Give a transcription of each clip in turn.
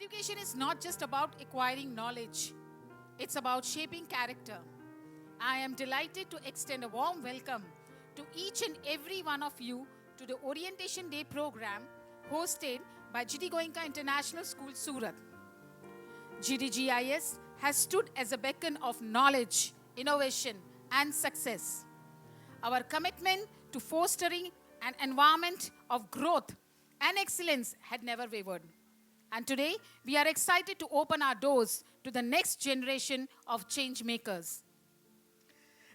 Education is not just about acquiring knowledge, it's about shaping character. I am delighted to extend a warm welcome to each and every one of you to the Orientation Day program hosted by G.D.Goenka International School, Surat. GDGIS has stood as a beacon of knowledge, innovation, and success. Our commitment to fostering an environment of growth and excellence had never wavered. And today, we are excited to open our doors to the next generation of change makers.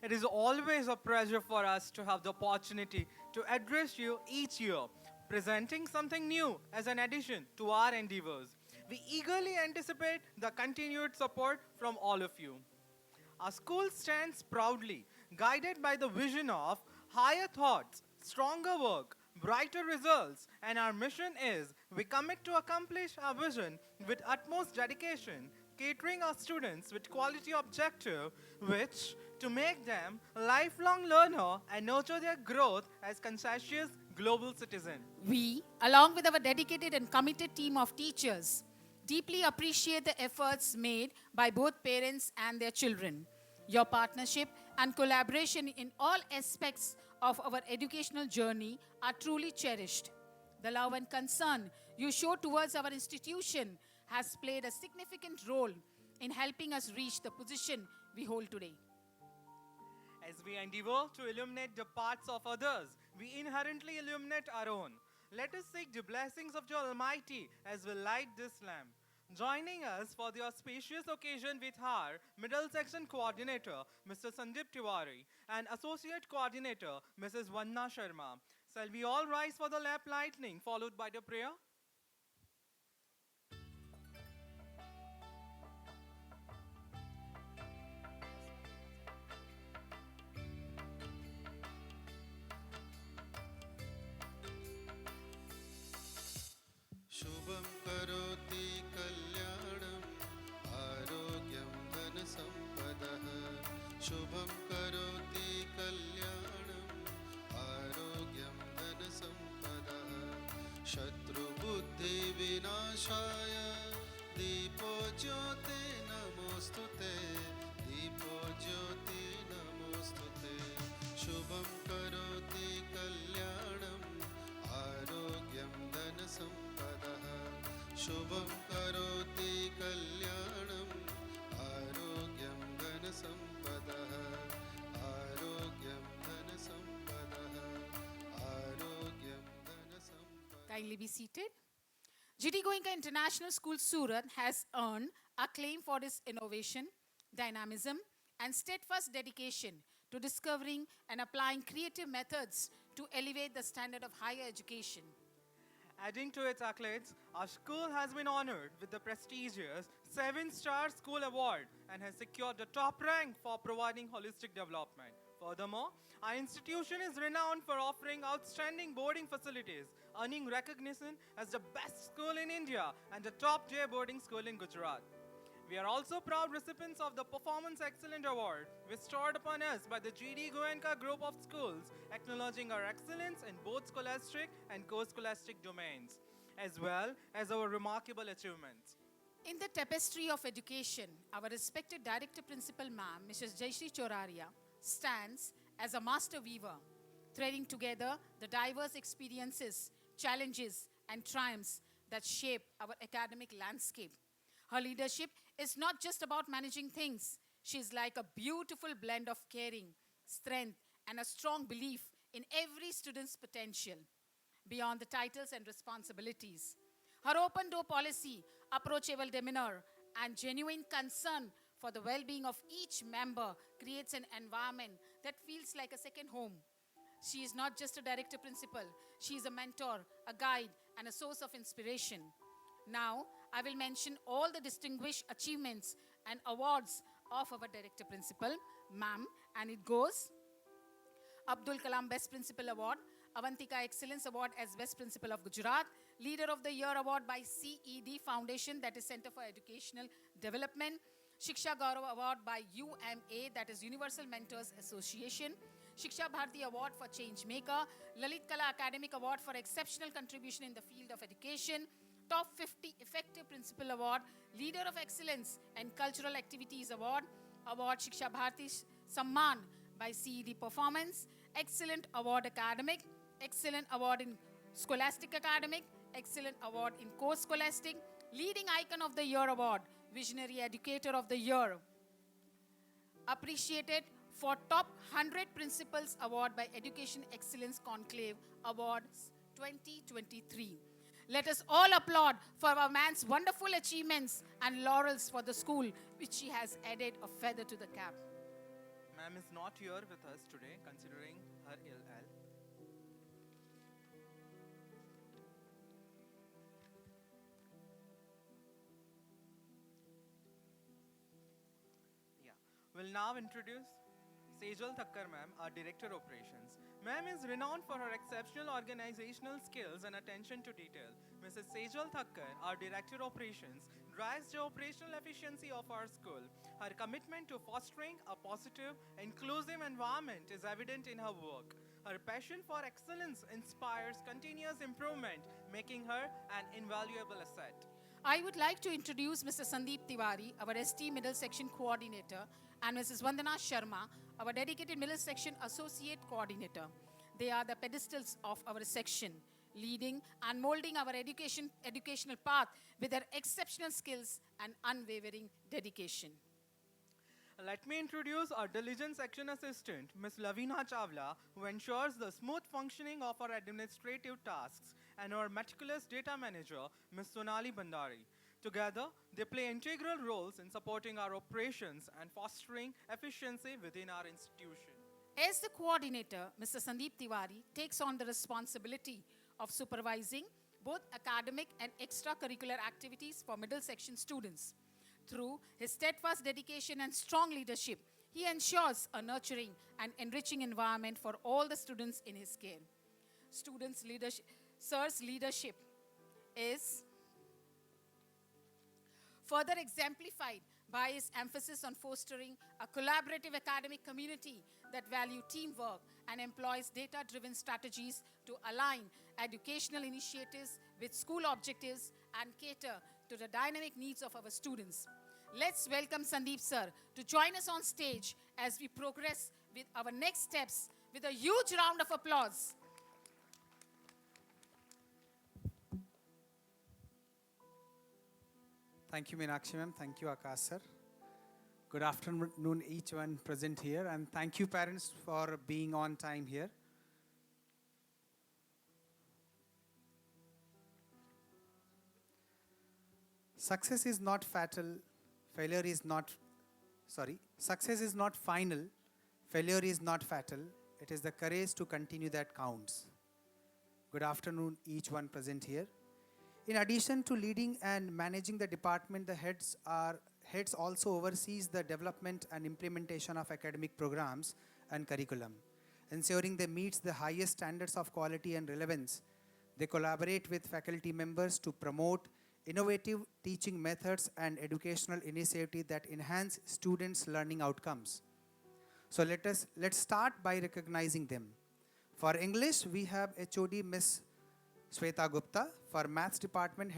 It is always a pleasure for us to have the opportunity to address you each year, presenting something new as an addition to our endeavors. We eagerly anticipate the continued support from all of you. Our school stands proudly, guided by the vision of higher thoughts, stronger work, brighter results, and our mission is we commit to accomplish our vision with utmost dedication, catering our students with quality objective, which to make them a lifelong learner and nurture their growth as conscientious global citizen. We, along with our dedicated and committed team of teachers, deeply appreciate the efforts made by both parents and their children. Your partnership and collaboration in all aspects of our educational journey are truly cherished. The love and concern you show towards our institution has played a significant role in helping us reach the position we hold today. As we endeavor to illuminate the paths of others, we inherently illuminate our own. Let us seek the blessings of the Almighty as we light this lamp. Joining us for the auspicious occasion with our Middle Section Coordinator, Mr. Sandeep Tiwari, and Associate Coordinator, Mrs. Vanna Sharma. Shall we all rise for the lamp lighting, followed by the prayer? शुभं करोति कल्याणम् आरोग्यं धनसम्पदः शुभं करोति कल्याणम् आरोग्यं धनसम्पदः शत्रुबुद्धिविनाशाय दीपो ज्योति नमोऽस्तु ते दीपो ज्योति नमोऽस्तु ते शुभं करोति कल्याणम् आरोग्यं धनसम्पदः शुभं करोति कल्याणम् आरोग्यं धनसम्पदः आरोग्यं धनसम्पदः आरोग्यं धनसम्पदः. Kindly be seated. G.D.Goenka International School, Surat has earned acclaim for its innovation, dynamism, and steadfast dedication to discovering and applying creative methods to elevate the standard of higher education. Adding to its accolades, our school has been honored with the prestigious 7-Star School Award and has secured the top rank for providing holistic development. Furthermore, our institution is renowned for offering outstanding boarding facilities, earning recognition as the best school in India and the top-tier boarding school in Gujarat. We are also proud recipients of the Performance Excellence Award bestowed upon us by the G.D.Goenka Group of Schools, acknowledging our excellence in both scholastic and co-scholastic domains, as well as our remarkable achievements. In the tapestry of education, our respected Director Principal Ma'am, Mrs. Jayashree Choraria, stands as a master weaver, threading together the diverse experiences, challenges, and triumphs that shape our academic landscape. Her leadership is not just about managing things. She is like a beautiful blend of caring, strength, and a strong belief in every student's potential, beyond the titles and responsibilities. Her open door policy, approachable demeanor, and genuine concern for the well-being of each member creates an environment that feels like a second home. She is not just a director principal, she is a mentor, a guide, and a source of inspiration. Now, I will mention all the distinguished achievements and awards of our Director Principal, ma'am, and it goes Abdul Kalam Best Principal Award, Avantika Excellence Award as Best Principal of Gujarat, Leader of the Year Award by CED Foundation, that is Center for Educational Development, Shiksha Gaurav Award by UMA, that is Universal Mentors Association, Shiksha Bharati Award for Change Maker, Lalit Kala Academic Award for Exceptional Contribution in the Field of Education, Top 50 Effective Principal Award, Leader of Excellence and Cultural Activities Award, Award Shiksha Bharati Samman by CED Performance, Excellent Award Academic, Excellent Award in Scholastic Academic, Excellent Award in Course Scholastic, Leading Icon of the Year Award, Visionary Educator of the Year, appreciated for Top 100 Principals Award by Education Excellence Conclave Awards 2023. Let us all applaud for our man's wonderful achievements and laurels for the school, which she has added a feather to the cap. Ma'am is not here with us today, considering her ill health. Yeah. We'll now introduce Sejal Thakkar ma'am, our Director Operations. Ma'am is renowned for her exceptional organizational skills and attention to detail. Mrs. Sejal Thakkar, our Director Operations, drives the operational efficiency of our school. Her commitment to fostering a positive, inclusive environment is evident in her work. Her passion for excellence inspires continuous improvement, making her an invaluable asset. I would like to introduce Mr. Sandeep Tiwari, our ST Middle Section Coordinator, and Mrs. Vandana Sharma, our dedicated Middle Section Associate Coordinator. They are the pedestals of our section, leading and molding our educational path with their exceptional skills and unwavering dedication. Let me introduce our diligent section assistant, Ms. Lavina Chawla, who ensures the smooth functioning of our administrative tasks, and our meticulous data manager, Ms. Sonali Bandari. Together, they play integral roles in supporting our operations and fostering efficiency within our institution. As the coordinator, Mr. Sandeep Tiwari takes on the responsibility of supervising both academic and extracurricular activities for middle section students. Through his steadfast dedication and strong leadership, he ensures a nurturing and enriching environment for all the students in his care. Sir's leadership is further exemplified by his emphasis on fostering a collaborative academic community that value teamwork and employs data-driven strategies to align educational initiatives with school objectives and cater to the dynamic needs of our students. Let's welcome Sandeep sir to join us on stage as we progress with our next steps with a huge round of applause. Thank you, Meenakshi ma'am. Thank you, Akash sir. Good afternoon, each one present here, and thank you, parents, for being on time here. Success is not fatal, failure is not, success is not final, failure is not fatal. It is the courage to continue that counts. Good afternoon, each one present here. In addition to leading and managing the department, the heads also oversees the development and implementation of academic programs and curriculum, ensuring they meet the highest standards of quality and relevance. They collaborate with faculty members to promote innovative teaching methods and educational initiatives that enhance students' learning outcomes. So let's start by recognizing them. For English, we have HOD Miss Sweta Gupta. For Maths Department is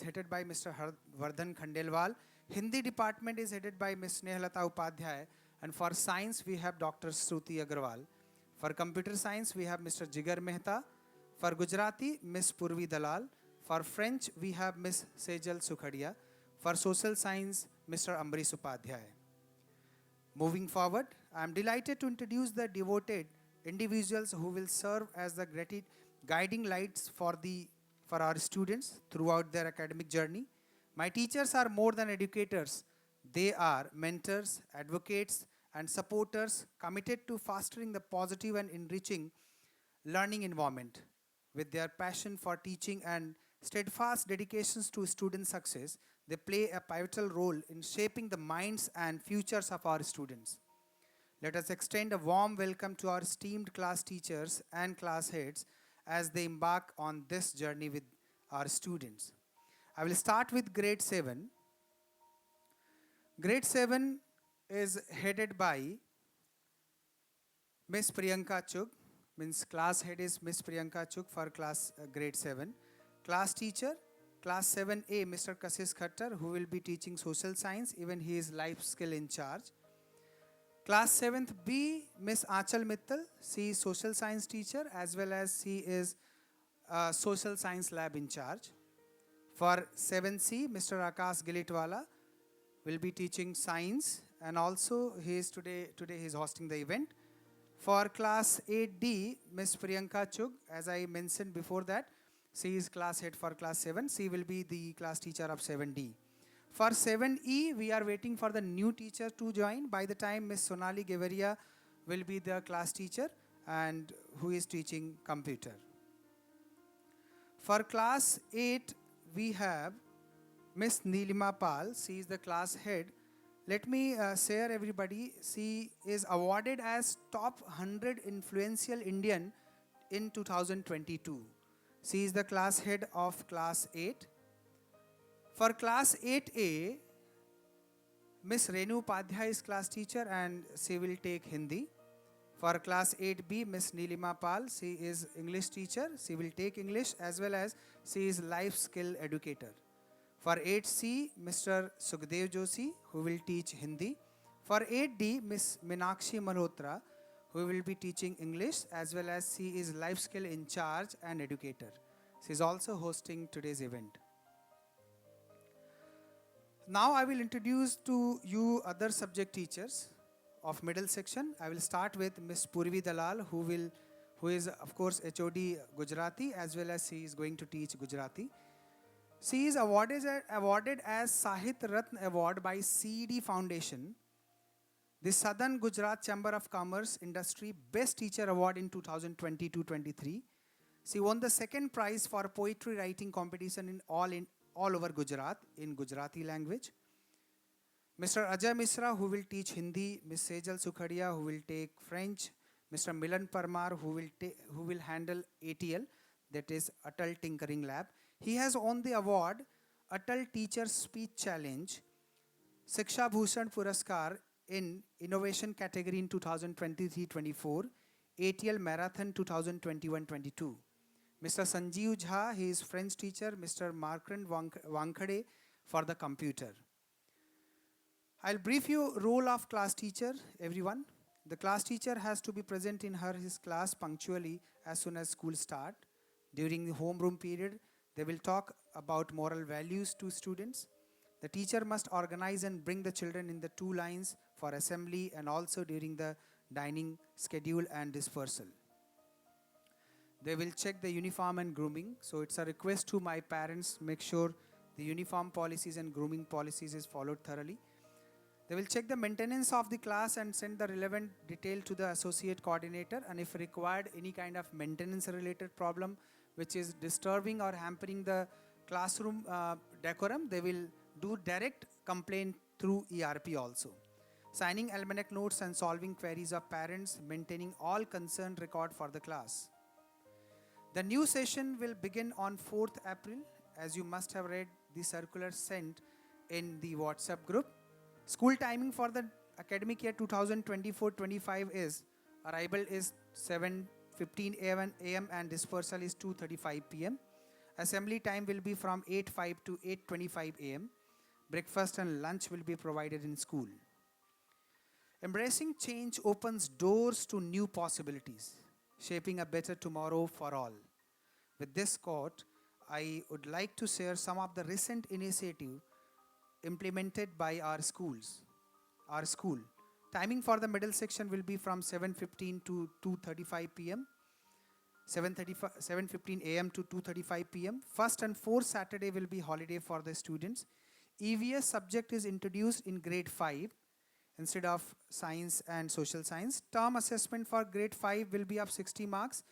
headed by Mr. Vardhan Khandelwal. Hindi Department is headed by Ms. Snehalata Upadhyay. And for Science, we have Dr. Shruti Agarwal. For Computer Science, we have Mr. Jigar Mehta. For Gujarati, Ms. Purvi Dalal. For French, we have Ms. Sejal Sukhadia. For Social Science, Mr. Ambrish Upadhyay. Moving forward, I am delighted to introduce the devoted individuals who will serve as the guiding lights for our students throughout their academic journey. My teachers are more than educators. They are mentors, advocates, and supporters committed to fostering the positive and enriching learning environment. With their passion for teaching and steadfast dedications to student success, they play a pivotal role in shaping the minds and futures of our students. Let us extend a warm welcome to our esteemed class teachers and class heads as they embark on this journey with our students. I will start with grade 7. Grade 7 is headed by Miss Priyanka Chugh, means class head is Miss Priyanka Chugh for class grade 7. Class teacher, class 7A, Mr. Kasis Khattar, who will be teaching social science, even he is life skill in charge. Class 7th B, Miss Achal Mittal, she is social science teacher as well as she is social science lab in charge. For 7C, Mr. Akash Gilitwala will be teaching science and also he is today he is hosting the event. For class 8D, Miss Priyanka Chug, as I mentioned before that, she is class head for class 7. She will be the class teacher of 7D. For 7E, we are waiting for the new teacher to join. By the time Miss Sonali Gevaria will be the class teacher and who is teaching computer. For class 8, we have Miss Neelima Pal. She is the class head. Let me share everybody. She is awarded as top 100 influential Indian in 2022. She is the class head of class 8. For class 8A, Miss Renu Upadhyay is class teacher and she will take Hindi. For class 8B, Miss Neelima Pal, she is English teacher. She will take English as well as she is life skill educator. For 8C, Mr. Sukhdev Joshi, who will teach Hindi. For 8D, Miss Meenakshi Malhotra, who will be teaching English as well as she is life skill in charge and educator. She is also hosting today's event. Now I will introduce to you other subject teachers of middle section. I will start with Miss Purvi Dalal, who is of course HOD Gujarati as well as she is going to teach Gujarati. She is awarded as Sahit Ratna Award by CED Foundation, the Southern Gujarat Chamber of Commerce Industry Best Teacher Award in 2022-23. She won the second prize for poetry writing competition in all over Gujarat in Gujarati language. Mr. Ajay Misra, who will teach Hindi, Ms. Sejal Sukhadia, who will take French, Mr. Milan Parmar, who will handle ATL, that is Atal Tinkering Lab. He has won the award Atal Teacher Speech Challenge, Shiksha Bhushan Puraskar in Innovation category in 2023-24, ATL Marathon 2021-22. Mr. Sanjeev Jha, he is French teacher, Mr. Markand Wankhade for the computer. I'll brief you role of class teacher, everyone. The class teacher has to be present in his class punctually as soon as school start. During the homeroom period, they will talk about moral values to students. The teacher must organize and bring the children in the 2 lines for assembly and also during the dining schedule and dispersal. They will check the uniform and grooming. So it's a request to my parents, make sure the uniform policies and grooming policies is followed thoroughly. They will check the maintenance of the class and send the relevant detail to the associate coordinator, and if required any kind of maintenance related problem which is disturbing or hampering the classroom decorum, they will do direct complaint through ERP also. Signing almanac notes and solving queries of parents, maintaining all concerned record for the class. The new session will begin on 4th April, as you must have read the circular sent in the WhatsApp group. School timing for the academic year 2024-25 is arrival is 7:15 a.m. and dispersal is 2:35 p.m. Assembly time will be from 8:05 to 8:25 a.m. Breakfast and lunch will be provided in school. Embracing change opens doors to new possibilities, shaping a better tomorrow for all. With this quote, I would like to share some of the recent initiatives implemented by our school. Timing for the middle section will be from 7:15 to 2:35 p.m. 7:15 a.m. to 2:35 p.m. First and fourth Saturday will be holiday for the students. EVS subject is introduced in grade 5 instead of science and social science. Term assessment for grade 5 will be of 60 marks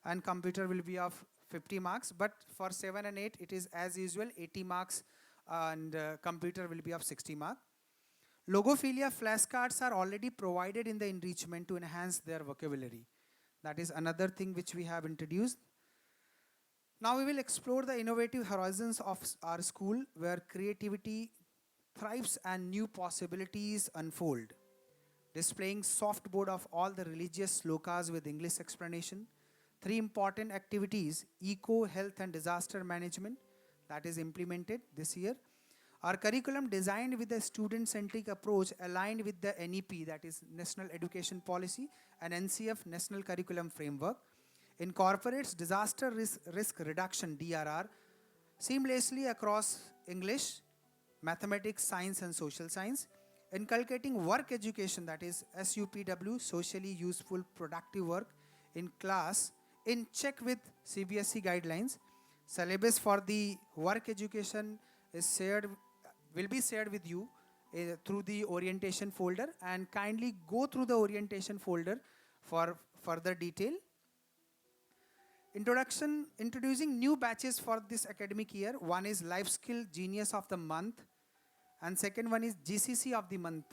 and computer will be of 50 marks. But for 7 and 8, it is as usual 80 marks and computer will be of 60 marks. Logophilia flashcards are already provided in the enrichment to enhance their vocabulary. That is another thing which we have introduced. Now we will explore the innovative horizons of our school where creativity thrives and new possibilities unfold. Displaying soft board of all the religious slokas with English explanation, Three important activities: eco, health and disaster management, that is implemented this year. Our curriculum designed with a student-centric approach aligned with the NEP, that is National Education Policy, and NCF, National Curriculum Framework, incorporates disaster risk reduction, DRR, seamlessly across English, mathematics, science and social science, inculcating work education, that is SUPW, socially useful productive work, in class in check with CBSE guidelines. Syllabus for the work education is will be shared with you through the orientation folder, and kindly go through the orientation folder for further detail. Introducing new batches for this academic year. One is Life Skill Genius of the Month, and second one is GCC of the Month,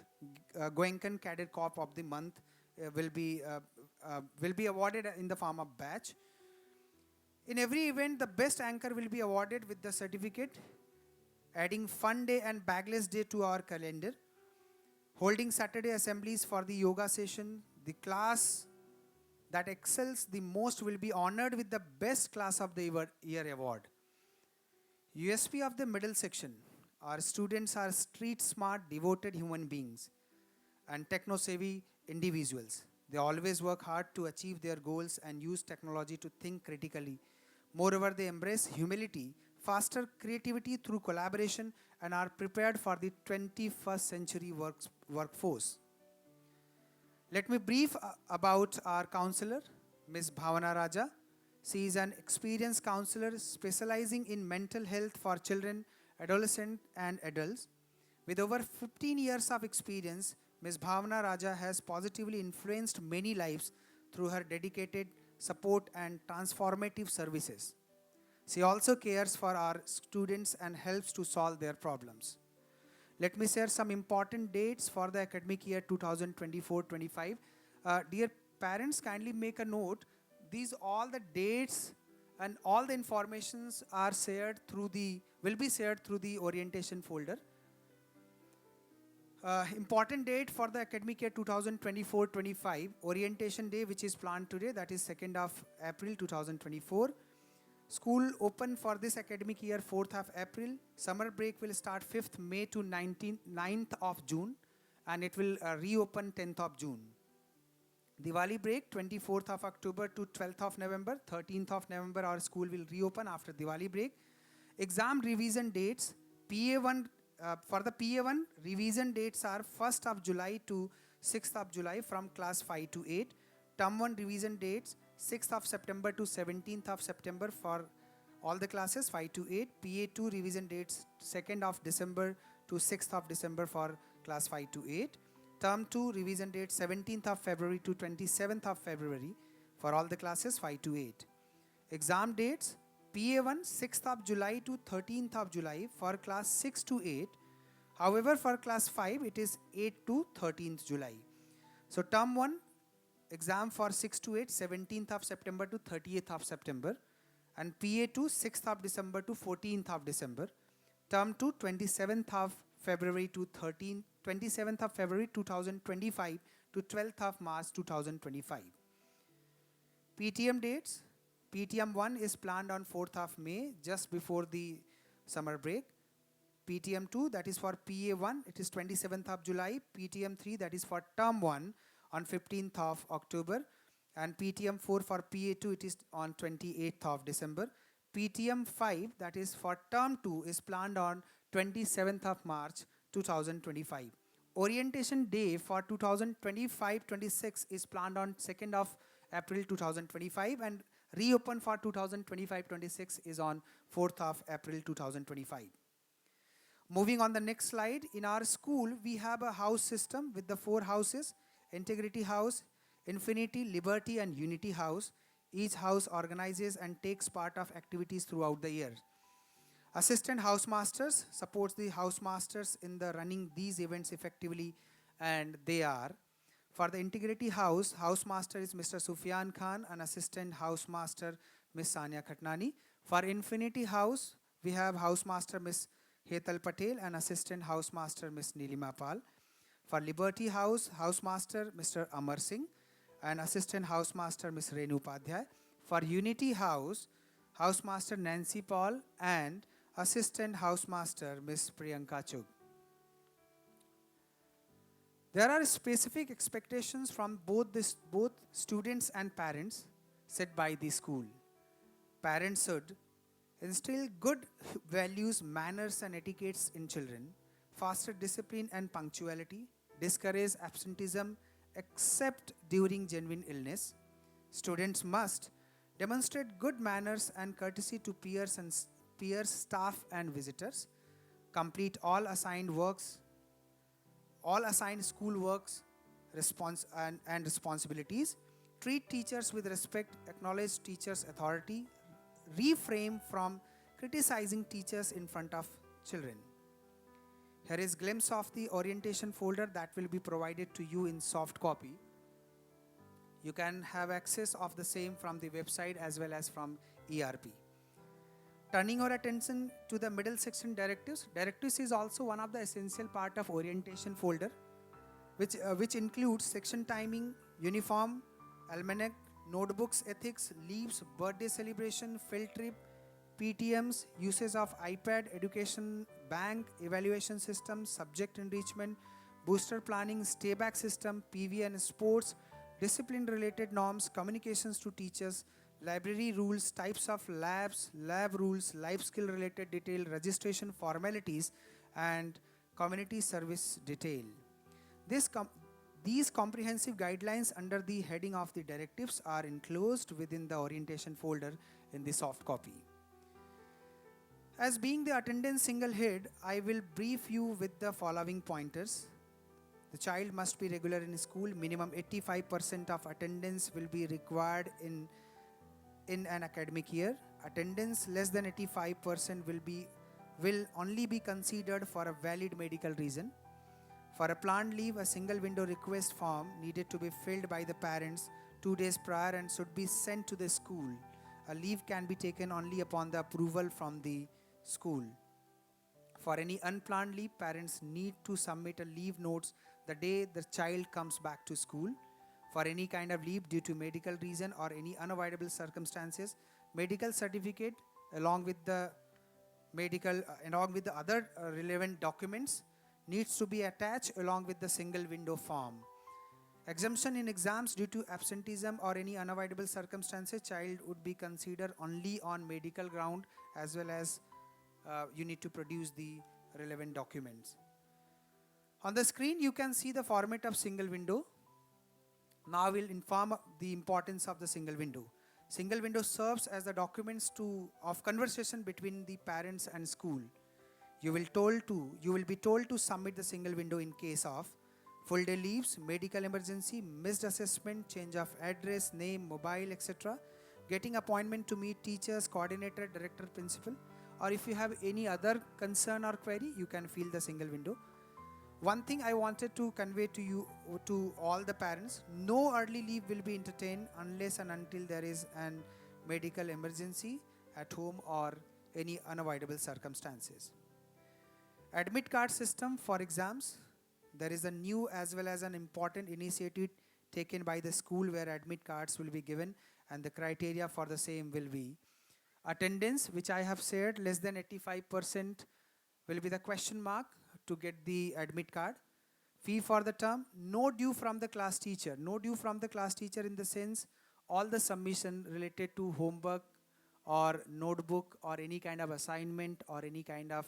Goenkan Cadet Corp of the Month will be awarded in the form of batch. In every event, the best anchor will be awarded with the certificate, adding fun day and bagless day to our calendar, holding Saturday assemblies for the yoga session. The class that excels the most will be honored with the best class of the year award. USP of the middle section: our students are street smart, devoted human beings and techno-savvy individuals. They always work hard to achieve their goals and use technology to think critically. Moreover, they embrace humility, foster creativity through collaboration, and are prepared for the 21st century workforce. Let me brief about our counselor, Ms. Bhavana Raja. She is an experienced counselor specializing in mental health for children, adolescents, and adults. With over 15 years of experience, Ms. Bhavana Raja has positively influenced many lives through her dedicated support and transformative services. She also cares for our students and helps to solve their problems. Let me share some important dates for the academic year 2024-25. Dear parents, kindly make a note. These all the dates and all the informations are shared through will be shared through the orientation folder. Important date for the academic year 2024-25, orientation day, which is planned today, that is 2nd of April 2024. School open for this academic year 4th of April. Summer break will start 5th May to 9th of June, and it will reopen 10th of June. Diwali break 24th of October to 12th of November. 13th of November our school will reopen after Diwali break. Exam revision dates: PA1 for the PA1 revision dates are 1st of July to 6th of July from class 5 to 8. Term 1 revision dates 6th of September to 17th of September for all the classes 5 to 8. PA2 revision dates 2nd of December to 6th of December for class 5 to 8. Term 2 revision date 17th of February to 27th of February for all the classes 5 to 8. Exam dates: PA1 6th of July to 13th of July for class 6 to 8. However, for class 5 it is 8 to 13th July. So term 1 exam for 6 to 8, 17th of September to 30th of September, and PA2 6th of December to 14th of December. Term 2 27th of February to 27th of February 2025 to 12th of March 2025. PTM dates: PTM 1 is planned on 4th of May, just before the summer break. PTM 2, that is for PA1, it is 27th of July. PTM 3, that is for term 1, on 15th of October. And PTM 4 for PA2, it is on 28th of December. PTM 5, that is for term 2, is planned on 27th of March 2025. Orientation day for 2025-26 is planned on 2nd of April 2025, and reopen for 2025-26 is on 4th of April 2025. Moving on the next slide, in our school we have a house system with the 4 houses: Integrity House, Infinity, Liberty and Unity House. Each house organizes and takes part of activities throughout the year. Assistant Housemasters supports the Housemasters in the running these events effectively, and they are: for the Integrity House, Housemaster is Mr. Sufyan Khan and Assistant Housemaster Ms. Sania Khatnani. For Infinity House, we have Housemaster Ms. Hetal Patel and Assistant Housemaster Ms. Nilima Pal. For Liberty House, Housemaster Mr. Amar Singh and Assistant Housemaster Ms. Renu Upadhyay. For Unity House, Housemaster Nancy Paul and Assistant Housemaster Miss Priyanka Chug. There are specific expectations from both students and parents set by the school. Parents should instill good values, manners, and etiquettes in children, foster discipline and punctuality, discourage absenteeism except during genuine illness. Students must demonstrate good manners and courtesy to peers, staff, and visitors. Complete all assigned works, all assigned school works, and responsibilities. Treat teachers with respect, acknowledge teachers' authority, refrain from criticizing teachers in front of children. Here is glimpse of the orientation folder that will be provided to you in soft copy. You can have access of the same from the website as well as from ERP. Turning our attention to the middle section, directives. Directives is also one of the essential part of orientation folder, which includes section timing, uniform, almanac, notebooks, ethics, leaves, birthday celebration, field trip, PTMs, uses of iPad, education, bank, evaluation system, subject enrichment, booster planning, stay back system, PV and sports, discipline related norms, communications to teachers, library rules, types of labs, lab rules, life skill related detail, registration formalities, and community service detail. These comprehensive guidelines under the heading of the directives are enclosed within the orientation folder in the soft copy. As being the attendance single head, I will brief you with the following pointers. The child must be regular in school. Minimum 85% of attendance will be required in an academic year. Attendance less than 85% will only be considered for a valid medical reason. For a planned leave, a single window request form needed to be filled by the parents 2 days prior and should be sent to the school. A leave can be taken only upon the approval from the school. For any unplanned leave, parents need to submit a leave notes the day the child comes back to school. For any kind of leave due to medical reason or any unavoidable circumstances, medical certificate along with the other relevant documents needs to be attached along with the single window form. Exemption in exams due to absenteeism or any unavoidable circumstances, child would be considered only on medical ground, as well as you need to produce the relevant documents. On the screen you can see the format of single window. Now we'll inform the importance of the single window. Single window serves as the documents of conversation between the parents and school. You will be told to submit the single window in case of full day leaves, medical emergency, missed assessment, change of address, name, mobile, etc. Getting appointment to meet teachers, coordinator, director, principal, or if you have any other concern or query, you can fill the single window. One thing I wanted to convey to you, to all the parents, no early leave will be entertained unless and until there is an medical emergency at home or any unavoidable circumstances. Admit card system for exams. There is a new as well as an important initiative taken by the school where admit cards will be given, and the criteria for the same will be attendance, which I have said less than 85% will be the question mark to get the admit card. Fee for the term, no due from the class teacher. No due from the class teacher in the sense all the submission related to homework or notebook or any kind of assignment or any kind of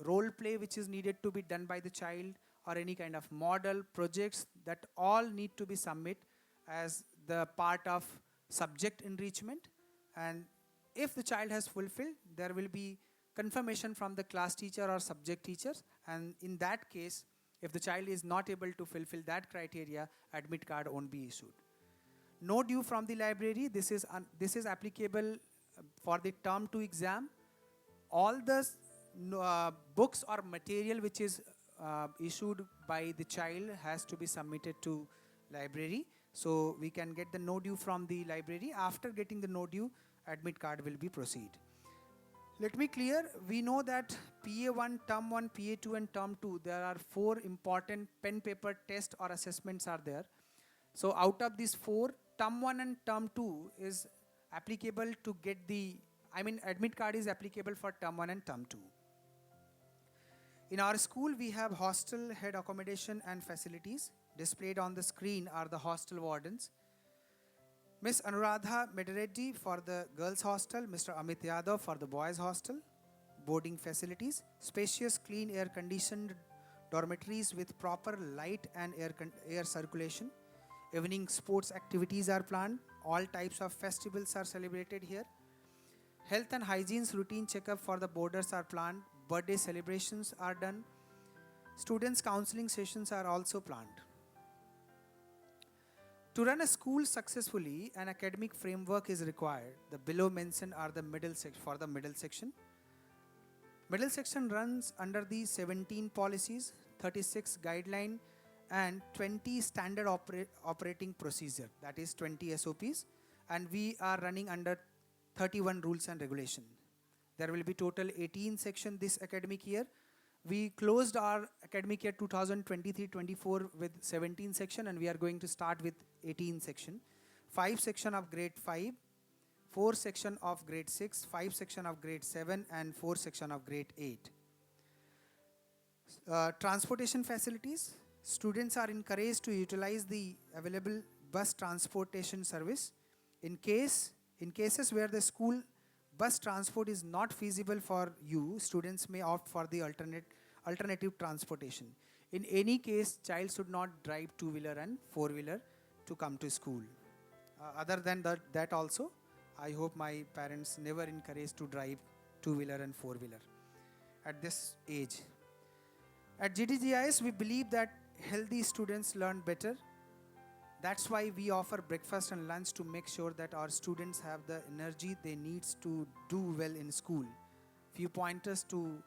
role play which is needed to be done by the child, or any kind of model projects, that all need to be submit as the part of subject enrichment. And if the child has fulfilled, there will be confirmation from the class teacher or subject teachers, and in that case, if the child is not able to fulfill that criteria, admit card won't be issued. No due from the library. This is applicable for the term 2 exam. All the books or material which is issued by the child has to be submitted to library, so we can get the no due from the library. After getting the no due, admit card will be proceed. Let me clear, we know that PA1, term 1, PA2 and term 2, there are 4 important pen paper test or assessments are there. So out of these 4, term 1 and term 2 is applicable to get the, admit card is applicable for term 1 and term 2. In our school, we have hostel head accommodation and facilities. Displayed on the screen are the hostel wardens. Miss Anuradha Medireddy for the girls' hostel, Mr. Amit Yadav for the boys' hostel. Boarding facilities, spacious, clean, air-conditioned dormitories with proper light and air circulation. Evening sports activities are planned. All types of festivals are celebrated here. Health and hygiene's routine checkup for the boarders are planned. Birthday celebrations are done. Students' counseling sessions are also planned. To run a school successfully, an academic framework is required. The below mentioned are the middle section. Middle section runs under the 17 policies, 36 guideline, and 20 standard operating procedure, that is 20 SOPs, and we are running under 31 rules and regulation. There will be total 18 section this academic year. We closed our academic year 2023-24 with 17 section, and we are going to start with 18 section. 5 section of grade 5, 4 section of grade 6, 5 section of grade 7, and 4 section of grade 8. Transportation facilities. Students are encouraged to utilize the available bus transportation service. In cases where the school bus transport is not feasible for you, students may opt for the alternative transportation. In any case, child should not drive two-wheeler and four-wheeler to come to school. Other than that also, I hope my parents never encourage to drive two-wheeler and four-wheeler at this age. At GDGIS, we believe that healthy students learn better. That's why we offer breakfast and lunch to make sure that our students have the energy they need to do well in school. Few pointers to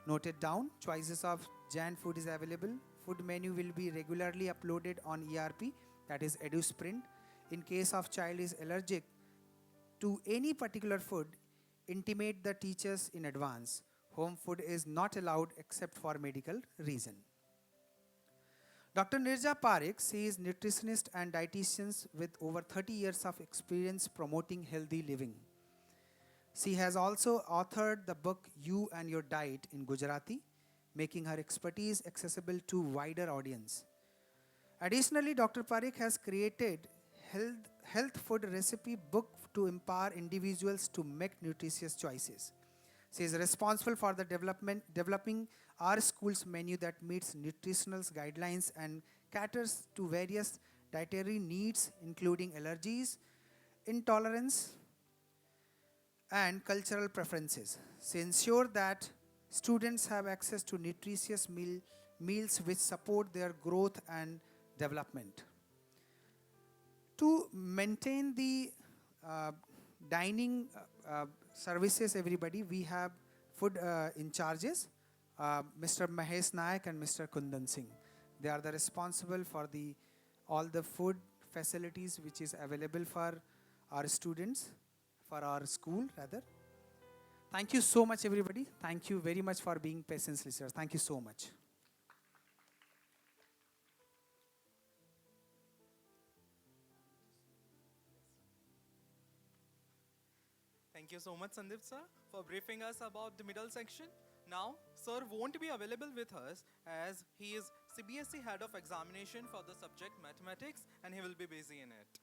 note it down. Choices of Jan food is available. Food menu will be regularly uploaded on ERP, that is EduSprint. In case of child is allergic to any particular food, intimate the teachers in advance. Home food is not allowed except for medical reason. Dr. Nirja Parekh, she is nutritionist and dietitian with over 30 years of experience promoting healthy living. She has also authored the book You and Your Diet in Gujarati, making her expertise accessible to wider audience. Additionally, Dr. Parekh has created health food recipe book to empower individuals to make nutritious choices. She is responsible for the developing our school's menu that meets nutritional guidelines and caters to various dietary needs, including allergies, intolerance, and cultural preferences. She ensures that students have access to nutritious meals which support their growth and development. To maintain the dining services, everybody, we have food in charges, Mr. Mahesh Nayak and Mr. Kundan Singh. They are the responsible for all the food facilities which is available for our students, for our school rather. Thank you so much, everybody. Thank you very much for being patient listeners. Thank you so much. Thank you so much, Sandeep sir, for briefing us about the middle section. Now, sir won't be available with us as he is CBSE head of examination for the subject mathematics and he will be busy in it.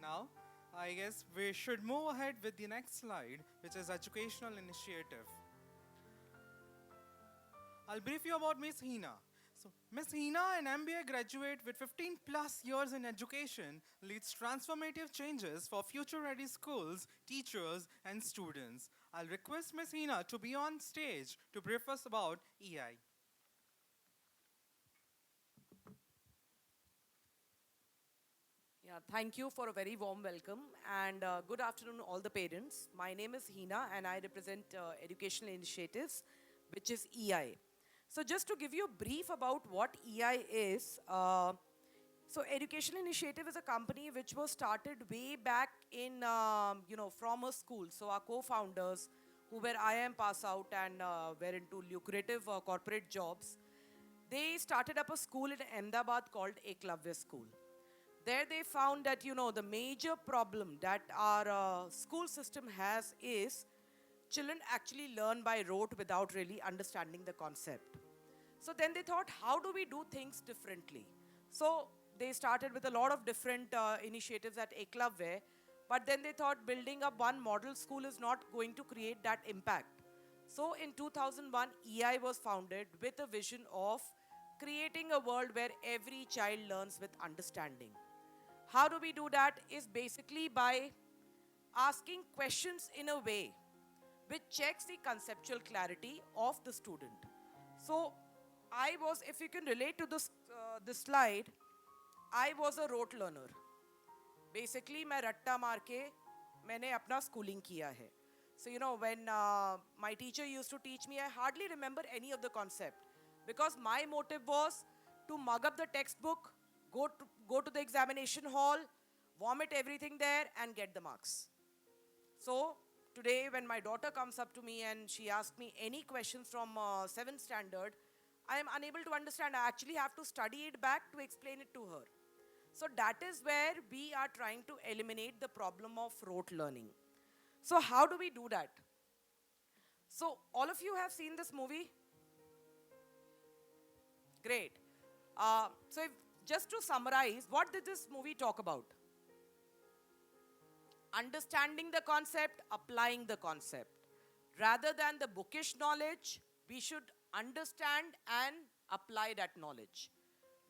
Now, I guess we should move ahead with the next slide, which is educational initiative. I'll brief you about Miss Hina. So, Miss Hina, an MBA graduate with 15 plus years in education, leads transformative changes for future-ready schools, teachers, and students. I'll request Miss Hina to be on stage to brief us about EI. Yeah, thank you for a very warm welcome and good afternoon all the parents. My name is Hina and I represent Educational Initiatives, which is EI. So just to give you a brief about what EI is, so Educational Initiative is a company which was started way back in, from a school. So our co-founders who were IIM pass out and were into lucrative corporate jobs, they started up a school in Ahmedabad called Eklavya School. There they found that, the major problem that our school system has is children actually learn by rote without really understanding the concept. So then they thought, how do we do things differently? So they started with a lot of different initiatives at Eklavya, but then they thought building up one model school is not going to create that impact. So in 2001, EI was founded with a vision of creating a world where every child learns with understanding. How do we do that? Is basically by asking questions in a way which checks the conceptual clarity of the student. So I was, if you can relate to this slide, I was a rote learner. Basically, मैं रट्टा मार के मैंने अपना schooling किया है. So when my teacher used to teach me, I hardly remember any of the concept because my motive was to mug up the textbook, go to the examination hall, vomit everything there, and get the marks. So today, when my daughter comes up to me and she asks me any questions from 7th standard, I am unable to understand. I actually have to study it back to explain it to her. So that is where we are trying to eliminate the problem of rote learning. So how do we do that? So all of you have seen this movie? Great. So just to summarize, what did this movie talk about? Understanding the concept, applying the concept. Rather than the bookish knowledge, we should understand and apply that knowledge.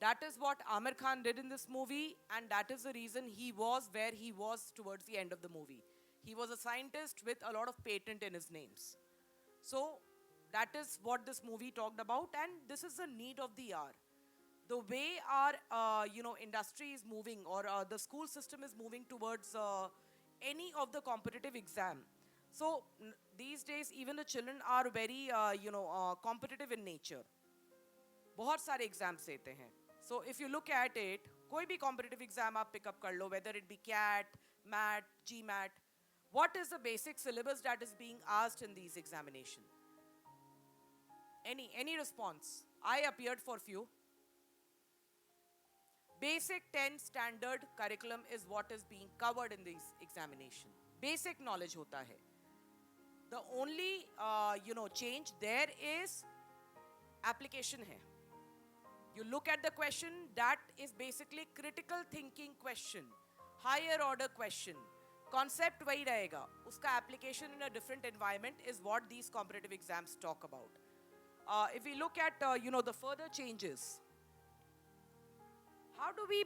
That is what Amir Khan did in this movie, and that is the reason he was where he was towards the end of the movie. He was a scientist with a lot of patent in his names. So that is what this movie talked about, and this is the need of the hour. The way our industry is moving, or the school system is moving towards any of the competitive exam. So these days, even the children are very competitive in nature. बहुत सारे exams देते हैं. So if you look at it, कोई भी competitive exam आप pick up कर लो, whether it be CAT, MAT, GMAT. What is the basic syllabus that is being asked in these examinations? Any response? I appeared for few. Basic 10 standard curriculum is what is being covered in these examinations. Basic knowledge hota hai. The only change there is application hai. You look at the question, that is basically critical thinking question, higher order question. Concept wahi rahega. Uska application in a different environment is what these competitive exams talk about. If we look at the further changes, how do we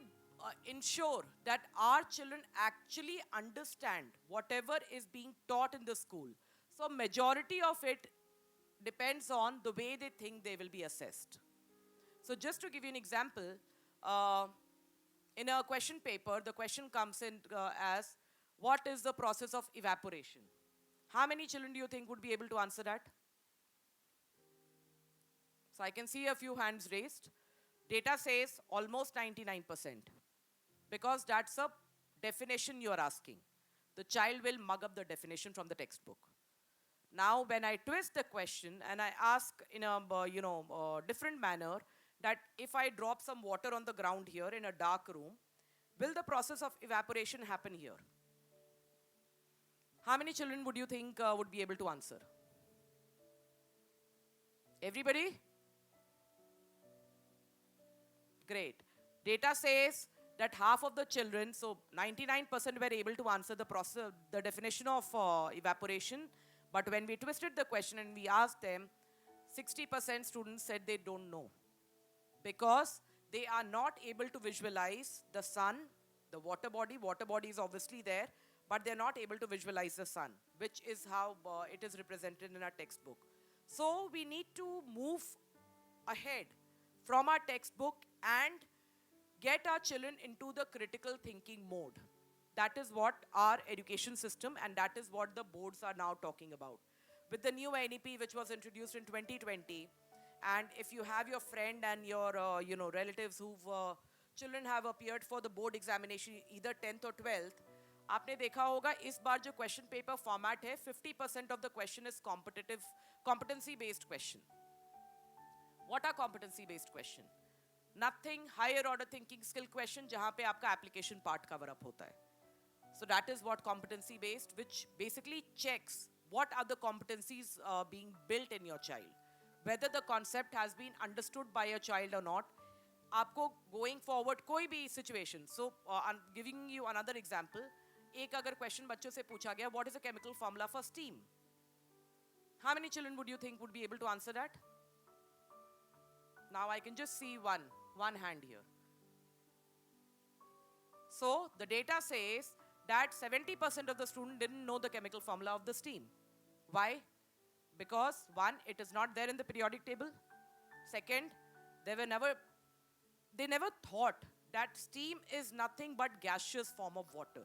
ensure that our children actually understand whatever is being taught in the school? So majority of it depends on the way they think they will be assessed. So just to give you an example, in a question paper, the question comes in as, what is the process of evaporation? How many children do you think would be able to answer that? So I can see a few hands raised. Data says almost 99%, because that's a definition you are asking. The child will mug up the definition from the textbook. Now, when I twist the question and I ask in a different manner, that if I drop some water on the ground here in a dark room, will the process of evaporation happen here? How many children would you think would be able to answer? Everybody? Great. Data says that half of the children, so 99% were able to answer the process, the definition of evaporation. But when we twisted the question and we asked them, 60% students said they don't know, because they are not able to visualize the sun, the water body. Water body is obviously there, but they're not able to visualize the sun, which is how it is represented in our textbook. So we need to move ahead from our textbook and get our children into the critical thinking mode. That is what our education system, and that is what the boards are now talking about. With the new NEP, which was introduced in 2020, and if you have your friend and your relatives who've children have appeared for the board examination, either 10th or 12th, आपने देखा होगा इस बार जो question paper format है, 50% of the question is competency based question. What are competency based question? Nothing higher order thinking skill question जहाँ पे आपका application part cover up होता है. So that is what competency based, which basically checks what are the competencies being built in your child. Whether the concept has been understood by your child or not. आपको going forward कोई भी situation. So I'm giving you another example. एक अगर question बच्चों से पूछा गया, what is the chemical formula for steam? How many children would you think would be able to answer that? Now I can just see one hand here. So the data says that 70% of the students didn't know the chemical formula of the steam. Why? Because one, it is not there in the periodic table. Second, they never thought that steam is nothing but gaseous form of water.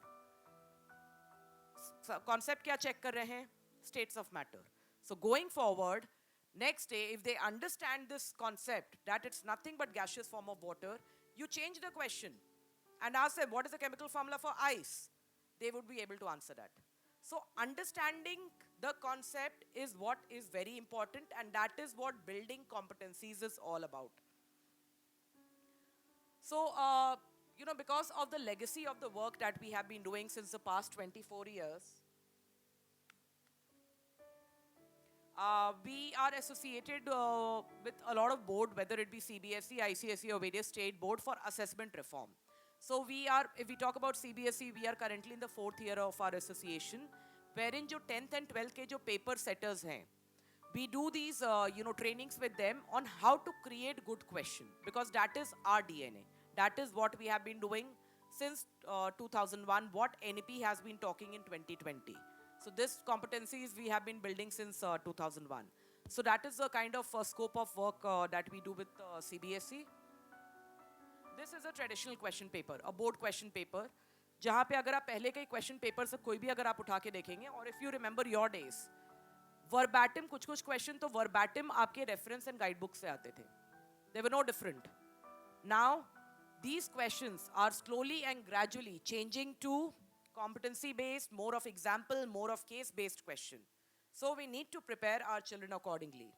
So concept क्या check कर रहे हैं? States of matter. So going forward, next day, if they understand this concept that it's nothing but gaseous form of water, you change the question and ask them, what is the chemical formula for ice? They would be able to answer that. So understanding the concept is what is very important, and that is what building competencies is all about. So, because of the legacy of the work that we have been doing since the past 24 years, we are associated with a lot of board, whether it be CBSE, ICSE or various state board for assessment reform. So if we talk about CBSE, we are currently in the 4th year of our association, wherein jo 10th and 12th ke jo paper setters hain, we do these trainings with them on how to create good question, because that is our DNA. That is what we have been doing since 2001, what NEP has been talking in 2020. So this competencies we have been building since 2001. So that is the kind of scope of work that we do with CBSE. This is a traditional question paper, a board question paper, जहाँ पे अगर आप पहले के question paper से कोई भी अगर आप उठा के देखेंगे, और if you remember your days, verbatim कुछ question तो verbatim आपके reference and guidebook से आते थे. They were no different. Now these questions are slowly and gradually changing to competency based, more of example, more of case based question. So we need to prepare our children accordingly.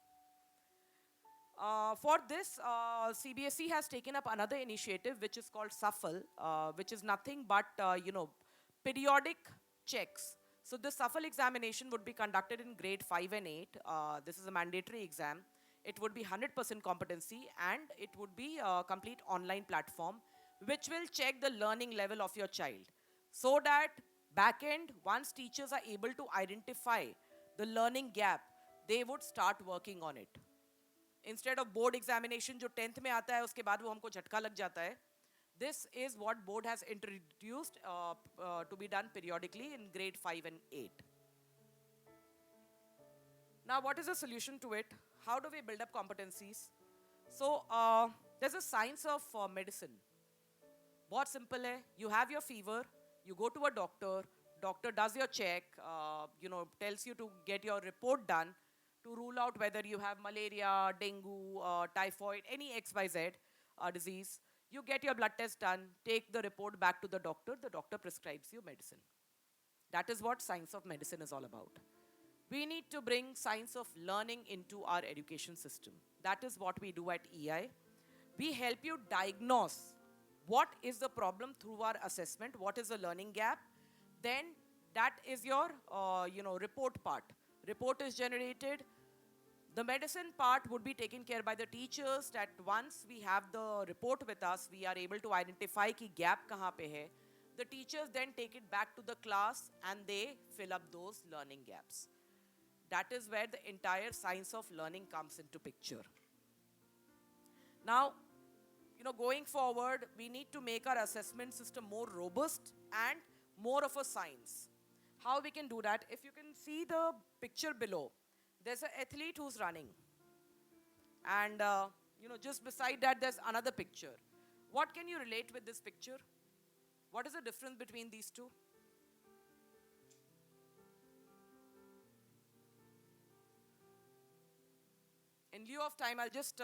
For this, CBSE has taken up another initiative which is called SUFFLE, which is nothing but periodic checks. So the SUFFLE examination would be conducted in grade 5 and 8. This is a mandatory exam. It would be 100% competency, and it would be a complete online platform which will check the learning level of your child. So that back end, once teachers are able to identify the learning gap, they would start working on it. Instead of board examination जो 10th में आता है उसके बाद वो हमको झटका लग जाता है, this is what board has introduced to be done periodically in grade 5 and 8. Now what is the solution to it? How do we build up competencies? So there's a science of medicine. बहुत simple है. You have your fever, you go to a doctor does your check, tells you to get your report done to rule out whether you have malaria, dengue, typhoid, any XYZ disease. You get your blood test done, take the report back to the doctor prescribes you medicine. That is what science of medicine is all about. We need to bring science of learning into our education system. That is what we do at EI. We help you diagnose what is the problem through our assessment, what is the learning gap. Then that is your report part. Report is generated. The medicine part would be taken care by the teachers, that once we have the report with us, we are able to identify ki gap kahan pe hai. The teachers then take it back to the class and they fill up those learning gaps. That is where the entire science of learning comes into picture. Now, going forward, we need to make our assessment system more robust and more of a science. How we can do that? If you can see the picture below, there's an athlete who's running. And, just beside that, there's another picture. What can you relate with this picture? What is the difference between these two? In lieu of time, I'll just,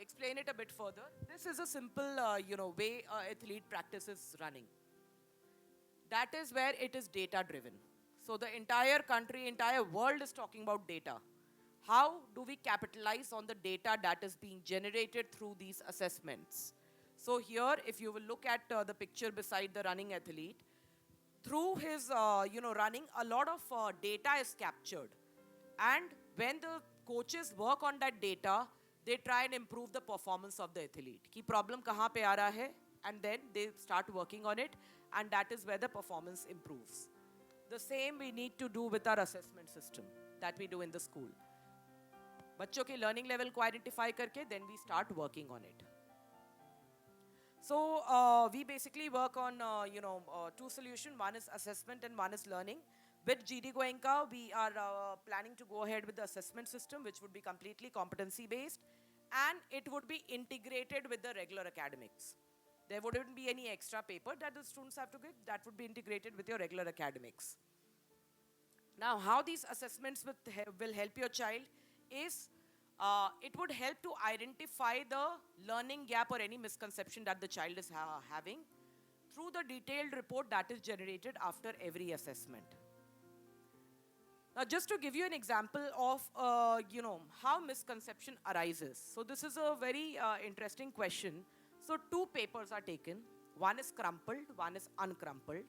explain it a bit further. This is a simple, way athlete practices running. That is where it is data driven. So the entire country, entire world is talking about data. how do we capitalize on the data that is being generated through these assessments? So here, if you will look at the picture beside the running athlete, through his running, a lot of data is captured. And when the coaches work on that data, they try and improve the performance of the athlete. Ki problem kahan pe aa raha hai, and then they start working on it, and that is where the performance improves. The same we need to do with our assessment system that we do in the school. बच्चों के learning level को identify करके then we start working on it. So we basically work on two solutions. One is assessment and one is learning. With G.D.Goenka, we are planning to go ahead with the assessment system, which would be completely competency based, and it would be integrated with the regular academics. There wouldn't be any extra paper that the students have to give. That would be integrated with your regular academics. Now, how these assessments will help your child is it would help to identify the learning gap or any misconception that the child is having through the detailed report that is generated after every assessment. Now, just to give you an example of how misconception arises. So this is a very interesting question. So two papers are taken. One is crumpled, one is uncrumpled.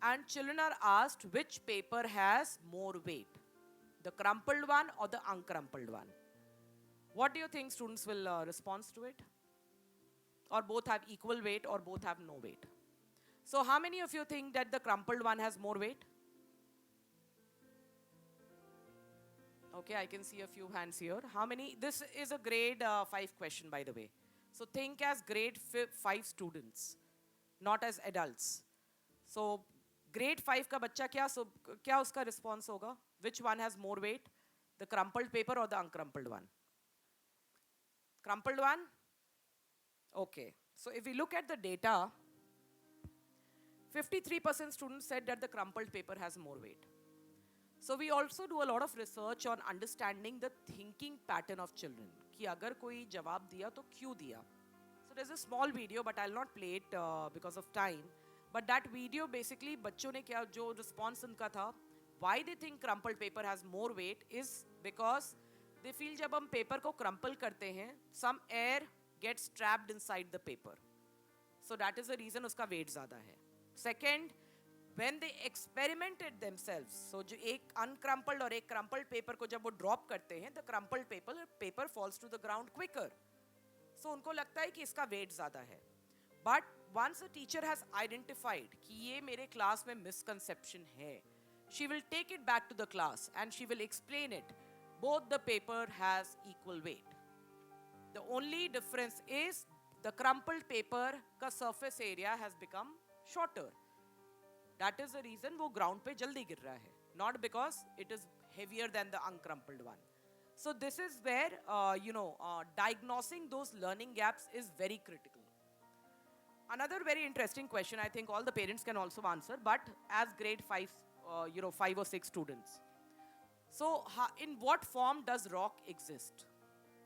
And children are asked which paper has more weight, the crumpled one or the uncrumpled one. What do you think students will respond to it? Or both have equal weight or both have no weight? So how many of you think that the crumpled one has more weight? Okay, I can see a few hands here. How many? This is a grade 5 question, by the way. So think as grade 5 students, not as adults. So grade 5 का बच्चा क्या उसका response होगा? Which one has more weight? The crumpled paper or the uncrumpled one? Crumpled one? Okay. So if we look at the data, 53% students said that the crumpled paper has more weight. So we also do a lot of research on understanding the thinking pattern of children. कि अगर कोई जवाब दिया तो क्यों दिया? So there's a small video, but I'll not play it because of time. But that video basically बच्चों ने क्या जो response उनका था, why they think crumpled paper has more weight is because they feel जब हम paper को crumple करते हैं, some air gets trapped inside the paper. So that is the reason उसका weight ज़्यादा है. Second, when they experimented themselves, so जो एक uncrumpled और एक crumpled paper को जब वो drop करते हैं, the crumpled paper falls to the ground quicker. So उनको लगता है कि इसका weight ज़्यादा है. But once a teacher has identified कि ये मेरे class में misconception है, she will take it back to the class and she will explain it. Both the paper has equal weight. The only difference is the crumpled paper का surface area has become shorter. That is the reason वो ground पे जल्दी गिर रहा है, not because it is heavier than the uncrumpled one. So this is where diagnosing those learning gaps is very critical. Another very interesting question, I think all the parents can also answer, but as grade 5, 5 or 6 students. So in what form does rock exist?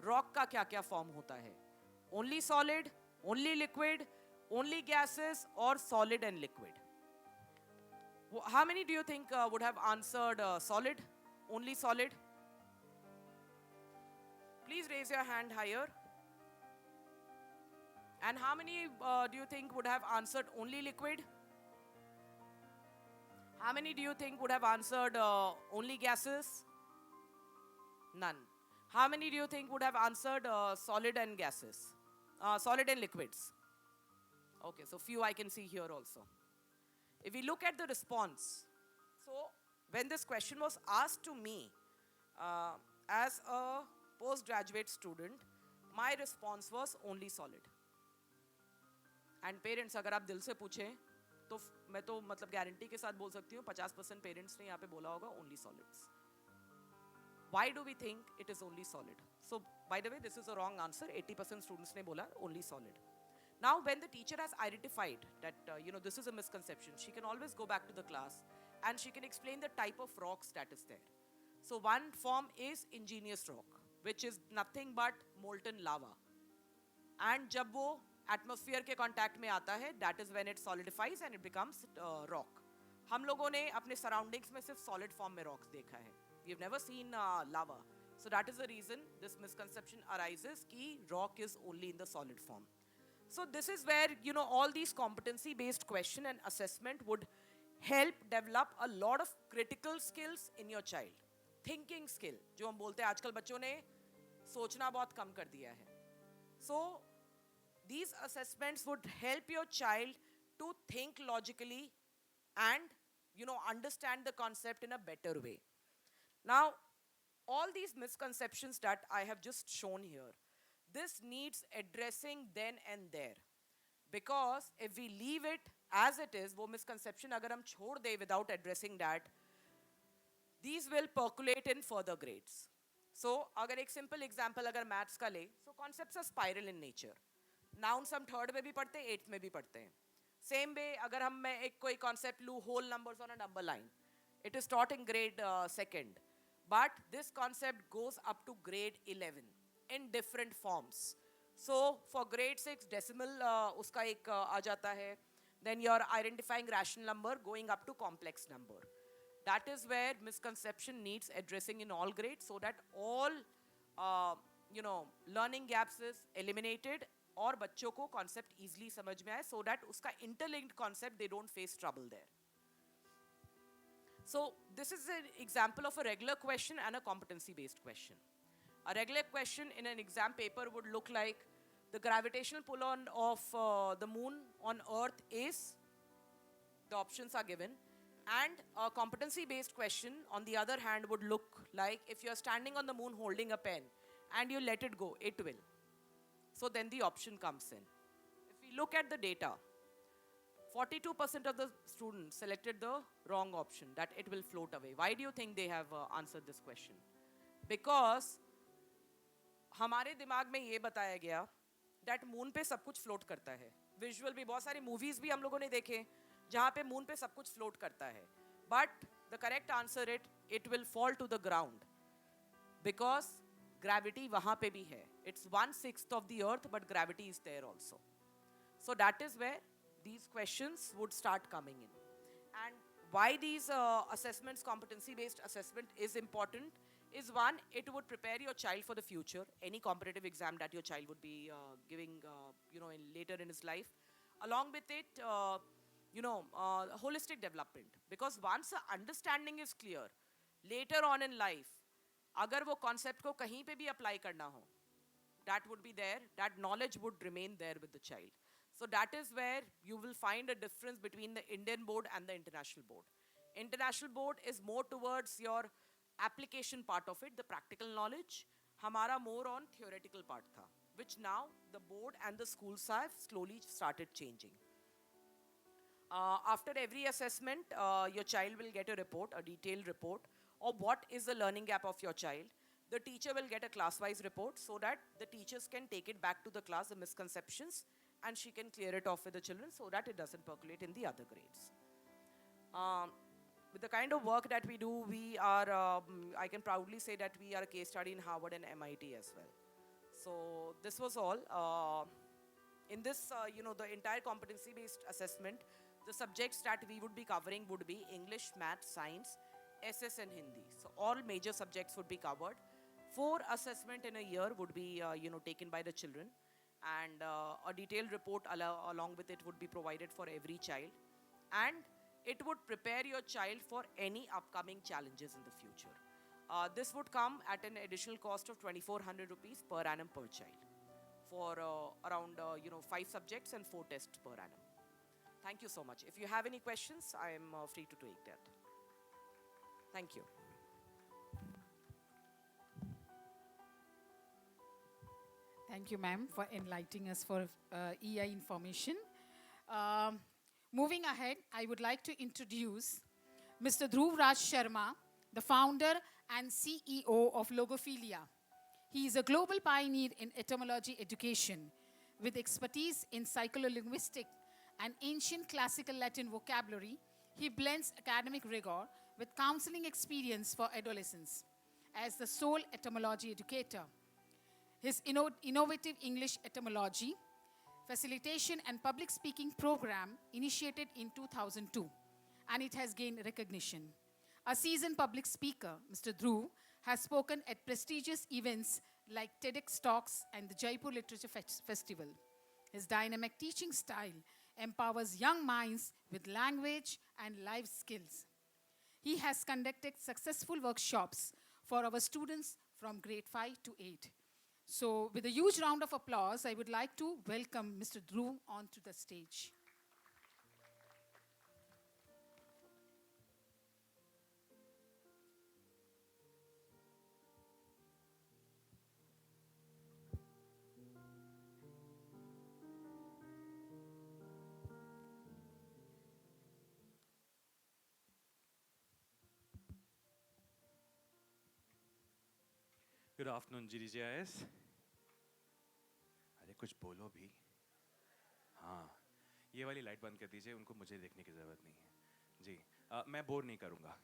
Rock का क्या form होता है? Only solid, only liquid, only gases, or solid and liquid? How many do you think would have answered solid? Only solid? Please raise your hand higher. And how many do you think would have answered only liquid? How many do you think would have answered only gases? None. How many do you think would have answered solid and gases? Solid and liquids? Okay, so few I can see here also. If we look at the response, so when this question was asked to me as a postgraduate student, my response was only solid. And parents, अगर आप दिल से पूछें, तो मैं तो मतलब guarantee के साथ बोल सकती हूँ 50% पेरेंट्स ने यहाँ पे बोला होगा only solids. Why do we think it is only solid? So by the way, this is a wrong answer. 80% students ने बोला only solid. Now, when the teacher has identified that, this is a misconception, she can always go back to the class and she can explain the type of rocks that is there. So one form is ingenious rock, which is nothing but molten lava. And जब वो atmosphere के contact में आता है, that is when it solidifies and it becomes rock. हम लोगों ने अपने surroundings में सिर्फ solid form में rocks देखा है. We have never seen lava. So that is the reason this misconception arises कि rock is only in the solid form. So this is where, all these competency-based question and assessment would help develop a lot of critical skills in your child. Thinking skill, जो हम बोलते हैं आजकल बच्चों ने सोचना बहुत कम कर दिया है. So these assessments would help your child to think logically and, understand the concept in a better way. Now, all these misconceptions that I have just shown here, this needs addressing then and there. Because if we leave it as it is, वो misconception अगर हम छोड़ दें without addressing that, these will percolate in further grades. So, अगर एक simple example अगर maths का ले, so concepts are spiral in nature. Nouns हम third में भी पढ़ते हैं, eighth में भी पढ़ते हैं. Same way, अगर हम मैं एक कोई concept लूँ, whole numbers on a number line, it is taught in grade second. But this concept goes up to grade 11 in different forms. So for grade 6, decimal uska ek aa jata hai. Then you're identifying rational number going up to complex number. That is where misconception needs addressing in all grades so that all learning gaps is eliminated और बच्चों को concept easily समझ में आए so that उसका interlinked concept they don't face trouble there. So this is an example of a regular question and a competency-based question. A regular question in an exam paper would look like the gravitational pull on of the moon on Earth is, the options are given, and a competency-based question on the other hand would look like if you are standing on the moon holding a pen and you let it go, it will. So then the option comes in. If we look at the data, 42% of the students selected the wrong option, that it will float away. Why do you think they have answered this question? Because हमारे दिमाग में ये बताया गया that moon पे सब कुछ float करता है. Visual भी बहुत सारी movies भी हम लोगों ने देखे जहाँ पे moon पे सब कुछ float करता है. But the correct answer it will fall to the ground because gravity वहाँ पे भी है. It's 1/6 of the earth but gravity is there also. So that is where these questions would start coming in. And why these assessments, competency-based assessment is important is one, it would prepare your child for the future, any competitive exam that your child would be giving, later in his life. Along with it, holistic development. Because once the understanding is clear, later on in life, अगर वो concept को कहीं पे भी apply करना हो, that would be there, that knowledge would remain there with the child. So that is where you will find a difference between the Indian board and the international board. International board is more towards your application part of it, the practical knowledge. Hamara more on theoretical part tha, which now the board and the schools have slowly started changing. After every assessment, your child will get a report, a detailed report of what is the learning gap of your child. The teacher will get a class-wise report so that the teachers can take it back to the class, the misconceptions, and she can clear it off with the children so that it doesn't percolate in the other grades. With the kind of work that we do, we are, I can proudly say that we are a case study in Harvard and MIT as well. So this was all. In this, the entire competency-based assessment, the subjects that we would be covering would be English, Math, Science, SS and Hindi. So all major subjects would be covered. 4 assessment in a year would be, taken by the children. And a detailed report along with it would be provided for every child. And it would prepare your child for any upcoming challenges in the future. This would come at an additional cost of 2,400 rupees per annum per child for around 5 subjects and 4 tests per annum. Thank you so much. If you have any questions, I am free to take that. Thank you. Thank you, ma'am, for enlightening us for EI information. Moving ahead, I would like to introduce Mr. Dhruv Raj Sharma, the founder and CEO of Logophilia. He is a global pioneer in etymology education with expertise in psycholinguistic and ancient classical Latin vocabulary. He blends academic rigor with counseling experience for adolescents as the sole etymology educator. His innovative English etymology, facilitation and public speaking program initiated in 2002, and it has gained recognition. A seasoned public speaker, Mr. Dhruv has spoken at prestigious events like TEDx Talks and the Jaipur Literature Festival. His dynamic teaching style empowers young minds with language and life skills. He has conducted successful workshops for our students from grade 5 to 8. So, with a huge round of applause, I would like to welcome Mr. Dhruv onto the stage. Good afternoon, GDGIS. अरे कुछ बोलो भी. हाँ, ये वाली light बंद कर दीजिए, उनको मुझे देखने की ज़रूरत नहीं है. जी, मैं बोर नहीं करूँगा.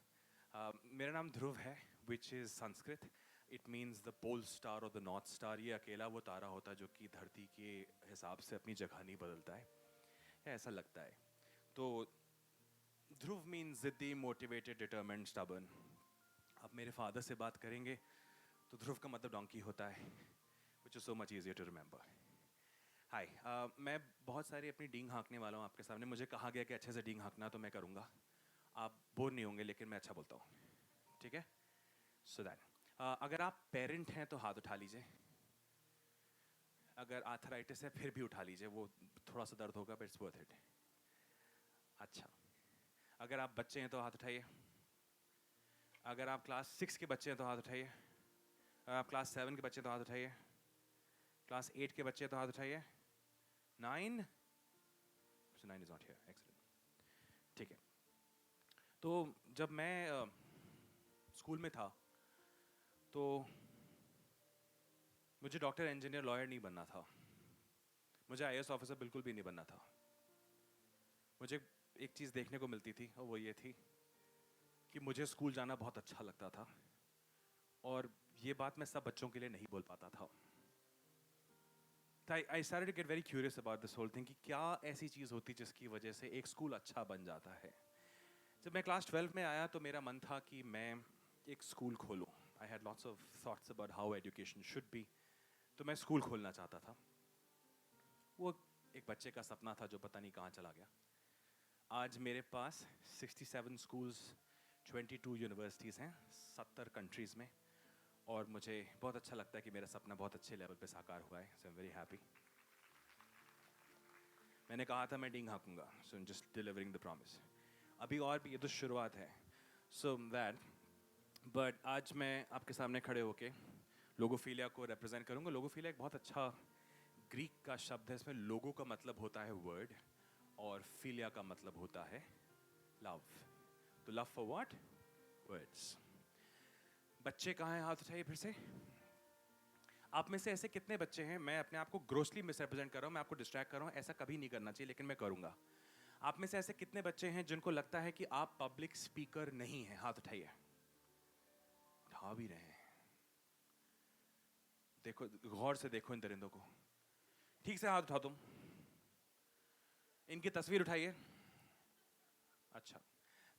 मेरा नाम ध्रुव है, which is Sanskrit. It means the pole star or the north star. ये अकेला वो तारा होता है जो कि धरती के हिसाब से अपनी जगह नहीं बदलता है. ऐसा लगता है. तो ध्रुव means ज़िद्दी, motivated, determined, stubborn. अब मेरे फादर से बात करेंगे तो ध्रुव का मतलब डोंकी होता है, which is so much easier to remember. Hi, मैं बहुत सारी अपनी डींग हाँकने वाला हूँ आपके सामने. मुझे कहा गया कि अच्छे से डींग हाँकना, तो मैं करूँगा. आप बोर नहीं होंगे, लेकिन मैं अच्छा बोलता हूँ. ठीक है? So that. अगर आप पेरेंट हैं तो हाथ उठा लीजिए. अगर आर्थराइटिस है फिर भी उठा लीजिए, वो थोड़ा सा दर्द होगा, but it's worth it. अच्छा. अगर आप बच्चे हैं तो हाथ उठाइए. अगर आप क्लास 6 के बच्चे हैं तो हाथ उठाइए. आप क्लास 7 के बच्चे तो हाथ उठाइए. क्लास 8 के बच्चे तो हाथ उठाइए. 9? So 9 is not here. Excellent. ठीक है. तो जब मैं स्कूल में था तो मुझे डॉक्टर, इंजीनियर, लॉयर नहीं बनना था. मुझे IAS ऑफिसर बिल्कुल भी नहीं बनना था. मुझे एक चीज़ देखने को मिलती थी और वो ये थी कि मुझे स्कूल जाना बहुत अच्छा लगता था. और ये बात मैं सब बच्चों के लिए नहीं बोल पाता था. I started to get very curious about this whole thing कि क्या ऐसी चीज़ होती जिसकी वजह से एक स्कूल अच्छा बन जाता है. जब मैं क्लास 12 में आया तो मेरा मन था कि मैं एक स्कूल खोलूं. I had lots of thoughts about how education should be. तो मैं स्कूल खोलना चाहता था. वो एक बच्चे का सपना था जो पता नहीं कहाँ चला गया. आज मेरे पास 67 schools, 22 यूनिवर्सिटीज़ हैं 70 कंट्रीज़ में. और मुझे बहुत अच्छा लगता है कि मेरा सपना बहुत अच्छे लेवल पे साकार हुआ है. So I am very happy. मैंने कहा था मैं डींग हाँकूंगा. So I am just delivering the promise. अभी और भी, ये तो शुरुआत है. सो दैट, बट आज मैं आपके सामने खड़े होके लोगोफिलिया को रिप्रेजेंट करूँगा. लोगोफिलिया एक बहुत अच्छा ग्रीक का शब्द है. इसमें लोगो का मतलब होता है वर्ड और फिलिया का मतलब होता है लव. तो लव फॉर व्हाट? वर्ड्स. बच्चे कहाँ हैं? हाथ उठाइए फिर से. आप में से ऐसे कितने बच्चे हैं? मैं अपने आप को ग्रोसली मिसरिप्रेजेंट कर रहा हूँ, मैं आपको डिस्ट्रैक्ट कर रहा हूँ. ऐसा कभी नहीं करना चाहिए, लेकिन मैं करूँगा. आप में से ऐसे कितने बच्चे हैं जिनको लगता है कि आप पब्लिक स्पीकर नहीं हैं? हाथ उठाइए. उठा भी रहे हैं. देखो, गौर से देखो इन दरिंदों को. ठीक से हाथ उठा तुम. इनकी तस्वीर उठाइए. अच्छा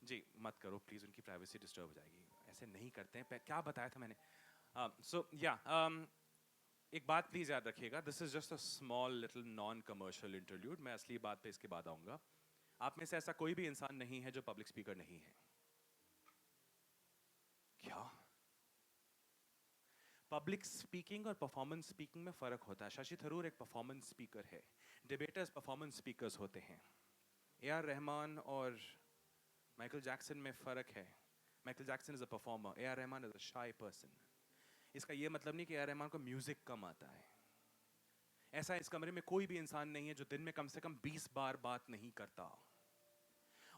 जी, मत करो प्लीज़, उनकी प्राइवेसी डिस्टर्ब हो जाएगी. ऐसे नहीं करते हैं. क्या बताया था मैंने? सो या, एक बात प्लीज़ याद रखिएगा. This is just a small little non commercial interlude. मैं असली बात पे इसके बाद आऊँगा. आप में से ऐसा कोई भी इंसान नहीं है जो पब्लिक स्पीकर नहीं है. क्या? पब्लिक स्पीकिंग और परफॉर्मेंस स्पीकिंग में फ़र्क होता है. शशि थरूर एक परफॉर्मेंस स्पीकर है. डिबेटर्स परफॉर्मेंस स्पीकर्स होते हैं. A.R. रहमान और माइकल जैक्सन में फ़र्क है. Michael Jackson is a performer. A.R. Rahman is a शाई पर्सन. इसका ये मतलब नहीं कि A.R. रहमान को म्यूज़िक कम आता है. ऐसा इस कमरे में कोई भी इंसान नहीं है जो दिन में कम से कम 20 बार बात नहीं करता.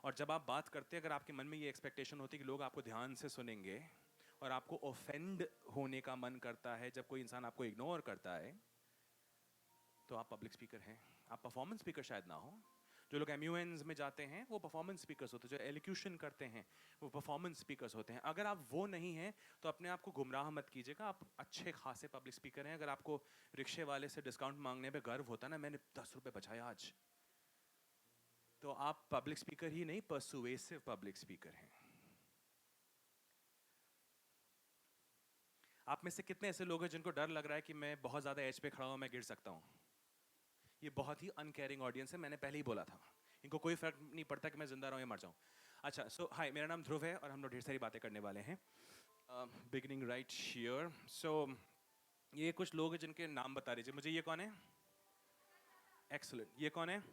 और जब आप बात करते हैं, अगर आपके मन में ये एक्सपेक्टेशन होती है कि लोग आपको ध्यान से सुनेंगे और आपको ऑफेंड होने का मन करता है जब कोई इंसान आपको इग्नोर करता है, तो आप पब्लिक स्पीकर हैं. आप परफॉर्मेंस स्पीकर शायद ना हो. जो लोग MUNs में जाते हैं वो परफॉर्मेंस स्पीकर्स होते हैं. जो एलोक्यूशन करते हैं वो परफॉर्मेंस स्पीकर्स होते हैं. अगर आप वो नहीं हैं तो अपने आप को गुमराह मत कीजिएगा. आप अच्छे खासे पब्लिक स्पीकर हैं. अगर आपको रिक्शे वाले से डिस्काउंट मांगने पे गर्व होता ना, मैंने 10 रुपये बचाया आज, तो आप पब्लिक स्पीकर ही नहीं, परसुएसिव पब्लिक स्पीकर हैं. आप में से कितने ऐसे लोग हैं जिनको डर लग रहा है कि मैं बहुत ज़्यादा एज पे खड़ा हूँ, मैं गिर सकता हूँ? ये बहुत ही अनकेयरिंग ऑडियंस है, मैंने पहले ही बोला था। इनको कोई फर्क नहीं पड़ता कि मैं जिंदा रहूँ या मर जाऊँ। अच्छा, सो हाय, मेरा नाम ध्रुव है और हम लोग ढेर सारी बातें करने वाले हैं। Beginning right here. सो ये कुछ लोग हैं जिनके नाम बता दीजिए मुझे। ये कौन है? एक्सीलेंट। ये कौन है?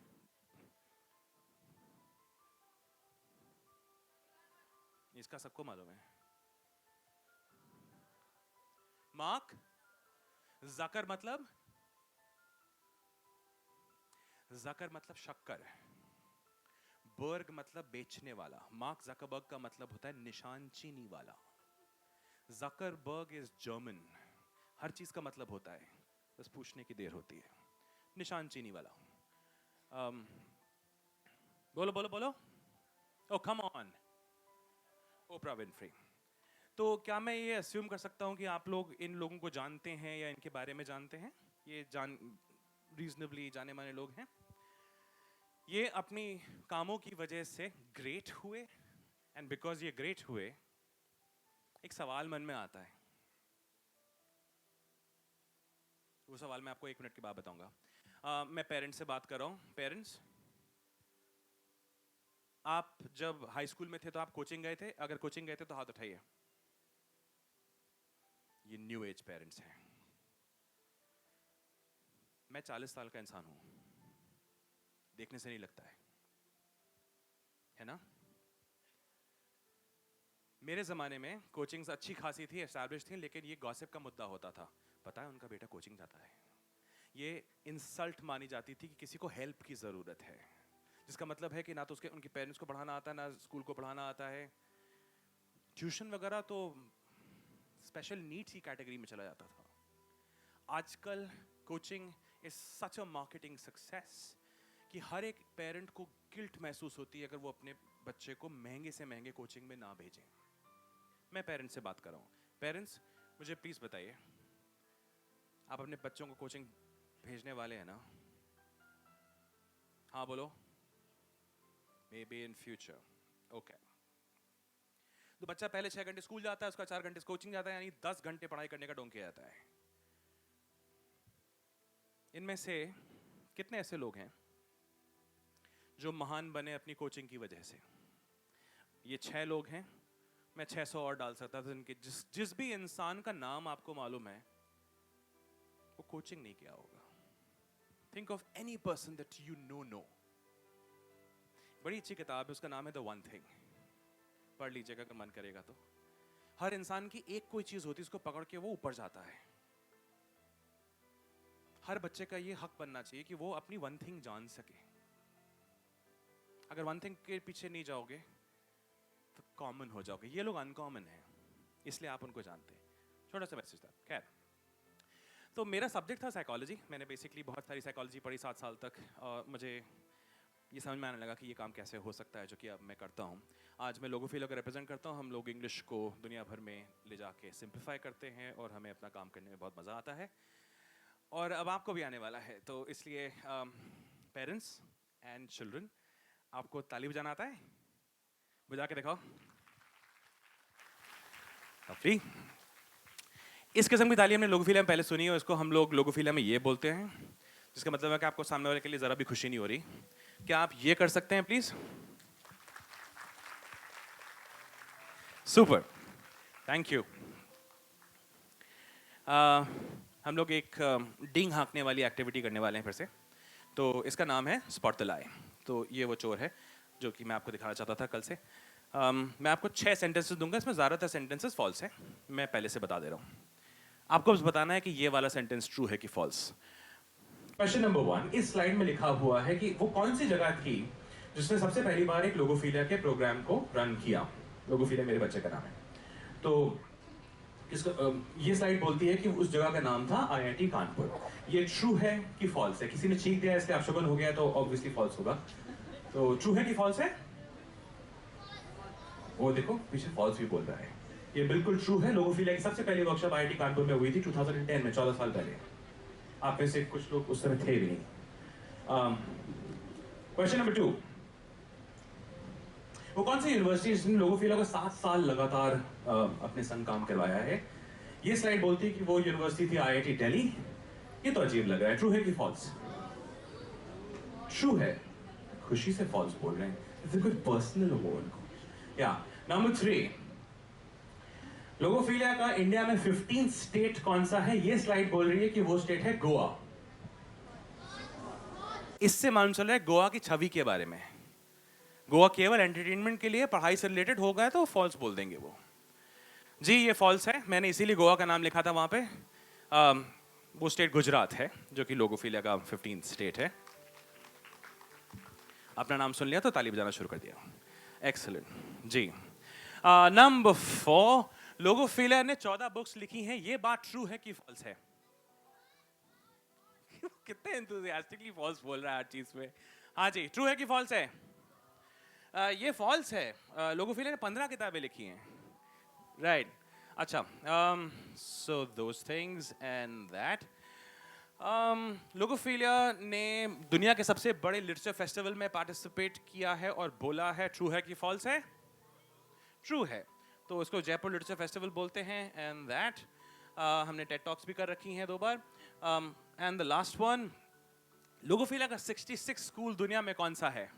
इसका सबको मालूम है। मार्क जकर मतलब? जकर मतलब शक्कर। बर्ग मतलब बेचने वाला। मार्क जकरबर्ग का मतलब होता है निशान चीनी वाला। Zuckerberg is German. हर चीज का मतलब होता है, बस पूछने की देर होती है। निशान चीनी वाला। बोलो बोलो बोलो। ओ कम ऑन। Ophrah Winfrey. तो क्या मैं ये अस्यूम कर सकता हूँ कि आप लोग इन लोगों को जानते हैं या इनके बारे में जानते हैं? ये रीजनेबली जाने माने लोग हैं। ये अपनी कामों की वजह से ग्रेट हुए, एंड बिकॉज ये ग्रेट हुए, एक सवाल मन में आता है। वो सवाल मैं आपको 1 मिनट के बाद बताऊंगा। मैं पेरेंट्स से बात कर रहा हूँ। पेरेंट्स, आप जब हाई स्कूल में थे तो आप कोचिंग गए थे? अगर कोचिंग गए थे तो हाथ उठाइए। ये न्यू एज पेरेंट्स हैं। मैं 40 साल का इंसान हूं, देखने से नहीं लगता है ना? मेरे ज़माने में कोचिंग्स अच्छी खासी थी, एस्टैब्लिश थी, लेकिन ये गॉसिप का मुद्दा होता था। पता है उनका बेटा कोचिंग जाता है। ये इंसल्ट मानी जाती थी कि किसी को हेल्प की ज़रूरत है, जिसका मतलब है कि ना तो उनके पेरेंट्स को पढ़ाना आता है, ना स्कूल को पढ़ाना आता है। ट्यूशन वगैरह तो स्पेशल नीड्स की कैटेगरी में चला जाता था। आजकल coaching is such a marketing success कि हर एक पेरेंट को गिल्ट महसूस होती है अगर वो अपने बच्चे को महंगे से महंगे कोचिंग में ना भेजें। मैं पेरेंट्स से बात कर रहा हूँ। पेरेंट्स, मुझे प्लीज़ बताइए, आप अपने बच्चों को कोचिंग भेजने वाले हैं ना? हाँ बोलो। May be in future. Okay. तो बच्चा पहले 6 घंटे स्कूल जाता है, उसका 4 घंटे कोचिंग जाता है, यानी 10 घंटे पढ़ाई करने का डोंक किया जाता है। इनमें से कितने ऐसे लोग हैं जो महान बने अपनी कोचिंग की वजह से? ये 6 लोग हैं। मैं 600 और डाल सकता था। इनके जिस भी इंसान का नाम आपको मालूम है वो कोचिंग नहीं किया होगा। Think of any person that you know. बड़ी अच्छी किताब है, उसका नाम है द वन थिंग। पढ़ लीजिएगा अगर मन करेगा तो। हर इंसान की एक कोई चीज होती है, उसको पकड़ के वो ऊपर जाता है। हर बच्चे का ये हक बनना चाहिए कि वो अपनी वन थिंग जान सके। अगर वन थिंग के पीछे नहीं जाओगे तो कॉमन हो जाओगे। ये लोग अनकॉमन हैं, इसलिए आप उनको जानते हैं। छोटा सा मैसेज था। खैर, तो मेरा सब्जेक्ट था साइकोलॉजी। मैंने बेसिकली बहुत सारी साइकोलॉजी पढ़ी 7 साल तक, और मुझे ये समझ में आने लगा कि ये काम कैसे हो सकता है जो कि अब मैं करता हूँ। आज मैं लोगोफिला को रिप्रेजेंट करता हूँ। हम लोग इंग्लिश को दुनिया भर में ले जाके सिंप्लीफाई करते हैं और हमें अपना काम करने में बहुत मज़ा आता है, और अब आपको भी आने वाला है। तो इसलिए पेरेंट्स एंड चिल्ड्रन, आपको ताली बजाना आता है? बजा के दिखाओ। फ्री। इस किस्म की ताली हमने लोगोफिला में पहले सुनी है, इसको हम लोग लोगोफिला में ये बोलते हैं, जिसका मतलब है कि आपको सामने वाले के लिए ज़रा भी खुशी नहीं हो रही। क्या आप ये कर सकते हैं प्लीज? Super, thank you. हम लोग एक डींग हाँकने वाली एक्टिविटी करने वाले हैं फिर से। तो इसका नाम है स्पॉट द लाई। तो ये वो चोर है जो कि मैं आपको दिखाना चाहता था कल से। मैं आपको 6 सेंटेंसेस दूंगा, इसमें ज़्यादातर सेंटेंसेस फॉल्स है। मैं पहले से बता दे रहा हूँ, आपको बस बताना है कि ये वाला सेंटेंस ट्रू है कि फॉल्स। क्वेश्चन नंबर 1, इस स्लाइड में लिखा हुआ है कि वो कौन सी जगह थी जिसने सबसे पहली बार एक लोगोफिला के प्रोग्राम को रन किया। लोगोफिला मेरे बच्चे का नाम है। तो ये स्लाइड बोलती है कि उस जगह का नाम था IIT कानपुर। ये ट्रू है कि फॉल्स है? किसी ने चीख दिया इसलिए अपशगुन हो गया तो ऑब्वियसली फॉल्स होगा। तो ट्रू है कि फॉल्स है? वो देखो पीछे फॉल्स भी बोल रहा है। ये बिल्कुल ट्रू है। लोगोफिला की सबसे पहली वर्कशॉप IIT कानपुर में हुई थी 2010 में, 14 साल पहले। आप में से कुछ लोग उस समय थे भी नहीं। क्वेश्चन नंबर 2, वो कौन सी यूनिवर्सिटी जिसने लोगोफिला को 7 साल लगातार अपने संग काम करवाया है? ये स्लाइड बोलती है कि वो यूनिवर्सिटी थी आईआईटी दिल्ली। ये तो अजीब लग रहा है, ट्रू है कि फॉल्स? ट्रू है। खुशी से फॉल्स बोल रहे हैं। It's a good personal award. या नंबर 3, लोगोफिलिया का इंडिया में 15 स्टेट कौन सा है? ये स्लाइड बोल रही है कि वो स्टेट है गोवा। इससे मालूम चल रहा है गोवा की छवि के बारे में। गोवा केवल एंटरटेनमेंट के लिए, पढ़ाई से रिलेटेड हो गया तो फॉल्स बोल देंगे वो। जी ये फॉल्स है, मैंने इसीलिए गोवा का नाम लिखा था वहाँ पे। वो स्टेट गुजरात है जो कि लोगोफिलिया का 15 स्टेट है। अपना नाम सुन लिया तो ताली बजाना शुरू कर दिया। एक्सीलेंट जी। नंबर 4, लोगोफिलिया ने 14 बुक्स लिखी हैं। ये बात ट्रू है कि फॉल्स है? कितने एंथुसियास्टिकली फॉल्स बोल रहा है हर चीज में। हाँ जी, ट्रू है कि फॉल्स है? ये फॉल्स है। लोगोफिलिया ने 15 किताबें लिखी हैं। राइट अच्छा, so those things and that. Logophilia ने दुनिया के सबसे बड़े लिटरेचर फेस्टिवल में पार्टिसिपेट किया है और बोला है। ट्रू है कि फॉल्स है? ट्रू है। तो इसको जयपुर लिटरेचर फेस्टिवल बोलते हैं एंड दैट। हमने टेड टॉक्स भी कर रखी हैं 2 बार। एंड द लास्ट वन, लोगोफिलिया का 66 स्कूल दुनिया में कौन सा है?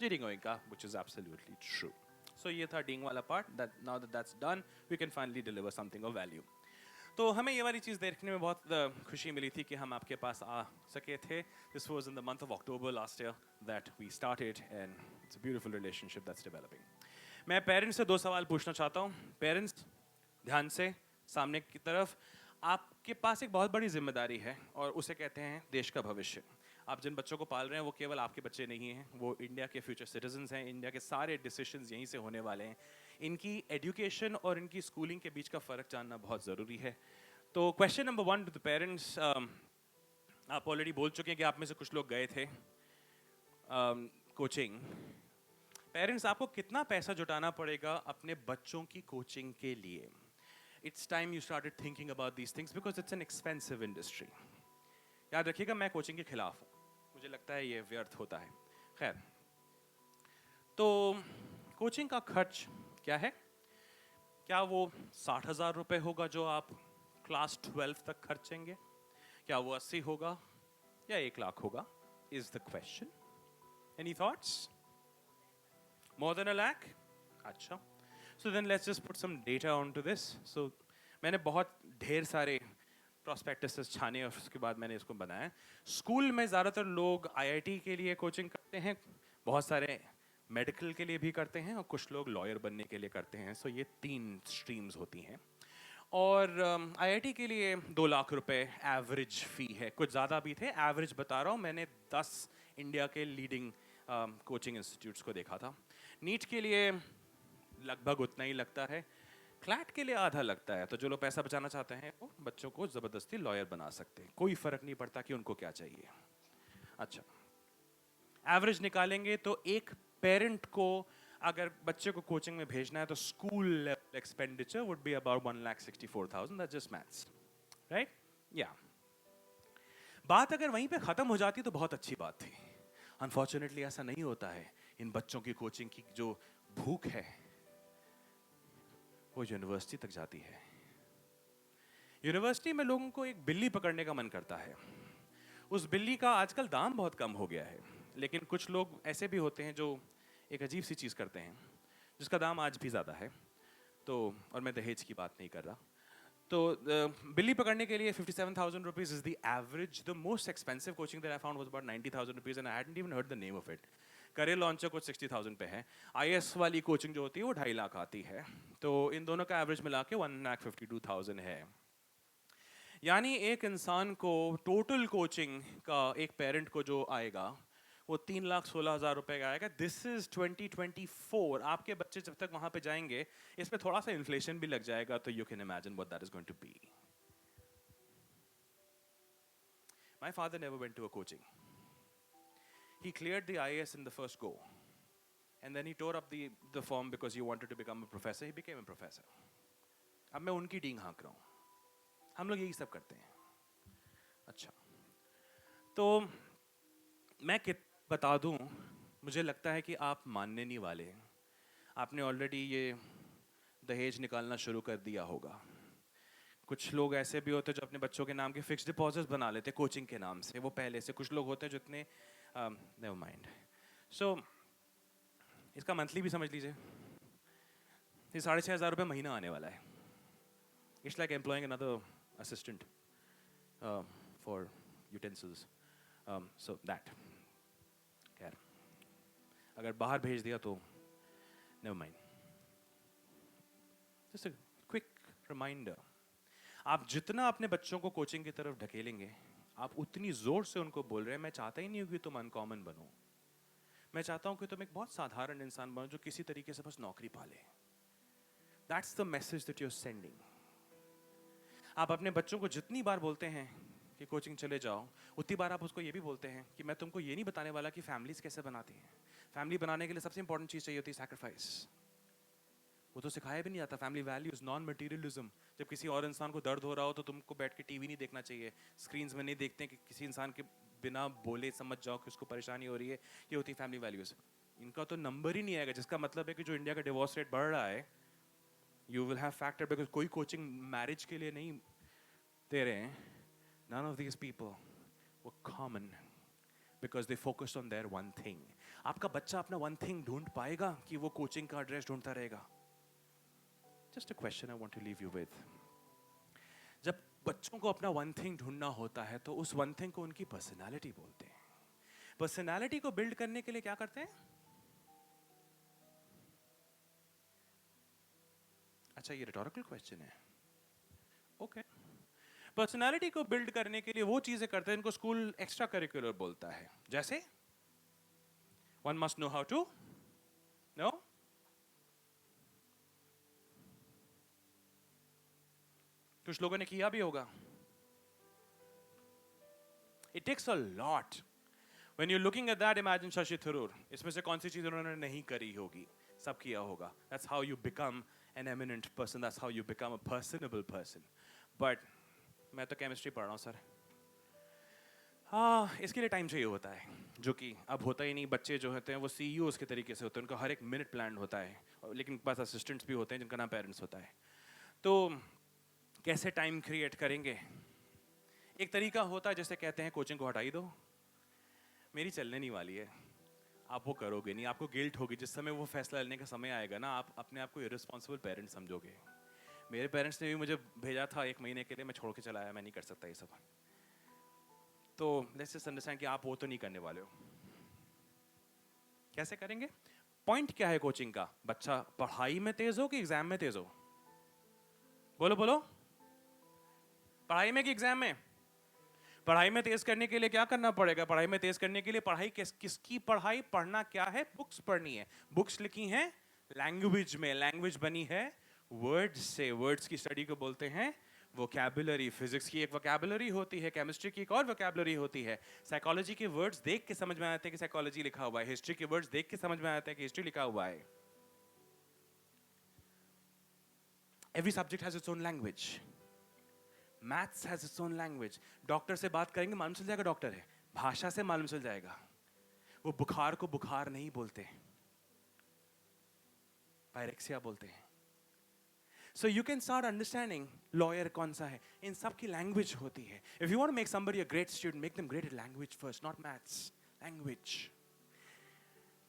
G.D.Goenka, which is absolutely true. So ये था डींग वाला part. That now that that's done, we can finally deliver something of value. तो हमें ये वाली चीज़ देखने में बहुत खुशी मिली थी कि हम आपके पास आ सके थे। This was in the month of October last year that we started, and it's a beautiful relationship that's developing. मैं पेरेंट्स से 2 सवाल पूछना चाहता हूँ। पेरेंट्स ध्यान से सामने की तरफ। आपके पास एक बहुत बड़ी जिम्मेदारी है और उसे कहते हैं देश का भविष्य। आप जिन बच्चों को पाल रहे हैं वो केवल आपके बच्चे नहीं हैं, वो इंडिया के फ्यूचर सिटीजन्स हैं। इंडिया के सारे डिसीजंस यहीं से होने वाले हैं। इनकी एजुकेशन और इनकी स्कूलिंग के बीच का फ़र्क जानना बहुत ज़रूरी है। तो question number 1 to the parents. आप ऑलरेडी बोल चुके हैं कि आप में से कुछ लोग गए थे कोचिंग। पेरेंट्स, आपको कितना पैसा जुटाना पड़ेगा अपने बच्चों की कोचिंग के लिए? It's time you started thinking about these things because it's an expensive industry. याद रखिएगा, मैं कोचिंग के खिलाफ हूँ, मुझे लगता है ये व्यर्थ होता है। खैर, तो कोचिंग का खर्च क्या है? क्या वो 60,000 रुपये होगा जो आप क्लास 12 तक खर्चेंगे? क्या वो 80 होगा या 1 लाख होगा? Is the question. Any thoughts? More than 1 lakh? अच्छा, so then let's just put some data onto this. So मैंने बहुत ढेर सारे प्रोस्पेक्टसेस छाने और उसके बाद मैंने इसको बनाया। स्कूल में ज़्यादातर लोग आईआईटी के लिए कोचिंग करते हैं, बहुत सारे मेडिकल के लिए भी करते हैं और कुछ लोग लॉयर बनने के लिए करते हैं। सो ये 3 स्ट्रीम्स होती हैं। और आईआईटी के लिए 2 लाख रुपए एवरेज फ़ी है। कुछ ज़्यादा भी थे, एवरेज बता रहा हूँ। मैंने 10 इंडिया के लीडिंग कोचिंग इंस्टीट्यूट्स को देखा था। नीट के लिए लगभग उतना ही लगता है, क्लैट के लिए आधा लगता है। तो जो लोग पैसा बचाना चाहते हैं वो बच्चों को ज़बरदस्ती लॉयर बना सकते हैं, कोई फ़र्क नहीं पड़ता कि उनको क्या चाहिए। अच्छा, एवरेज निकालेंगे तो एक पेरेंट को अगर बच्चे को कोचिंग में भेजना है तो school level expenditure would be about 1,64,000। That's just maths, right? या बात अगर वहीं पे ख़त्म हो जाती तो बहुत अच्छी बात थी। अनफॉर्चुनेटली ऐसा नहीं होता है। इन बच्चों की कोचिंग की जो भूख है वो यूनिवर्सिटी तक जाती है। यूनिवर्सिटी में लोगों को एक बिल्ली पकड़ने का मन करता है। उस बिल्ली का आजकल दाम बहुत कम हो गया है, लेकिन कुछ लोग ऐसे भी होते हैं जो एक अजीब सी चीज़ करते हैं जिसका दाम आज भी ज़्यादा है। तो और मैं दहेज की बात नहीं कर रहा। तो बिल्ली पकड़ने के लिए 57,000 rupees is the average. The most expensive coaching that I found was about 90,000 rupees and I hadn't even heard the name of it. Career launcher कुछ 60,000 पे है। आईएएस वाली कोचिंग जो होती है वो 2.5 लाख आती है। तो इन दोनों का एवरेज मिला के 1,52,000 है। यानी एक इंसान को टोटल कोचिंग का एक पेरेंट को जो आएगा वो 3,16,000 रुपये का आएगा। This is 2024। आपके बच्चे जब तक वहाँ पे जाएंगे इस पे थोड़ा सा इन्फ्लेशन भी लग जाएगा, तो you can imagine what that is going to be. My father never went to a coaching. He cleared the IAS in the first go, and then he tore up the form because he wanted to become a professor. He became a professor. अब मैं उनकी डींग हाँक रहा हूँ। हम लोग यही सब करते हैं। अच्छा, तो मैं बता दूँ, मुझे लगता है कि आप मानने नहीं वाले हैं। आपने ऑलरेडी ये दहेज निकालना शुरू कर दिया होगा। कुछ लोग ऐसे भी होते हैं जो अपने बच्चों के नाम के फिक्स डिपॉजिट्स बना लेते हैं कोचिंग के नाम से, वो पहले से। कुछ लोग होते हैं जो इतने नेवर माइंड। सो इसका मंथली भी समझ लीजिए, ये 6,500 रुपये महीना आने वाला है। It's like employing another assistant for utensils, so that. खैर, अगर बाहर भेज दिया तो never mind. Just a quick reminder, आप जितना अपने बच्चों को कोचिंग की तरफ ढकेलेंगे, आप उतनी जोर से उनको बोल रहे हैं मैं चाहता ही नहीं हूँ कि तुम अनकॉमन बनो, मैं चाहता हूँ कि तुम एक बहुत साधारण इंसान बनो जो किसी तरीके से बस नौकरी पाले। That's the message that you are sending. आप अपने बच्चों को जितनी बार बोलते हैं कि कोचिंग चले जाओ, उतनी बार आप उसको ये भी बोलते हैं कि मैं तुमको ये नहीं बताने वाला कि फैमिलीज कैसे बनाती हैं। फैमिली बनाने के लिए सबसे इंपॉर्टेंट चीज़ चाहिए होती है सैक्रिफाइस। वो तो सिखाया भी नहीं जाता। Family values, non materialism. जब किसी और इंसान को दर्द हो रहा हो तो तुमको बैठ के टीवी नहीं देखना चाहिए, स्क्रीन्स में नहीं देखते कि किसी इंसान के बिना बोले समझ जाओ कि उसको परेशानी हो रही है। ये होती है फैमिली वैल्यूज। इनका तो नंबर ही नहीं आएगा, जिसका मतलब है कि जो इंडिया का डिवोर्स रेट बढ़ रहा है, you will have factor, because कोई कोचिंग मैरिज के लिए नहीं दे रहे हैं। None of these people were common because they focused on their one thing. आपका बच्चा अपना one thing ढूंढ पाएगा कि वो कोचिंग का एड्रेस ढूंढता रहेगा? Just a question I want to leave you with. जब बच्चों को अपना one thing ढूंढना होता है तो उस one thing को उनकी पर्सनालिटी बोलते हैं। पर्सनालिटी को बिल्ड करने के लिए क्या करते हैं? अच्छा, ये रिटोरिकल क्वेश्चन है। ओके। पर्सनालिटी को बिल्ड करने के लिए वो चीजें करते हैं जिनको स्कूल एक्स्ट्रा करिकुलर बोलता है। जैसे one must know how to know, कुछ लोगों ने किया भी होगा। It takes a lot. When you looking at that, imagine Shashi Tharoor. इसमें से कौन सी चीज उन्होंने नहीं करी होगी? सब किया होगा। That's how you become an eminent person, that's how you become a personable person. But मैं तो केमिस्ट्री पढ़ रहा हूँ सर। हाँ, इसके लिए टाइम चाहिए होता है, जो कि अब होता ही नहीं। बच्चे जो होते हैं वो सीईओज के तरीके से होते हैं, उनका हर एक मिनट प्लान होता है, लेकिन उनके पास असिस्टेंट्स भी होते हैं जिनका नाम पेरेंट्स होता है। तो कैसे टाइम क्रिएट करेंगे? एक तरीका होता है जैसे कहते हैं कोचिंग को हटाई दो, मेरी चलने नहीं वाली है। आप वो करोगे नहीं, आपको गिल्ट होगी। जिस समय वो फैसला लेने का समय आएगा ना, आप अपने आप को इररिस्पॉन्सिबल पेरेंट समझोगे। मेरे पेरेंट्स ने भी मुझे भेजा था 1 महीने के लिए, मैं छोड़ के चला आया, मैं नहीं कर सकता ये सब। तो लेट्स जस्ट अंडरस्टैंड कि आप वो तो नहीं करने वाले हो। कैसे करेंगे? पॉइंट क्या है कोचिंग का? बच्चा पढ़ाई में तेज हो कि एग्जाम में तेज हो? बोलो बोलो, पढ़ाई में कि एग्जाम में? पढ़ाई में तेज करने के लिए क्या करना पड़ेगा? पढ़ाई में तेज करने के लिए पढ़ाई किसकी पढ़ाई? पढ़ना क्या है? बुक्स पढ़नी है। बुक्स लिखी हैं लैंग्वेज में, लैंग्वेज बनी है वर्ड्स से। वर्ड्स की स्टडी को बोलते हैं वोकैबुलरी। फिजिक्स की एक वोकैबुलरी होती है, केमिस्ट्री की एक और वोकैबुलरी होती है। साइकोलॉजी के वर्ड्स देख के समझ में आते हैं कि साइकोलॉजी लिखा हुआ है। हिस्ट्री के वर्ड्स देख के समझ में आते हैं कि हिस्ट्री लिखा हुआ है। Every subject has its own language. Maths has its own language. Doctor से बात करेंगे, मालूम चल जाएगा डॉक्टर है। भाषा से मालूम चल जाएगा। वो बुखार को बुखार नहीं बोलते, पायरेक्सिया बोलते हैं। So you can start understanding lawyer कौन सा है। इन सब की language होती है। If you want to make somebody a great student, make them great at language first, not maths. Language.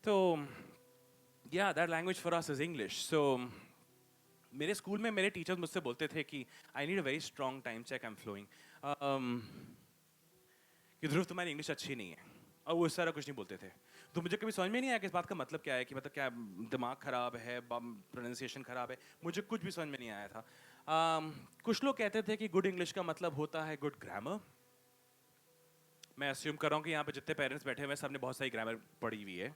So yeah, that language for us is English. So मेरे school में मेरे टीचर्स मुझसे बोलते थे कि I need a very strong time check, I'm flowing. कि ध्रुव तुम्हारी English अच्छी नहीं है, और वो इस तरह कुछ नहीं बोलते थे। तो मुझे कभी समझ में नहीं आया कि इस बात का मतलब क्या है, कि मतलब क्या दिमाग खराब है, प्रोनाउंसिएशन खराब है। मुझे कुछ भी समझ में नहीं आया था। कुछ लोग कहते थे कि गुड इंग्लिश का मतलब होता है गुड ग्रामर। मैं अस्यूम कर रहा हूँ कि यहाँ पे जितने पेरेंट्स बैठे हुए हैं सबने बहुत सारी ग्रामर पढ़ी हुई है।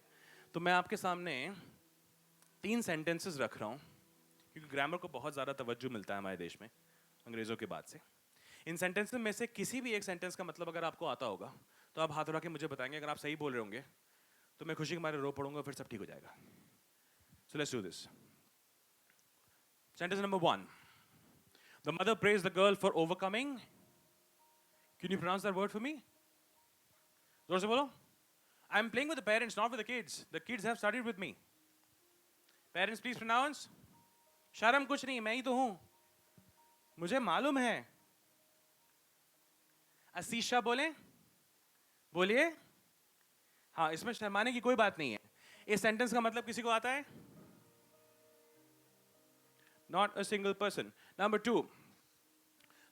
तो मैं आपके सामने 3 सेंटेंसेस रख रहा हूँ, क्योंकि ग्रामर को बहुत ज़्यादा तवज्जो मिलता है हमारे देश में अंग्रेज़ों के बाद से। इन सेंटेंसेस में से किसी भी एक सेंटेंस का मतलब अगर आपको आता होगा तो आप हाथ उठा के मुझे बताएंगे। अगर आप सही बोल रहे होंगे तो मैं खुशी के मारे रो पड़ूंगा, फिर सब ठीक हो जाएगा। So let's do this. Sentence number 1. The mother praised the girl for overcoming. Can you pronounce that word for me? जोर से बोलो। I'm playing with the parents, not with the kids. The kids have studied with me. Parents, please pronounce. शर्म कुछ नहीं, मैं ही तो हूं, मुझे मालूम है। असीशा बोले, बोलिए। हाँ, इसमें शर्माने की कोई बात नहीं है। इस सेंटेंस का मतलब किसी को आता है? Not a single person. Number 2,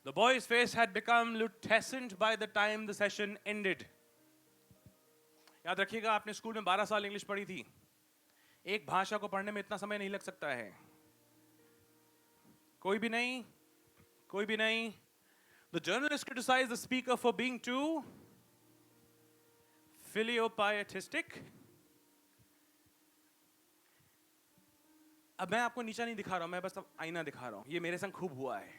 the boy's face had become lutescent by the time the session ended. याद रखिएगा, आपने स्कूल में 12 साल इंग्लिश पढ़ी थी। एक भाषा को पढ़ने में इतना समय नहीं लग सकता है। कोई भी नहीं, कोई भी नहीं। The journalist criticized the speaker for being too filiopietistic. अब मैं आपको नीचा नहीं दिखा रहा हूं, मैं बस अब आईना दिखा रहा हूं। ये मेरे संग खूब हुआ है।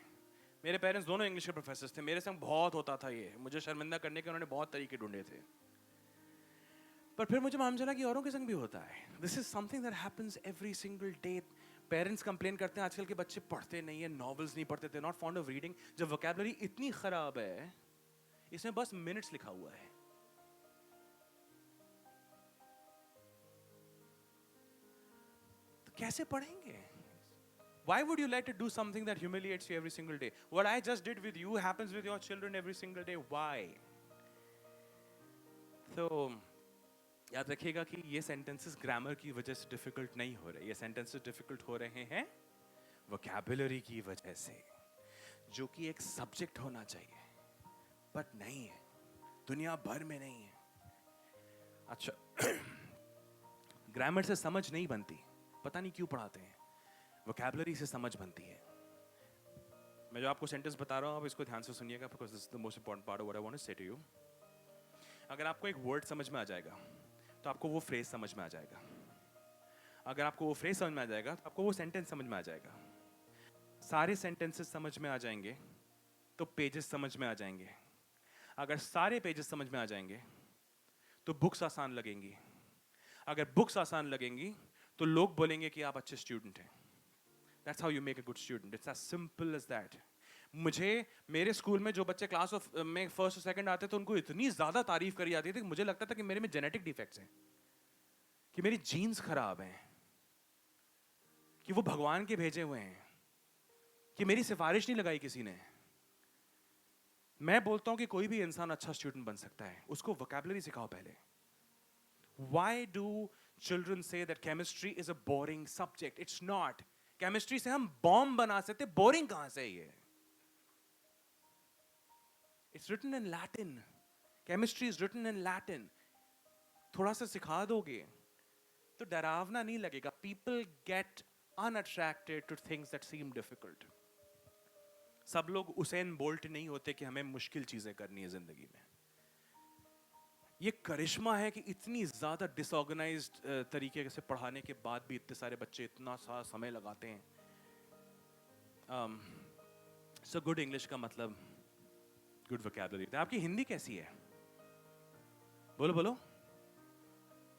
मेरे पेरेंट्स दोनों इंग्लिश के प्रोफेसर थे, मेरे संग बहुत होता था ये। मुझे शर्मिंदा करने के उन्होंने बहुत तरीके ढूंढे थे, पर फिर मुझे मालूम चला कि औरों के संग भी होता है। This is something that happens every single day. Parents complain करते हैं आजकल के बच्चे पढ़ते नहीं है, नॉवेल्स नहीं पढ़ते, नॉट फॉन्ड ऑफ रीडिंग। जब वोकैबुलरी इतनी खराब है, इसमें बस मिनट्स लिखा हुआ है। तो कैसे पढ़ेंगे? Why would you like to do something that humiliates you every single day? What I just did with you happens with your children every single day. Why? So, याद रखिएगा कि ये सेंटेंसेस ग्रामर की वजह से डिफिकल्ट नहीं हो रहे। ये सेंटेंसेस डिफिकल्ट हो रहे हैं वोकैबुलरी की वजह से, जो कि एक सब्जेक्ट होना चाहिए, बट नहीं है, दुनिया भर में नहीं है। अच्छा, ग्रामर से समझ नहीं बनती, पता नहीं क्यों पढ़ाते हैं। वोकैबुलरी से समझ बनती है। मैं जो आपको सेंटेंस बता रहा हूँ, आप इसको ध्यान से सुनिएगा, because this is the most important part of what I want to say to you. अगर आपको एक वर्ड समझ में आ जाएगा, तो आपको वो फ्रेज समझ में आ जाएगा। अगर आपको वो फ्रेज समझ में आ जाएगा, तो आपको वो सेंटेंस समझ में आ जाएगा। सारे सेंटेंसेस समझ में आ जाएंगे तो पेजेस समझ में आ जाएंगे। अगर सारे पेजेस समझ में आ जाएंगे तो बुक्स आसान लगेंगी। अगर बुक्स आसान लगेंगी तो लोग बोलेंगे कि आप अच्छे स्टूडेंट हैं। That's how you make a good student. It's as simple as that. मुझे मेरे स्कूल में जो बच्चे क्लास ऑफ में फर्स्ट और सेकंड आते थे, उनको इतनी ज्यादा तारीफ करी जाती थी कि मुझे लगता था कि मेरे में जेनेटिक डिफेक्ट्स हैं, कि मेरी जीन्स खराब हैं, कि वो भगवान के भेजे हुए हैं, कि मेरी सिफारिश नहीं लगाई किसी ने। मैं बोलता हूं कि कोई भी इंसान अच्छा स्टूडेंट बन सकता है, उसको वोकैबुलरी सिखाओ पहले। Why do children say that chemistry is a boring subject? It's not. Chemistry से हम बॉम्ब बना सकते, बोरिंग कहां से ये? It's written in Latin. Chemistry is written in Latin. थोड़ा सा सिखा दोगे तो डरावना नहीं लगेगा। People get unattracted to things that seem difficult. सब लोग उसेन बोल्ट नहीं होते कि हमें मुश्किल चीजें करनी है जिंदगी में। ये करिश्मा है कि इतनी ज्यादा डिसऑर्गेनाइज्ड तरीके से पढ़ाने के बाद भी इतने सारे बच्चे इतना सा समय लगाते हैं। सो गुड इंग्लिश का मतलब गुड वोकैबुलरी। आपकी हिंदी कैसी है? बोलो बोलो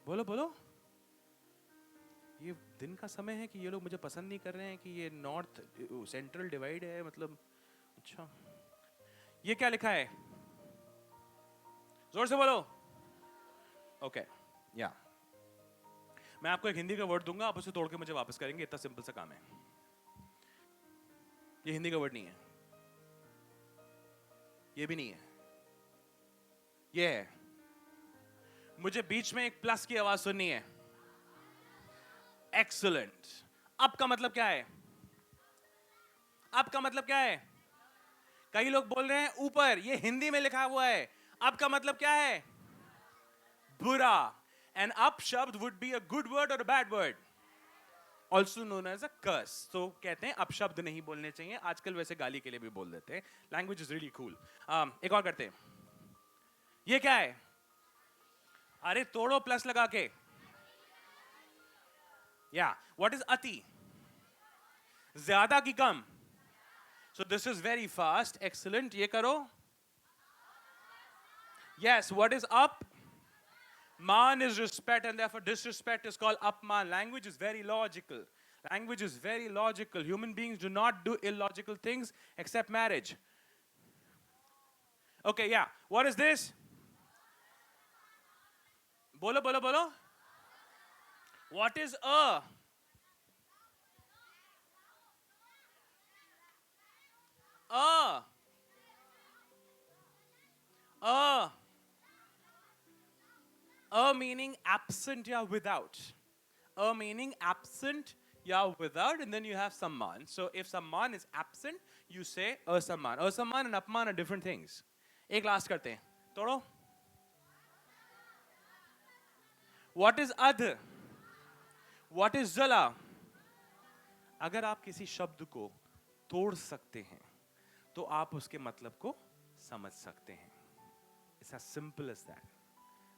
बोलो बोलो। ये दिन का समय है कि ये लोग मुझे पसंद नहीं कर रहे हैं कि ये नॉर्थ सेंट्रल डिवाइड है, मतलब अच्छा। ये क्या लिखा है? जोर से बोलो। ओके, या मैं आपको एक हिंदी का वर्ड दूंगा, आप उसे तोड़ के मुझे वापस करेंगे। इतना सिंपल सा काम है। ये हिंदी का वर्ड नहीं है, ये भी नहीं है, ये है। मुझे बीच में एक प्लस की आवाज सुननी है। एक्सीलेंट। अब का मतलब क्या है? अब का मतलब क्या है? कई लोग बोल रहे हैं ऊपर, ये हिंदी में लिखा हुआ है। अब का मतलब क्या है? बुरा। An up शब्द would be a good word or a bad word, also known as a curse. तो कहते हैं अपशब्द नहीं बोलने चाहिए। आजकल वैसे गाली के लिए भी बोल देते हैं। Language is really cool. एक और करते हैं। ये क्या है? अरे तोड़ो प्लस लगा के। Yeah. What is अति? ज्यादा की कम? So this is very fast. Excellent. ये करो। Yes. What is up? Man is respect, and therefore disrespect is called upman. Language is very logical. Language is very logical. Human beings do not do illogical things except marriage. Okay, yeah. What is this? Bolo, bolo, bolo. What is a? A. A. A meaning absent या without. A meaning absent या without, and then you have samman. So if samman is absent, you say asamman. Asamman and apman are different things. एक last करते हैं. तोड़ो. What is ad? What is jala? अगर आप किसी शब्द को तोड़ सकते हैं, तो आप उसके मतलब को समझ सकते हैं. It's as simple as that.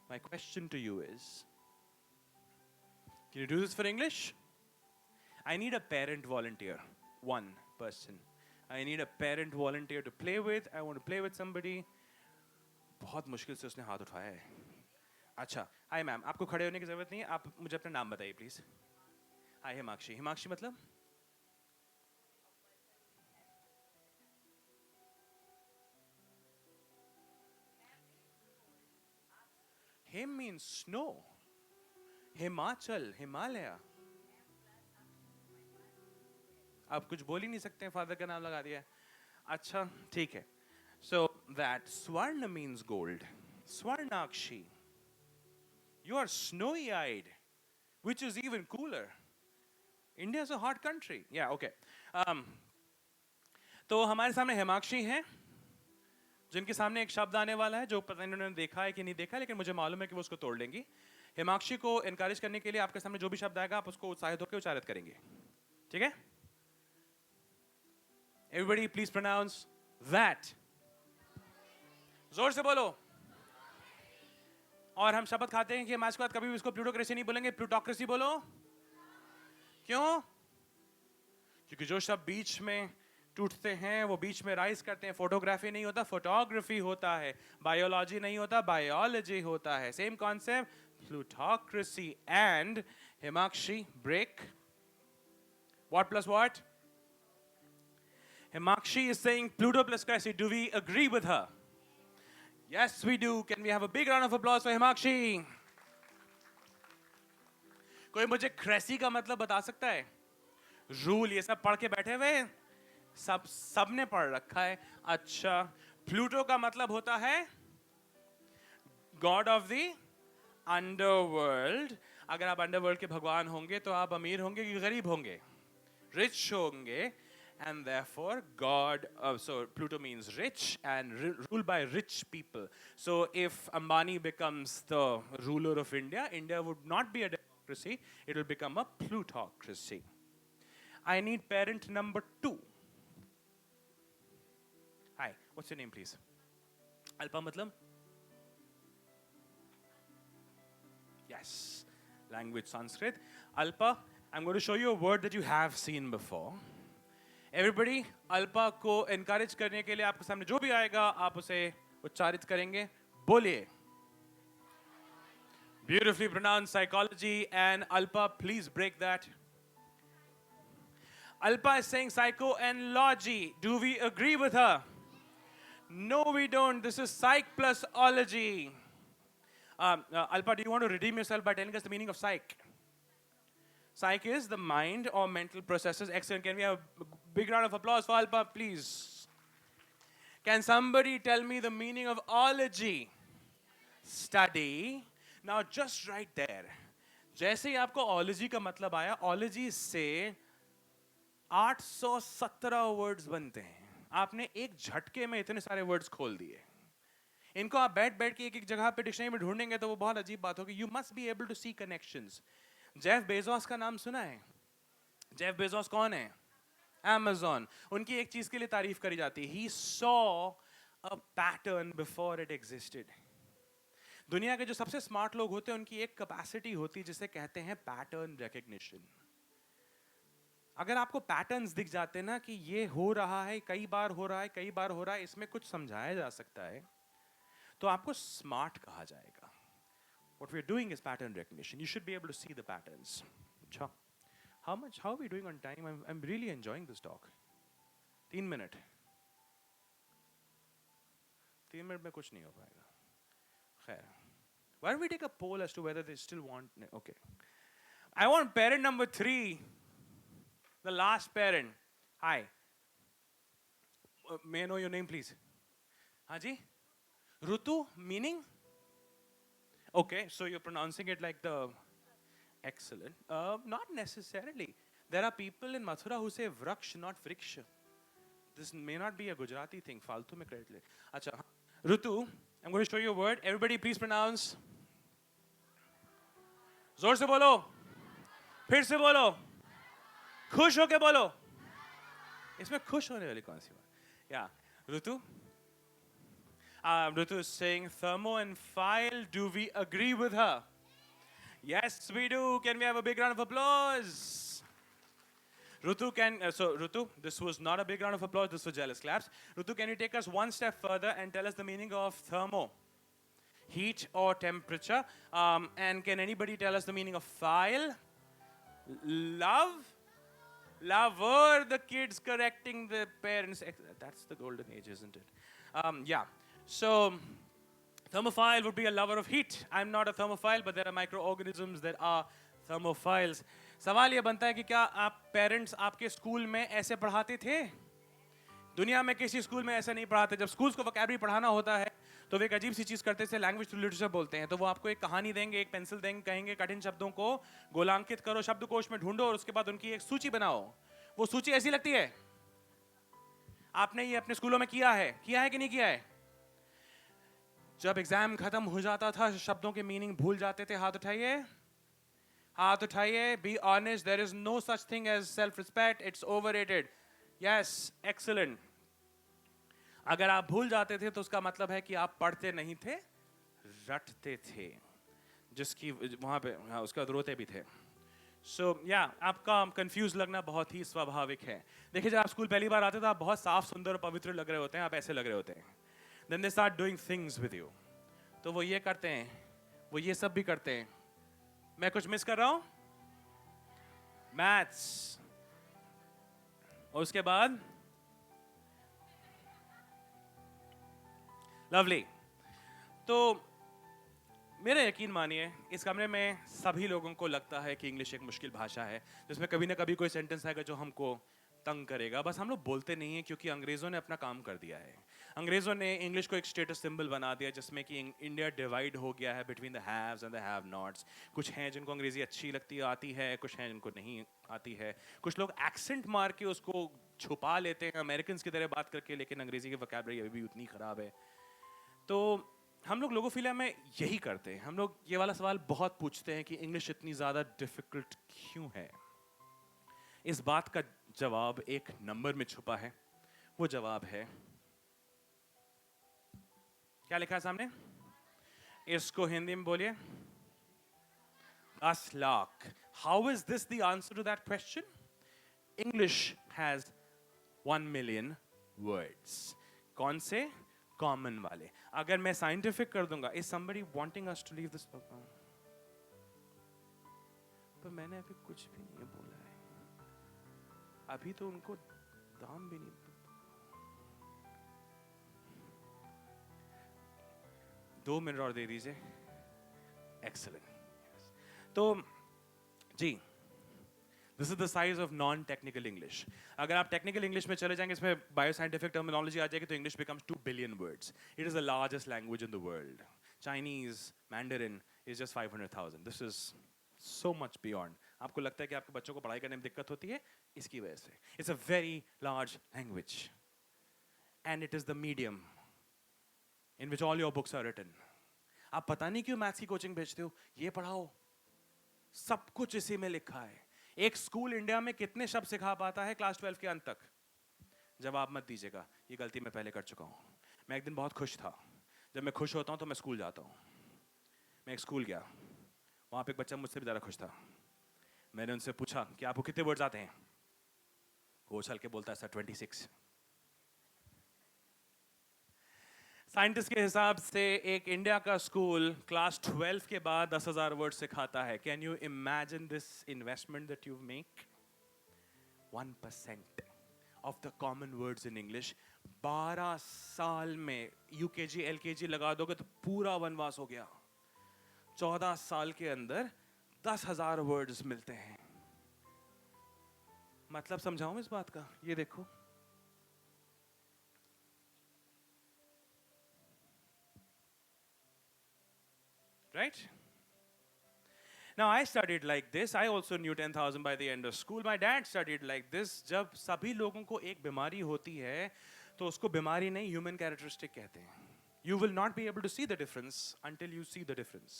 My question to you is, can you do this for English? I need a parent volunteer. One person. I need a parent volunteer to play with. I want to play with somebody. बहुत मुश्किल से उसने हाथ उठाया है. अच्छा, hi ma'am, आपको खड़े होने की जरूरत नहीं है. आप मुझे अपना नाम बताइए प्लीज. हाय हिमाक्षी. हिमाक्षी मतलब? Him means snow. Himachal, Himalaya. आप कुछ बोल ही नहीं सकते हैं, फादर का नाम लगा दिया. अच्छा, ठीक है. So that Swarna means gold. Swarnakshi. You are snowy-eyed, which is even cooler. India is a hot country. Yeah, okay. तो हमारे सामने हिमाक्षी हैं, जिनके सामने एक शब्द आने वाला है जो पता नहीं उन्होंने देखा है कि नहीं देखा, लेकिन मुझे मालूम है कि वो उसको तोड़ लेंगी. हिमाक्षी को एनकरेज करने के लिए आपके सामने जो भी शब्द आएगा आप उसको उत्साहित होकर उच्चारित करेंगे. ठीक है? Everybody please pronounce that. जोर से बोलो. और हम शपथ खाते हैं कि हम आज के बाद कभी भी इसको प्लूटोक्रेसी नहीं बोलेंगे, प्लूटोक्रेसी बोलो. क्यों? क्योंकि जो शब्द बीच में टूटते हैं वो बीच में राइज करते हैं. फोटोग्राफी नहीं होता, फोटोग्राफी होता है. बायोलॉजी नहीं होता, बायोलॉजी होता है. Same concept, plutocracy. And Himakshi, break. What plus what? Himakshi is saying Pluto plus Cressy. Do we agree with her? Yes, we do. Can we have a big round of applause for Himakshi? कोई मुझे cracy का मतलब बता सकता है? Rule ये सब पढ़ के बैठे हुए? सबने पढ़ रखा है. अच्छा, प्लूटो का मतलब होता है गॉड ऑफ द अंडरवर्ल्ड. अगर आप अंडरवर्ल्ड के भगवान होंगे तो आप अमीर होंगे कि गरीब होंगे? रिच होंगे. And therefore God, so Pluto means rich and ruled by rich people. So if Ambani becomes the ruler of India, India would not be a democracy, it will become a plutocracy. I need parent number 2. Hi, what's your name please? Alpa matlab? Yes, language Sanskrit. Alpa, I'm going to show you a word that you have seen before. Everybody, Alpa को encourage करने के लिए आपके सामने जो भी आएगा आप उसे उच्चारित करेंगे. बोलिए. Beautifully pronounced psychology. And Alpa, please break that. Alpa is saying psycho and logy. Do we agree with her? No, we don't. This is psych plus ology. Alpa, do you want to redeem yourself by telling us the meaning of psych? Psych is the mind or mental processes. Excellent. Can we have a big round of applause for Alpa, please? Can somebody tell me the meaning of ology? Study. Now, just right there. जैसे ही आपको ology का मतलब आया, ology से 817 words बनते हैं. आपने एक झटके में इतने सारे words खोल दिए. इनको आप बैठ के एक जगह पे डिक्शनरी में ढूंढेंगे तो वो बहुत अजीब बात होगी. You must be able to see connections. Jeff Bezos का नाम सुना है? जेफ बेजोस कौन है? Amazon. उनकी एक चीज के लिए तारीफ करी जाती है. He saw a pattern before it existed. दुनिया के जो सबसे स्मार्ट लोग होते हैं उनकी एक कैपेसिटी होती है जिसे कहते हैं पैटर्न रिकग्निशन. अगर आपको पैटर्न्स दिख जाते ना कि ये हो रहा है, कई बार हो रहा है, कई बार हो रहा है, इसमें कुछ समझाया जा सकता है, तो आपको स्मार्ट कहा जाएगा. What we're doing is pattern recognition. You should be able to see the patterns. How are we doing on time? I'm really enjoying this talk. 3 minute. 3 minute में कुछ नहीं हो पाएगा. खैर. Why don't we take a poll as to whether they still want? Okay. I want parent number 3. The last parent. Hi. May I know your name, please? हाँ जी? Rutu, meaning? Okay, so you're pronouncing it like the... Excellent. Not necessarily. There are people in Mathura who say Vraksh, not Vriksha. This may not be a Gujarati thing. Faltu mein credit le. Acha. Rutu, I'm going to show you a word. Everybody please pronounce. जोर से बोलो. फिर से बोलो. खुश होके बोलो. इसमें खुश होने वाली कौन सी बात? Yeah. Rutu? Rutu is saying thermo and file. Do we agree with her? Yes, we do. Can we have a big round of applause? Rutu, Rutu, this was not a big round of applause. This was jealous claps. Rutu, can you take us one step further and tell us the meaning of thermo? Heat or temperature. And can anybody tell us the meaning of file? Love? Lover, the kids correcting the parents. That's the golden age, isn't it? Yeah. So, thermophile would be a lover of heat. I'm not a thermophile, but there are microorganisms that are thermophiles. सवाल ये बनता है कि क्या आप parents आपके school में ऐसे पढ़ाते थे? दुनिया में किसी स्कूल में ऐसा नहीं पढ़ाते. जब स्कूल्स को वोकैबुलरी पढ़ाना होता है तो वे एक अजीब सी चीज़ करते हैं, लैंग्वेज टू लिटरेचर बोलते हैं. तो वो आपको एक कहानी देंगे, एक पेंसिल देंगे, कहेंगे कठिन शब्दों को गोलांकित करो, शब्दकोश में ढूंढो और उसके बाद उनकी एक सूची बनाओ. वो सूची ऐसी लगती है. आपने ये अपने स्कूलों में किया है कि नहीं किया है? जब एग्जाम खत्म हो जाता था, शब्दों के मीनिंग भूल जाते थे. हाथ उठाइए, हाथ उठाइए. Be honest, there is no such thing as self respect. It's overrated. Yes, excellent. अगर आप भूल जाते थे तो उसका मतलब है कि आप पढ़ते नहीं थे, रटते थे. जिसकी वहां पे उसका रोते भी थे. सो या आपका कंफ्यूज लगना बहुत ही स्वाभाविक है. देखिए, जब आप स्कूल पहली बार आते तो आप बहुत साफ, सुंदर और पवित्र लग रहे होते हैं. आप ऐसे लग रहे होते हैं. Then they start doing things with you. तो वो ये करते हैं, वो ये सब भी करते हैं. मैं कुछ मिस कर रहा हूं? मैथ्स. और उसके बाद लवली. तो मेरा यकीन मानिए, इस कमरे में सभी लोगों को लगता है कि इंग्लिश एक मुश्किल भाषा है जिसमें कभी ना कभी कोई सेंटेंस आएगा जो हमको तंग करेगा. बस हम लोग बोलते नहीं हैं क्योंकि अंग्रेजों ने अपना काम कर दिया है. अंग्रेजों ने इंग्लिश को एक स्टेटस सिंबल बना दिया जिसमें कि इंडिया डिवाइड हो गया है between the haves and the have nots. कुछ हैं जिनको अंग्रेजी अच्छी लगती आती है, कुछ हैं जिनको नहीं आती है. कुछ लोग एक्सेंट मार के उसको छुपा लेते हैं अमेरिकन की तरह बात करके, लेकिन अंग्रेजी की वोकैबुलरी अभी भी उतनी खराब है. तो हम लोग लोगोफिलिया में यही करते हैं. हम लोग ये वाला सवाल बहुत पूछते हैं कि इंग्लिश इतनी ज़्यादा डिफिकल्ट क्यों है. इस बात का जवाब एक नंबर में छुपा है. वो जवाब है, क्या लिखा है सामने? इसको हिंदी में बोलिए. 10 lakh. How is this the answer to that question? English has 1 million words. कौन से? कॉमन वाले. अगर मैं साइंटिफिक कर दूंगा, is somebody wanting us to leave this? पर मैंने अभी कुछ भी नहीं बोला है. अभी तो उनको दाम भी नहीं. 2 मिनट और दे दीजिए. एक्सीलेंट. तो जी, this is the size of non technical English. अगर आप टेक्निकल इंग्लिश में चले जाएंगे, इसमें बायोसाइंटिफिक टर्मिनोलॉजी आ जाएगी, तो English becomes 2 billion words. It is the largest language in the world. Chinese, Mandarin is just 500,000. This is so much beyond. आपको लगता है कि आपके बच्चों को पढ़ाई करने में दिक्कत होती है इसकी वजह से. It's a very large language and it is the medium in which all your books are written. आप पता नहीं क्यों मैथ्स की कोचिंग भेजते हो. ये पढ़ाओ, सब कुछ इसी में लिखा है. एक स्कूल इंडिया में कितने शब्द सिखा पाता है क्लास 12 के अंत तक? जवाब मत दीजिएगा, ये गलती मैं पहले कर चुका हूँ. मैं एक दिन बहुत खुश था. जब मैं खुश होता हूँ तो मैं स्कूल जाता हूँ. मैं एक स्कूल गया, वहाँ पे एक बच्चा मुझसे भी ज़्यादा खुश था. मैंने उनसे पूछा कि आपको कितने वर्ड्स आते हैं? वो उछल के बोलता है, सर 26. साइंटिस्ट के हिसाब से एक इंडिया का स्कूल क्लास 12 के बाद 10,000 वर्ड सिखाता है. Can you imagine this investment that you make? 1% of the common words in English. 12 साल में यूकेजी एलकेजी लगा दोगे तो पूरा वनवास हो गया. 14 साल के अंदर 10,000 वर्ड्स मिलते हैं. मतलब समझाऊं इस बात का? ये देखो, right? Now I studied like this. I also knew 10,000 by the end of school. My dad studied like this. जब सभी लोगों को एक बीमारी होती है, तो उसको बीमारी नहीं human characteristic कहते हैं. You will not be able to see the difference until you see the difference.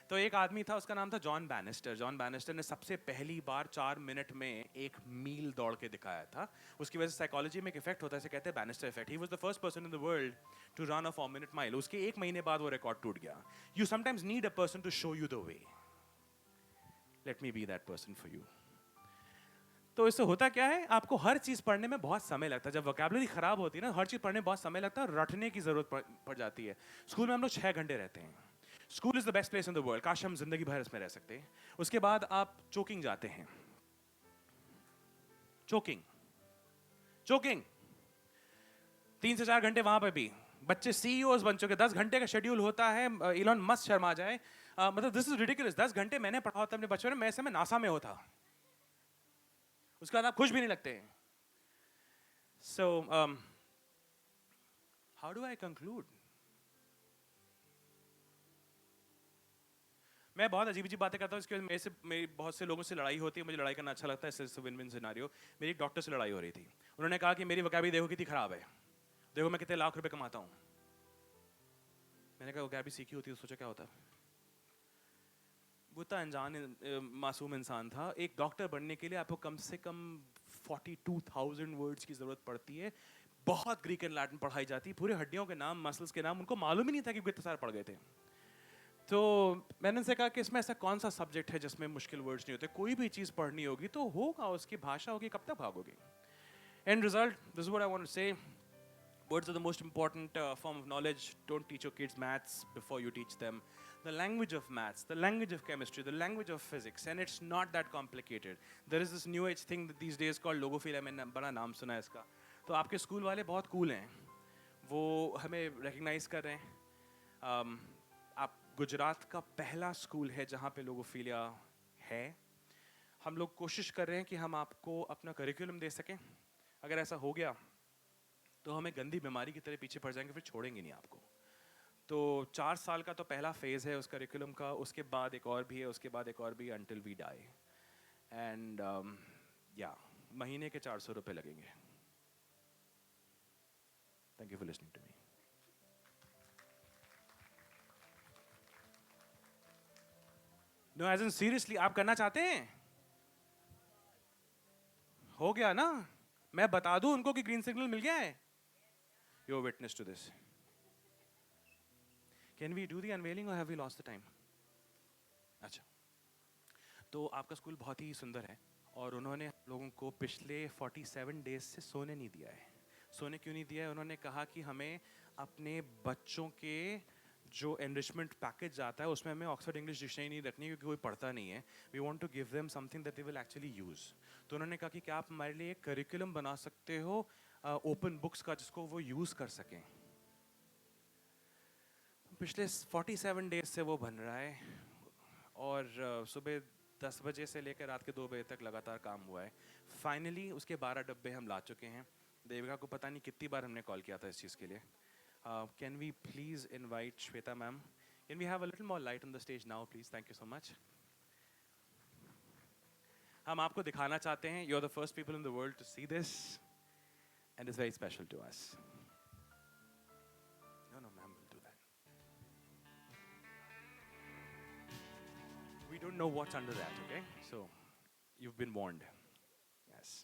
तो एक आदमी था, उसका नाम था जॉन बैनिस्टर. जॉन बैनिस्टर ने सबसे पहली बार 4 मिनट में 1 मील दौड़ के दिखाया था. उसकी वजह से साइकोलॉजी में एक इफेक्ट होता है, इसे कहते हैं Bannister effect. He was the first person in the world to run a 4 minute mile. उसके 1 महीने बाद वो रिकॉर्ड टूट गया. You sometimes need a person to show you the way. Let me be that person for you. तो इससे होता क्या है, आपको हर चीज पढ़ने में बहुत समय लगता है. जब वोकैबुलरी खराब होती है ना, हर चीज पढ़ने में बहुत समय लगता है, रटने की जरूरत पड़ जाती है. स्कूल में हम लोग 6 घंटे रहते हैं. School is the best place in the world. काश हम जिंदगी भर इसमें रह सकते. उसके बाद आप चोकिंग जाते हैं. चोकिंग चोकिंग 3 से 4 घंटे वहां पे भी. बच्चे सीईओज बन चुके. 10 घंटे का शेड्यूल होता है. इलॉन मस्क शर्मा जाए. मतलब दिस इज रिडिकुलस. 10 घंटे मैंने पढ़ा होता अपने बचपन में. मैं समय नासा में होता. उसके बाद आप खुश भी नहीं लगते. So how do I conclude? मैं बहुत अजीब अजीब बातें करता हूँ. इसके वजह से मेरी बहुत से लोगों से लड़ाई होती है. मुझे लड़ाई करना अच्छा लगता है. इससे विन विन सिनारियो. मेरी एक डॉक्टर से लड़ाई हो रही थी. उन्होंने कहा कि मेरी वोकैबुलरी देखो कितनी खराब है. देखो मैं कितने लाख रुपए कमाता हूँ. मैंने कहा वोकैबुलरी सीखी होती तो सोचा क्या होता. वो तो अनजान मासूम इंसान था. एक डॉक्टर बनने के लिए आपको कम से कम 42,000 वर्ड्स की जरूरत पड़ती है. बहुत ग्रीक एंड लैटिन पढ़ाई जाती है. पूरे हड्डियों के नाम, मसल्स के नाम उनको मालूम ही नहीं था कि कितने सारे पढ़ गए थे. तो मैंने उनसे कहा कि इसमें ऐसा कौन सा सब्जेक्ट है जिसमें मुश्किल वर्ड्स नहीं होते. कोई भी चीज़ पढ़नी होगी तो होगा, उसकी भाषा होगी, कब तक भागोगे. End result, this is what I want to say. Words are the most important form of knowledge. Don't teach your kids maths before you teach them the language of maths, the language of chemistry, the language of physics, and it's not that complicated. There is this new age thing that these days called logophilia. मैंने बड़ा नाम सुना है इसका. तो आपके school वाले बहुत कूल हैं. वो हमें रिकग्नाइज कर रहे हैं. आप गुजरात का पहला स्कूल है जहाँ पे लोगोफिलिया है. हम लोग कोशिश कर रहे हैं कि हम आपको अपना करिकुलम दे सकें. अगर ऐसा हो गया तो हमें गंदी बीमारी की तरह पीछे पड़ जाएंगे, फिर छोड़ेंगे नहीं आपको. तो 4 साल का तो पहला फेज है उस करिकुलम का. उसके बाद एक और भी है, उसके बाद एक और भी, अंटिल वी डाई. एंड या महीने के 400 रुपए लगेंगे. Thank you for listening to me. No as in seriously, आप करना चाहते हैं? हो गया ना? मैं बता दूं उनको कि ग्रीन सिग्नल मिल गया है. You are witness to this. Can we do the unveiling or have we lost the time? अच्छा, तो आपका स्कूल बहुत ही सुंदर है और उन्होंने हम लोगों को पिछले 47 डेज से सोने नहीं दिया है. सोने क्यों नहीं दिया है? उन्होंने कहा कि हमें अपने बच्चों के जो एनरिचमेंट पैकेज आता है उसमें हमें ऑक्सफोर्ड इंग्लिश डिक्शनरी नहीं रखनी क्योंकि कोई पढ़ता नहीं है. We want to give them something that they will actually use. तो उन्होंने कहा कि क्या आप हमारे लिए एक करिकुलम बना सकते हो ओपन बुक्स का जिसको वो यूज कर सकें. पिछले 47 डेज से वो बन रहा है और सुबह 10 बजे से लेकर रात के 2 बजे तक लगातार काम हुआ है. फाइनली उसके 12 डब्बे हम ला चुके हैं. देविका को पता नहीं कितनी बार हमने कॉल किया था इस चीज़ के लिए. Can we please invite Shweta ma'am? Can we have a little more light on the stage now, please? Thank you so much. हम आपको दिखाना चाहते हैं. You're the first people in the world to see this, and it's very special to us. No, no, ma'am, we'll do that. We don't know what's under that, okay? So, you've been warned. Yes.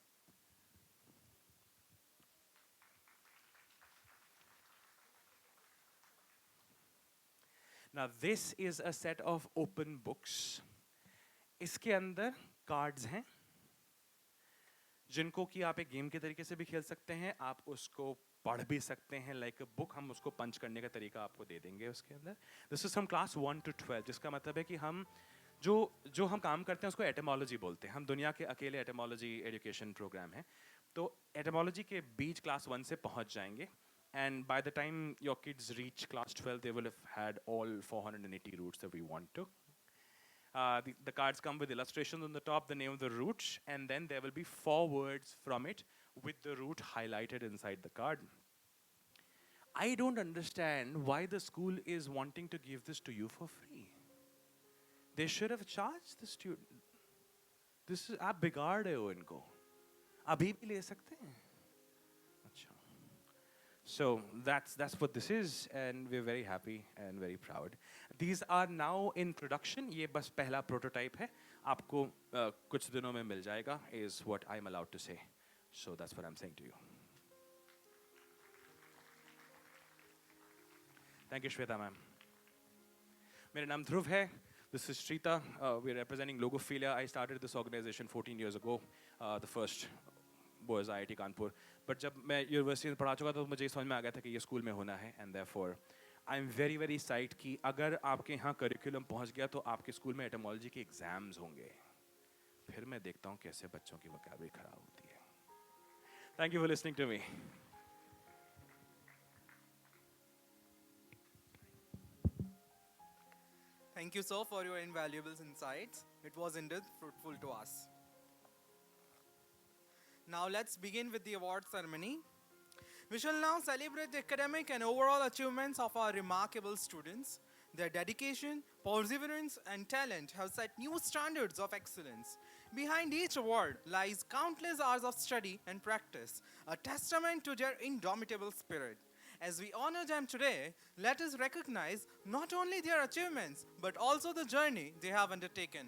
Now this is a set of open books. इसके अंदर cards हैं जिनको कि आप एक game के तरीके से भी खेल सकते हैं. आप उसको पढ़ भी सकते हैं लाइक अ बुक. हम उसको पंच करने का तरीका आपको दे देंगे उसके अंदर. This is from class 1 to 12, जिसका मतलब है कि हम जो हम काम करते हैं उसको एटमोलॉजी बोलते हैं. हम दुनिया के अकेले एटमोलॉजी एजुकेशन प्रोग्राम है. तो एटमोलॉजी के बीच क्लास 1 से पहुंच जाएंगे. And by the time your kids reach class 12, they will have had all 480 roots that we want to. The cards come with illustrations on the top, the name of the root, and then there will be 4 words from it with the root highlighted inside the card. I don't understand why the school is wanting to give this to you for free. They should have charged the student. This is आप बिगाड़ रहे हो इनको. अभी भी ले सकते हैं. अच्छा. So that's what this is, and we're very happy and very proud. These are now in production. ये बस पहला prototype है. आपको कुछ दिनों में मिल जाएगा, is what I'm allowed to say. So that's what I'm saying to you. Thank you, Shweta ma'am. मेरा नाम ध्रुव है. This is Shrita. We're representing Logophilia. I started this organization 14 years ago. The first was IIT Kanpur. But जब मैं university में पढ़ा चुका तो मुझे समझ में आ गया था कि ये स्कूल में होना है. And therefore, I'm very very psyched कि अगर आपके यहाँ curriculum पहुँच गया तो आपके स्कूल में etymology के exams होंगे. फिर मैं देखता हूँ कैसे बच्चों की vocabulary खराब होती है. Thank you for listening to me. Thank you, sir, for your invaluable insights. It was indeed fruitful to us. Now let's begin with the award ceremony. We shall now celebrate the academic and overall achievements of our remarkable students. Their dedication, perseverance, and talent have set new standards of excellence. Behind each award lies countless hours of study and practice, a testament to their indomitable spirit. As we honor them today, let us recognize not only their achievements, but also the journey they have undertaken.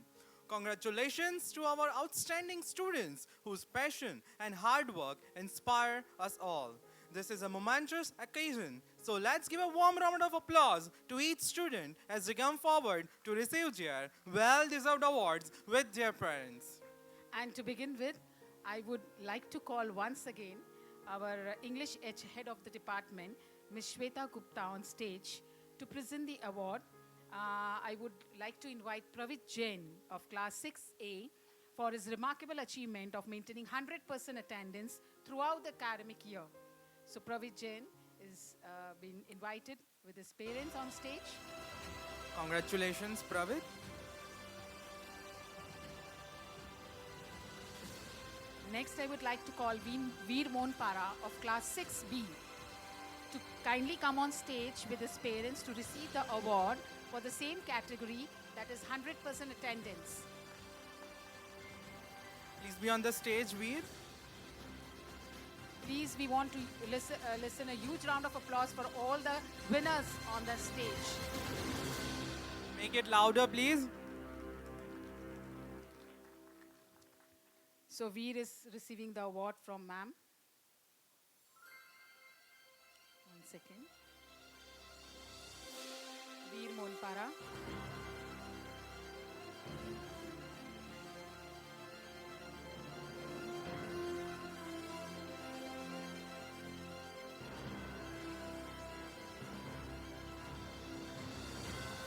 Congratulations to our outstanding students whose passion and hard work inspire us all. This is a momentous occasion, so let's give a warm round of applause to each student as they come forward to receive their well-deserved awards with their parents. And to begin with, I would like to call once again our English head of the department, Ms. Shweta Gupta, on stage to present the award. I would like to invite Pravit Jain of class 6A for his remarkable achievement of maintaining 100% attendance throughout the academic year. So Pravit Jain is been invited with his parents on stage. Congratulations, Pravit. Next, I would like to call VIII Monpara of class 6B to kindly come on stage with his parents to receive the award for the same category, that is 100% attendance. Please be on the stage, Veer. Please, we want to listen a huge round of applause for all the winners on the stage. Make it louder, please. So Veer is receiving the award from ma'am. 1 second. Veer Monpara.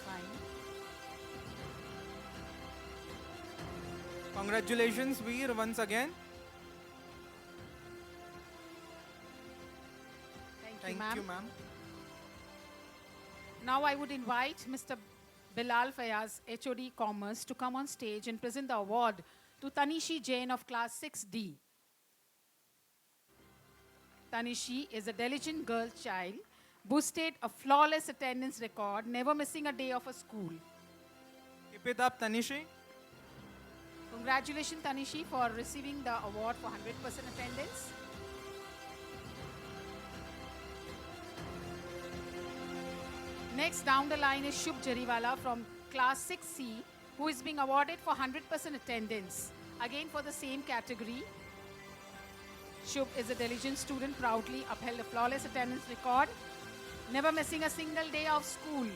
Fine. Congratulations, Veer, once again. Thank Thank you, you, ma'am. ma'am. Now I would invite Mr. Bilal Fayaz, HOD Commerce, to come on stage and present the award to Tanishi Jain of class 6D. Tanishi is a diligent girl child, boosted a flawless attendance record, never missing a day of a school. Keep it up, Tanishi. Congratulations, Tanishi, for receiving the award for 100% attendance. Next down the line is Shubh Jariwala from class 6C, who is being awarded for 100% attendance. Again for the same category. Shubh is a diligent student, proudly upheld a flawless attendance record, never missing a single day of school.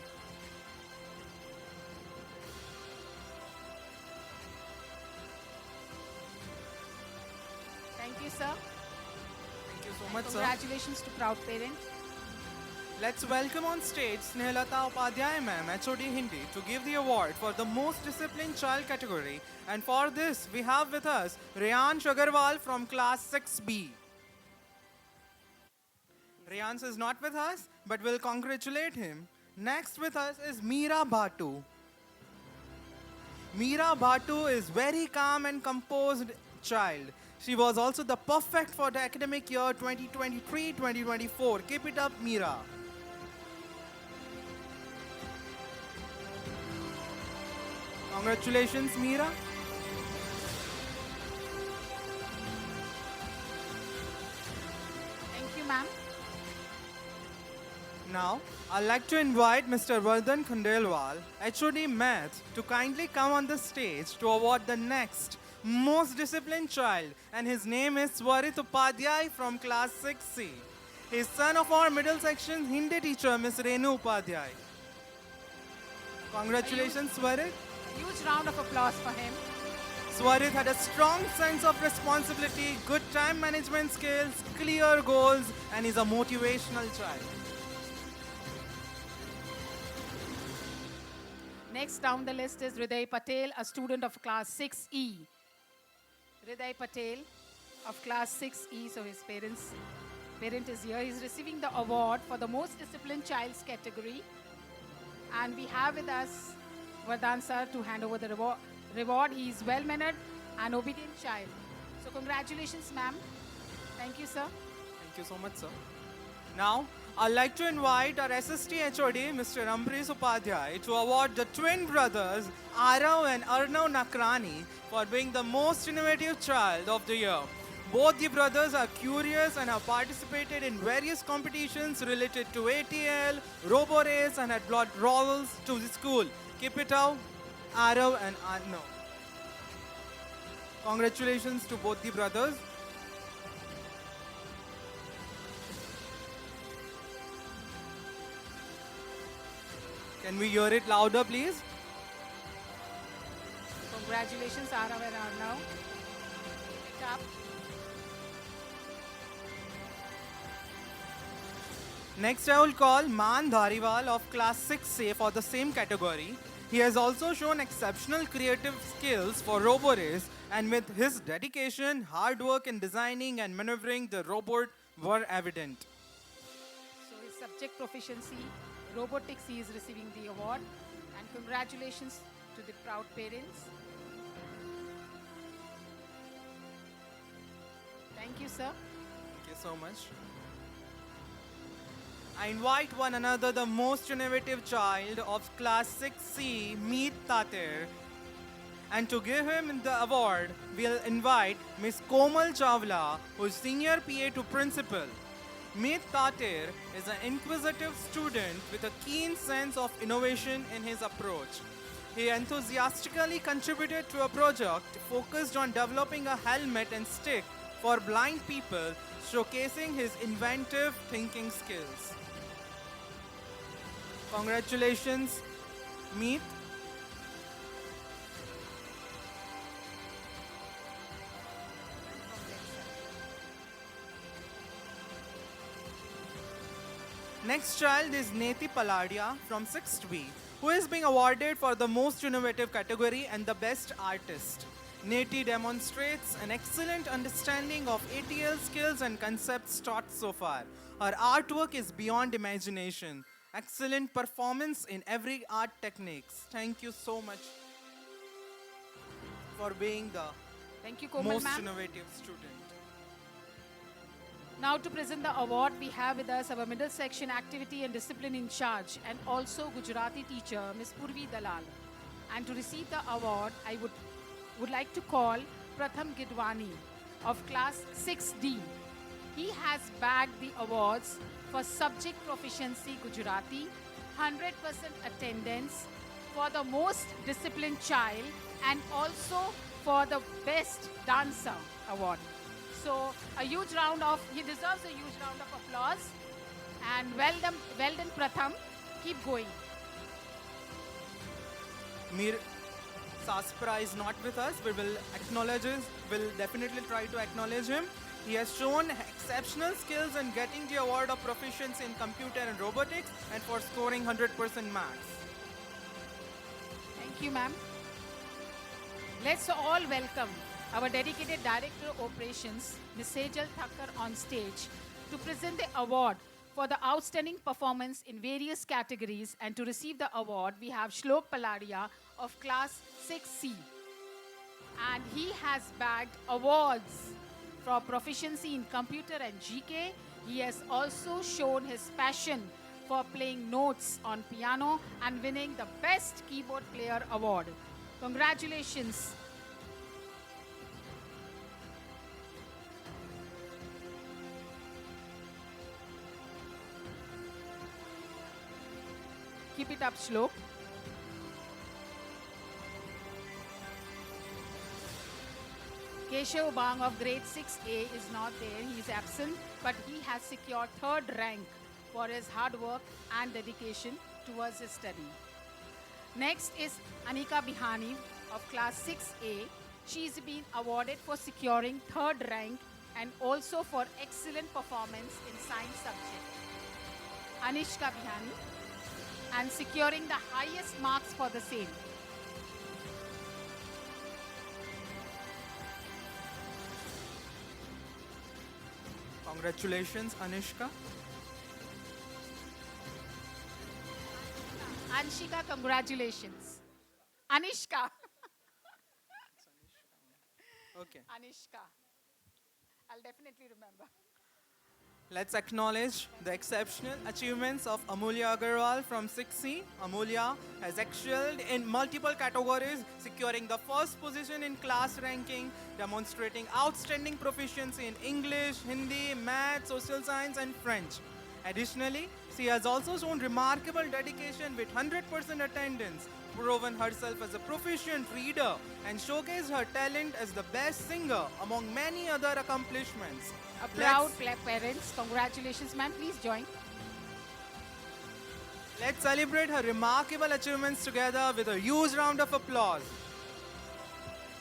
Thank you, sir. Thank you so much, sir. Congratulations to proud parent. Let's welcome on stage Snehalata Upadhyay ma'am, HOD Hindi, to give the award for the most disciplined child category. And for this, we have with us Rayansh Agarwal from class 6B. Rayansh is not with us, but we'll congratulate him. Next with us is Meera Bhatu. Meera Bhatu is very calm and composed child. She was also the perfect for the academic year 2023-2024. Keep it up, Meera. Congratulations, Meera. Thank you, ma'am. Now, I'd like to invite Mr. Vardhan Khandelwal, HOD Math, to kindly come on the stage to award the next most disciplined child, and his name is Swarit Upadhyay from class 6C. He's son of our middle section Hindi teacher, Miss Renu Upadhyay. Congratulations, Swarit. A huge round of applause for him. Swarit had a strong sense of responsibility, good time management skills, clear goals, and is a motivational child. Next down the list is Hriday Patel, a student of class 6E. Hriday Patel of class 6E, so his parent is here. He's receiving the award for the most disciplined child's category. And we have with us Vardhan sir to hand over the reward. He is well-mannered and obedient child. So congratulations, ma'am. Thank you, sir. Thank you so much, sir. Now, I'd like to invite our SST HOD, Mr. Ambrish Upadhyay, to award the twin brothers, Arav and Arnav Nakrani, for being the most innovative child of the year. Both the brothers are curious and have participated in various competitions related to ATL, Robo Race, and had brought laurels to the school. Keep it up, Arav and Arnav. Congratulations to both the brothers. Can we hear it louder, please? Congratulations, Arav and Arnav. Keep it up. Next, I will call Man Dhariwal of class 6A for the same category. He has also shown exceptional creative skills for robo race, and with his dedication, hard work in designing and maneuvering the robot were evident. So his subject proficiency, robotics, he is receiving the award. And congratulations to the proud parents. Thank you, sir. Thank you so much. I invite one another, the most innovative child of class 6C, Meet Tater. And to give him the award, we'll invite Miss Komal Chawla, who is senior PA to principal. Meet Tater is an inquisitive student with a keen sense of innovation in his approach. He enthusiastically contributed to a project focused on developing a helmet and stick for blind people, showcasing his inventive thinking skills. Congratulations, Meet. Next child is Neti Paladia from 6th B, who is being awarded for the most innovative category and the best artist. Neti demonstrates an excellent understanding of ATL skills and concepts taught so far. Her artwork is beyond imagination. Excellent performance in every art techniques. Thank you so much for being the Thank you, Komal most ma'am. innovative student. Now to present the award, we have with us our middle section activity and discipline in charge and also Gujarati teacher, Ms. Purvi Dalal. And to receive the award, I would like to call Pratham Gidwani of class 6D. He has bagged the awards for subject proficiency Gujarati, 100% attendance, for the most disciplined child, and also for the best dancer award. So he deserves a huge round of applause. And well done, Pratham. Keep going. Mir Saspra is not with us, but will definitely try to acknowledge him. He has shown exceptional skills in getting the award of proficiency in computer and robotics and for scoring 100% marks. Thank you, ma'am. Let's all welcome our dedicated Director of Operations, Ms. Sejal Thakkar, on stage to present the award for the outstanding performance in various categories. And to receive the award, we have Shlok Paladia of class 6C. And he has bagged awards for proficiency in computer and GK. He has also shown his passion for playing notes on piano and winning the Best Keyboard Player Award. Congratulations. Keep it up, Shlok. Keshav Bang of grade 6A is not there, he is absent, but he has secured 3rd rank for his hard work and dedication towards his study. Next is Anika Bihani of class 6A. She's been awarded for securing 3rd rank and also for excellent performance in science subject. Anishka Bihani, and securing the highest marks for the same. Congratulations, Anishka. Anshika, congratulations. Anishka. Okay. Anishka. I'll definitely remember. Let's acknowledge the exceptional achievements of Amulya Agarwal from 6C. Amulya has excelled in multiple categories, securing the first position in class ranking, demonstrating outstanding proficiency in English, Hindi, Math, Social Science, and French. Additionally, she has also shown remarkable dedication with 100% attendance, proven herself as a proficient reader, and showcased her talent as the best singer, among many other accomplishments. A proud parents. Congratulations, ma'am. Please join. Let's celebrate her remarkable achievements together with a huge round of applause.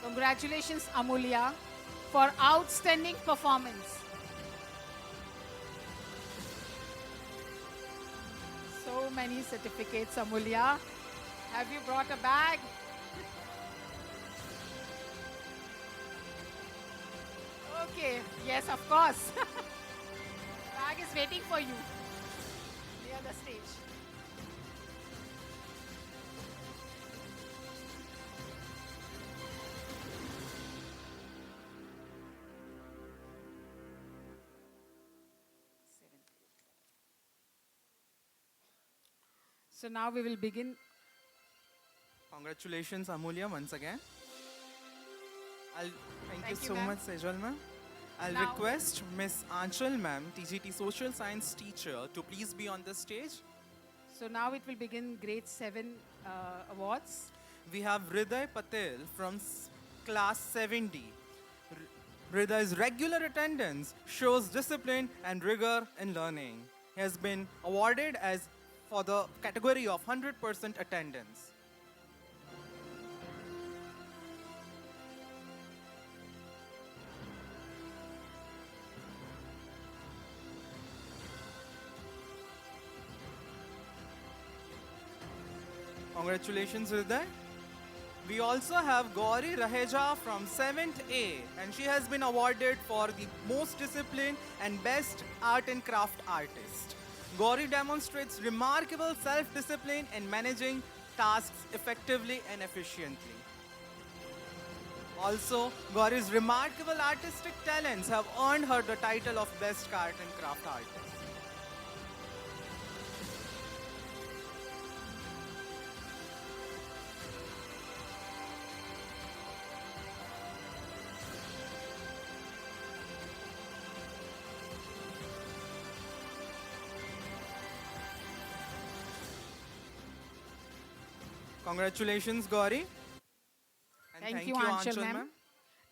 Congratulations, Amulya, for outstanding performance. So many certificates, Amulya. Have you brought a bag? Okay, yes, of course. Bag is waiting for you near the stage. So now we will begin. Congratulations, Amulya, once again. Thank you Thank you, so ma'am. much, Sejal ma'am. I'll Now- request Miss Anchal ma'am, TGT Social Science teacher, to please be on the stage. So now it will begin grade 7 awards. We have Hriday Patel from class 7D. Hriday's regular attendance shows discipline and rigor in learning. He has been awarded as for the category of 100% attendance. Congratulations, Hriday. We also have Gauri Raheja from 7th A, and she has been awarded for the most disciplined and best art and craft artist. Gauri demonstrates remarkable self-discipline in managing tasks effectively and efficiently. Also, Gauri's remarkable artistic talents have earned her the title of Best Art and Craft Artist. Congratulations, Gauri. And Thank you, Anshul ma'am.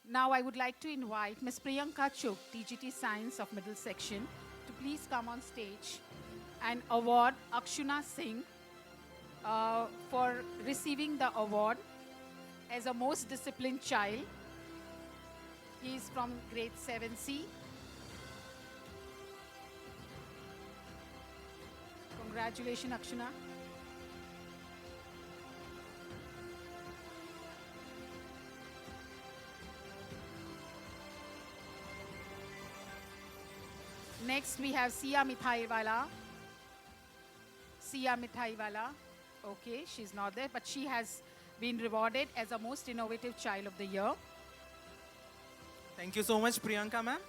Now I would like to invite Ms. Priyanka Chuk, TGT Science of Middle Section, to please come on stage and award Akshuna Singh for receiving the award as a most disciplined child. He is from grade 7C. Congratulations, Akshuna. Next, we have Sia Mithaiwala. Sia Mithaiwala. Okay, she's not there, but she has been rewarded as a most innovative child of the year. Thank you so much, Priyanka ma'am.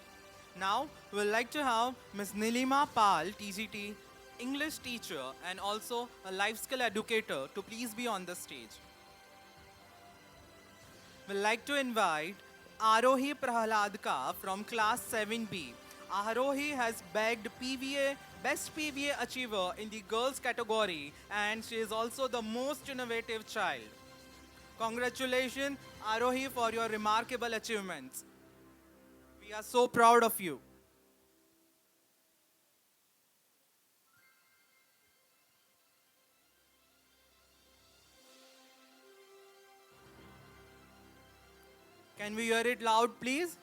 Now, we'd like to have Ms. Nilima Pal, TGT, English teacher and also a life skill educator to please be on the stage. We'd like to invite Arohi Prahladka from class 7B. Arohi has bagged PVA, Best PVA Achiever in the girls category and she is also the most innovative child. Congratulations, Arohi, for your remarkable achievements. We are so proud of you. Can we hear it loud, please?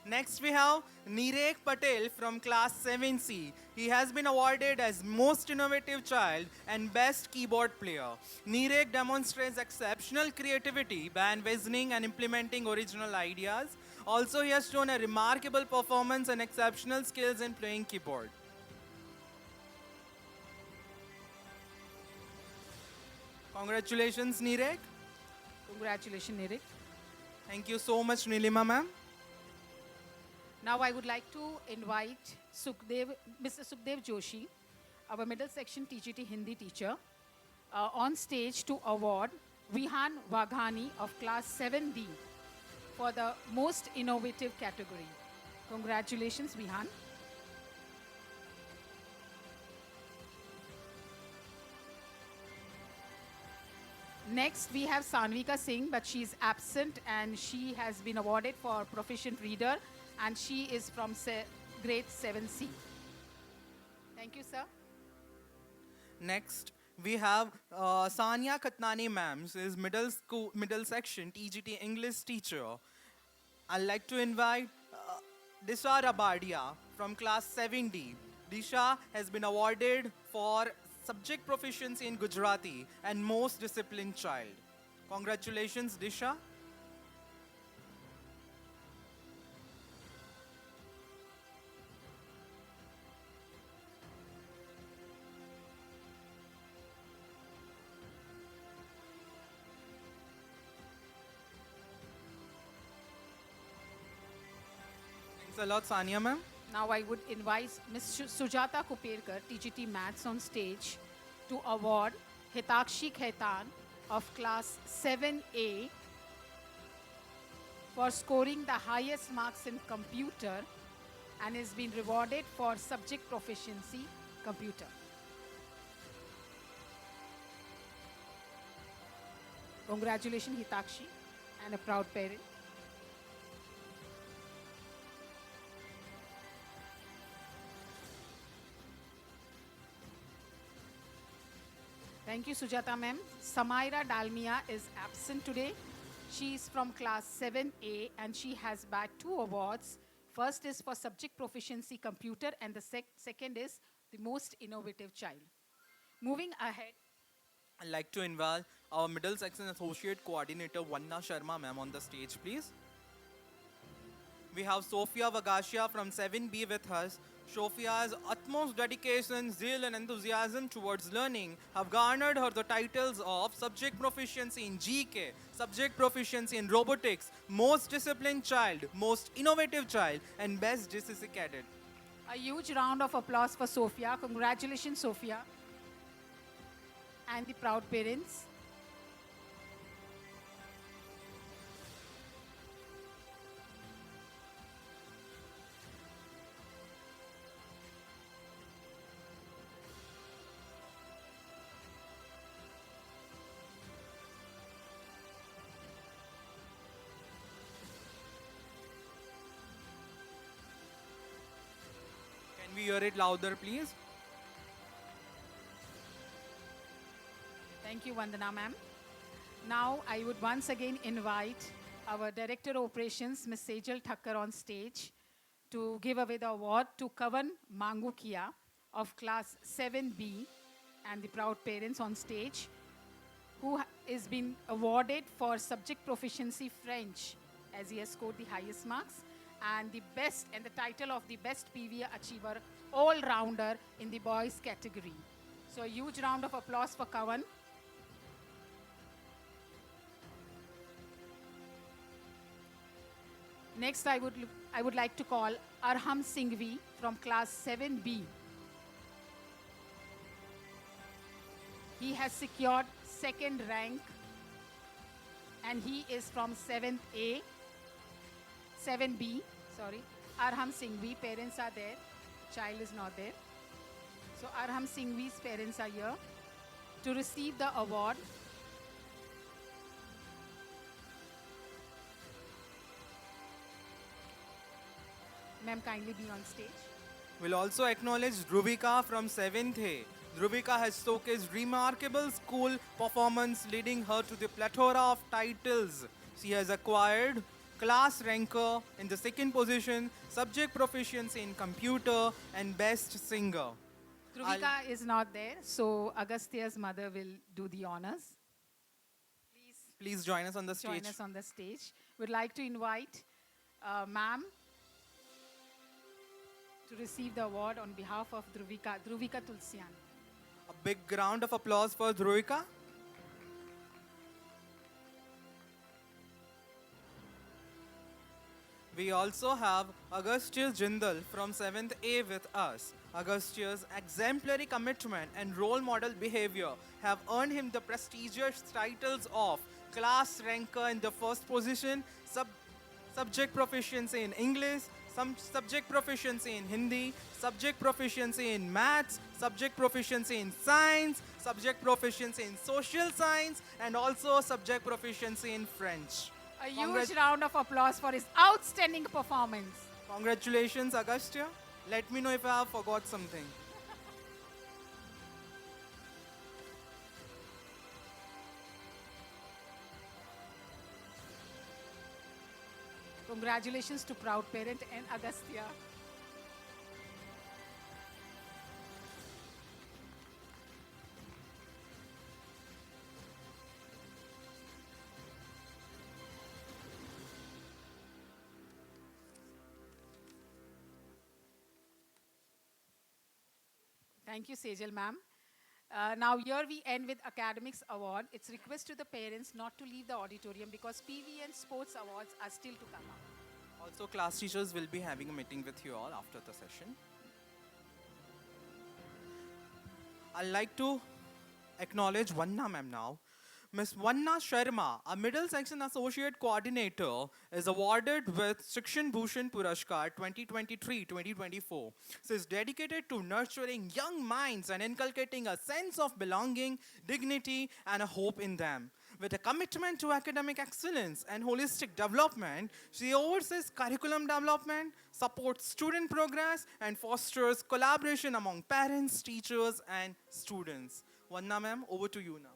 Next, we have Nirek Patel from class 7C. He has been awarded as Most Innovative Child and Best Keyboard Player. Nirek demonstrates exceptional creativity by envisioning and implementing original ideas. Also, he has shown a remarkable performance and exceptional skills in playing keyboard. Congratulations, Nirek. Congratulations, Nirik. Thank you so much, Nilima ma'am. Now I would like to invite Mr. Sukhdev Joshi, our middle section TGT Hindi teacher, on stage to award Vihan Waghani of class 7D for the most innovative category. Congratulations, Vihan. Next, we have Sanvika Singh, but she is absent and she has been awarded for proficient reader and she is from grade 7C. Thank you, sir. Next, we have Sania Katnani ma'am, who is middle section TGT English teacher. I'd like to invite Disha Rabadia from class 7D. Disha has been awarded for subject proficiency in Gujarati and most disciplined child. Congratulations, Disha. Thanks a lot, Sania ma'am. Now I would invite Ms. Sujata Kuperkar, TGT Maths, on stage to award Hitakshi Khaitan of class 7A for scoring the highest marks in computer and is being rewarded for subject proficiency computer. Congratulations, Hitakshi, and a proud parent. Thank you, Sujata ma'am. Samaira Dalmia is absent today. She is from class 7A and she has bagged 2 awards. First is for subject proficiency computer and the second is the most innovative child. Moving ahead, I'd like to invite our middle section associate coordinator Vanna Sharma ma'am on the stage, please. We have Sophia Vagashia from 7B with us. Sophia's utmost dedication, zeal and enthusiasm towards learning have garnered her the titles of Subject Proficiency in GK, Subject Proficiency in Robotics, Most Disciplined Child, Most Innovative Child and Best GCC Cadet. a huge round of applause for Sophia. Congratulations, Sophia, and the proud parents. Can we hear it louder, please? Thank you, Vandana ma'am. Now, I would once again invite our Director of Operations, Ms. Sejal Thakkar, on stage to give away the award to Kavan Mangukia of class 7B and the proud parents on stage, who is being awarded for subject proficiency French as he has scored the highest marks and the best and the title of the best PVA achiever all-rounder in the boys category. So a huge round of applause for Kavan. Next, I would like to call Arham Singhvi from class 7B. He has secured second rank and he is from 7th 7B, sorry. Arham Singhvi, parents are there, child is not there. So Arham Singhvi's parents are here to receive the award. Ma'am, kindly be on stage. We'll also acknowledge Dhruvika from 7th A. Dhruvika has showcased remarkable school performance, leading her to the plethora of titles. She has acquired class ranker in the second position, subject proficiency in computer, and best singer. Dhruvika is not there, so Agastya's mother will do the honors. Please join us on the stage. Join us on the stage. We'd like to invite ma'am to receive the award on behalf of Dhruvika Tulsian. A big round of applause for Dhruvika. We also have Agastya Jindal from 7th A with us. Agastya's exemplary commitment and role model behavior have earned him the prestigious titles of class ranker in the first position, subject proficiency in English, subject proficiency in Hindi, subject proficiency in maths, subject proficiency in science, subject proficiency in social science, and also subject proficiency in French. A huge round of applause for his outstanding performance. Congratulations, Agastya. Let me know if I have forgot something. Congratulations to proud parent and Agastya. Thank you, Sejal ma'am. Now here we end with Academics Award. It's request to the parents not to leave the auditorium because PV and Sports Awards are still to come up. Also, class teachers will be having a meeting with you all after the session. I'd like to acknowledge Vanna ma'am now. Ms. Vanna Sharma, a Middle Section Associate Coordinator, is awarded with Shikshan Bhushan Puraskar 2023-2024. She is dedicated to nurturing young minds and inculcating a sense of belonging, dignity, and a hope in them. With a commitment to academic excellence and holistic development, she oversees curriculum development, supports student progress, and fosters collaboration among parents, teachers, and students. Vanna ma'am, over to you now.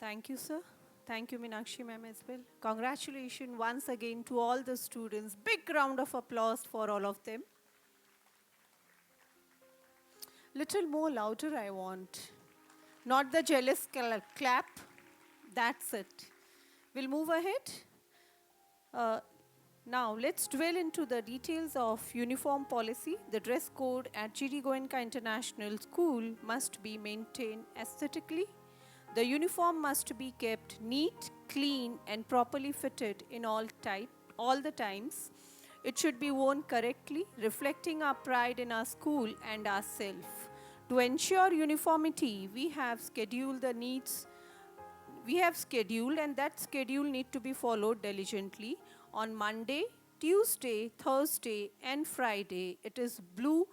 Thank you, sir. Thank you, Meenakshi ma'am as well. Congratulations once again to all the students. Big round of applause for all of them. Little more louder I want. Not the jealous clap. That's it. We'll move ahead. Now, let's dwell into the details of uniform policy. The dress code at G.D.Goenka International School must be maintained aesthetically. The uniform must be kept neat, clean, and properly fitted in all the times. It should be worn correctly, reflecting our pride in our school and ourselves. To ensure uniformity, we have scheduled and that schedule need to be followed diligently. On Monday, Tuesday, Thursday, and Friday, it is blue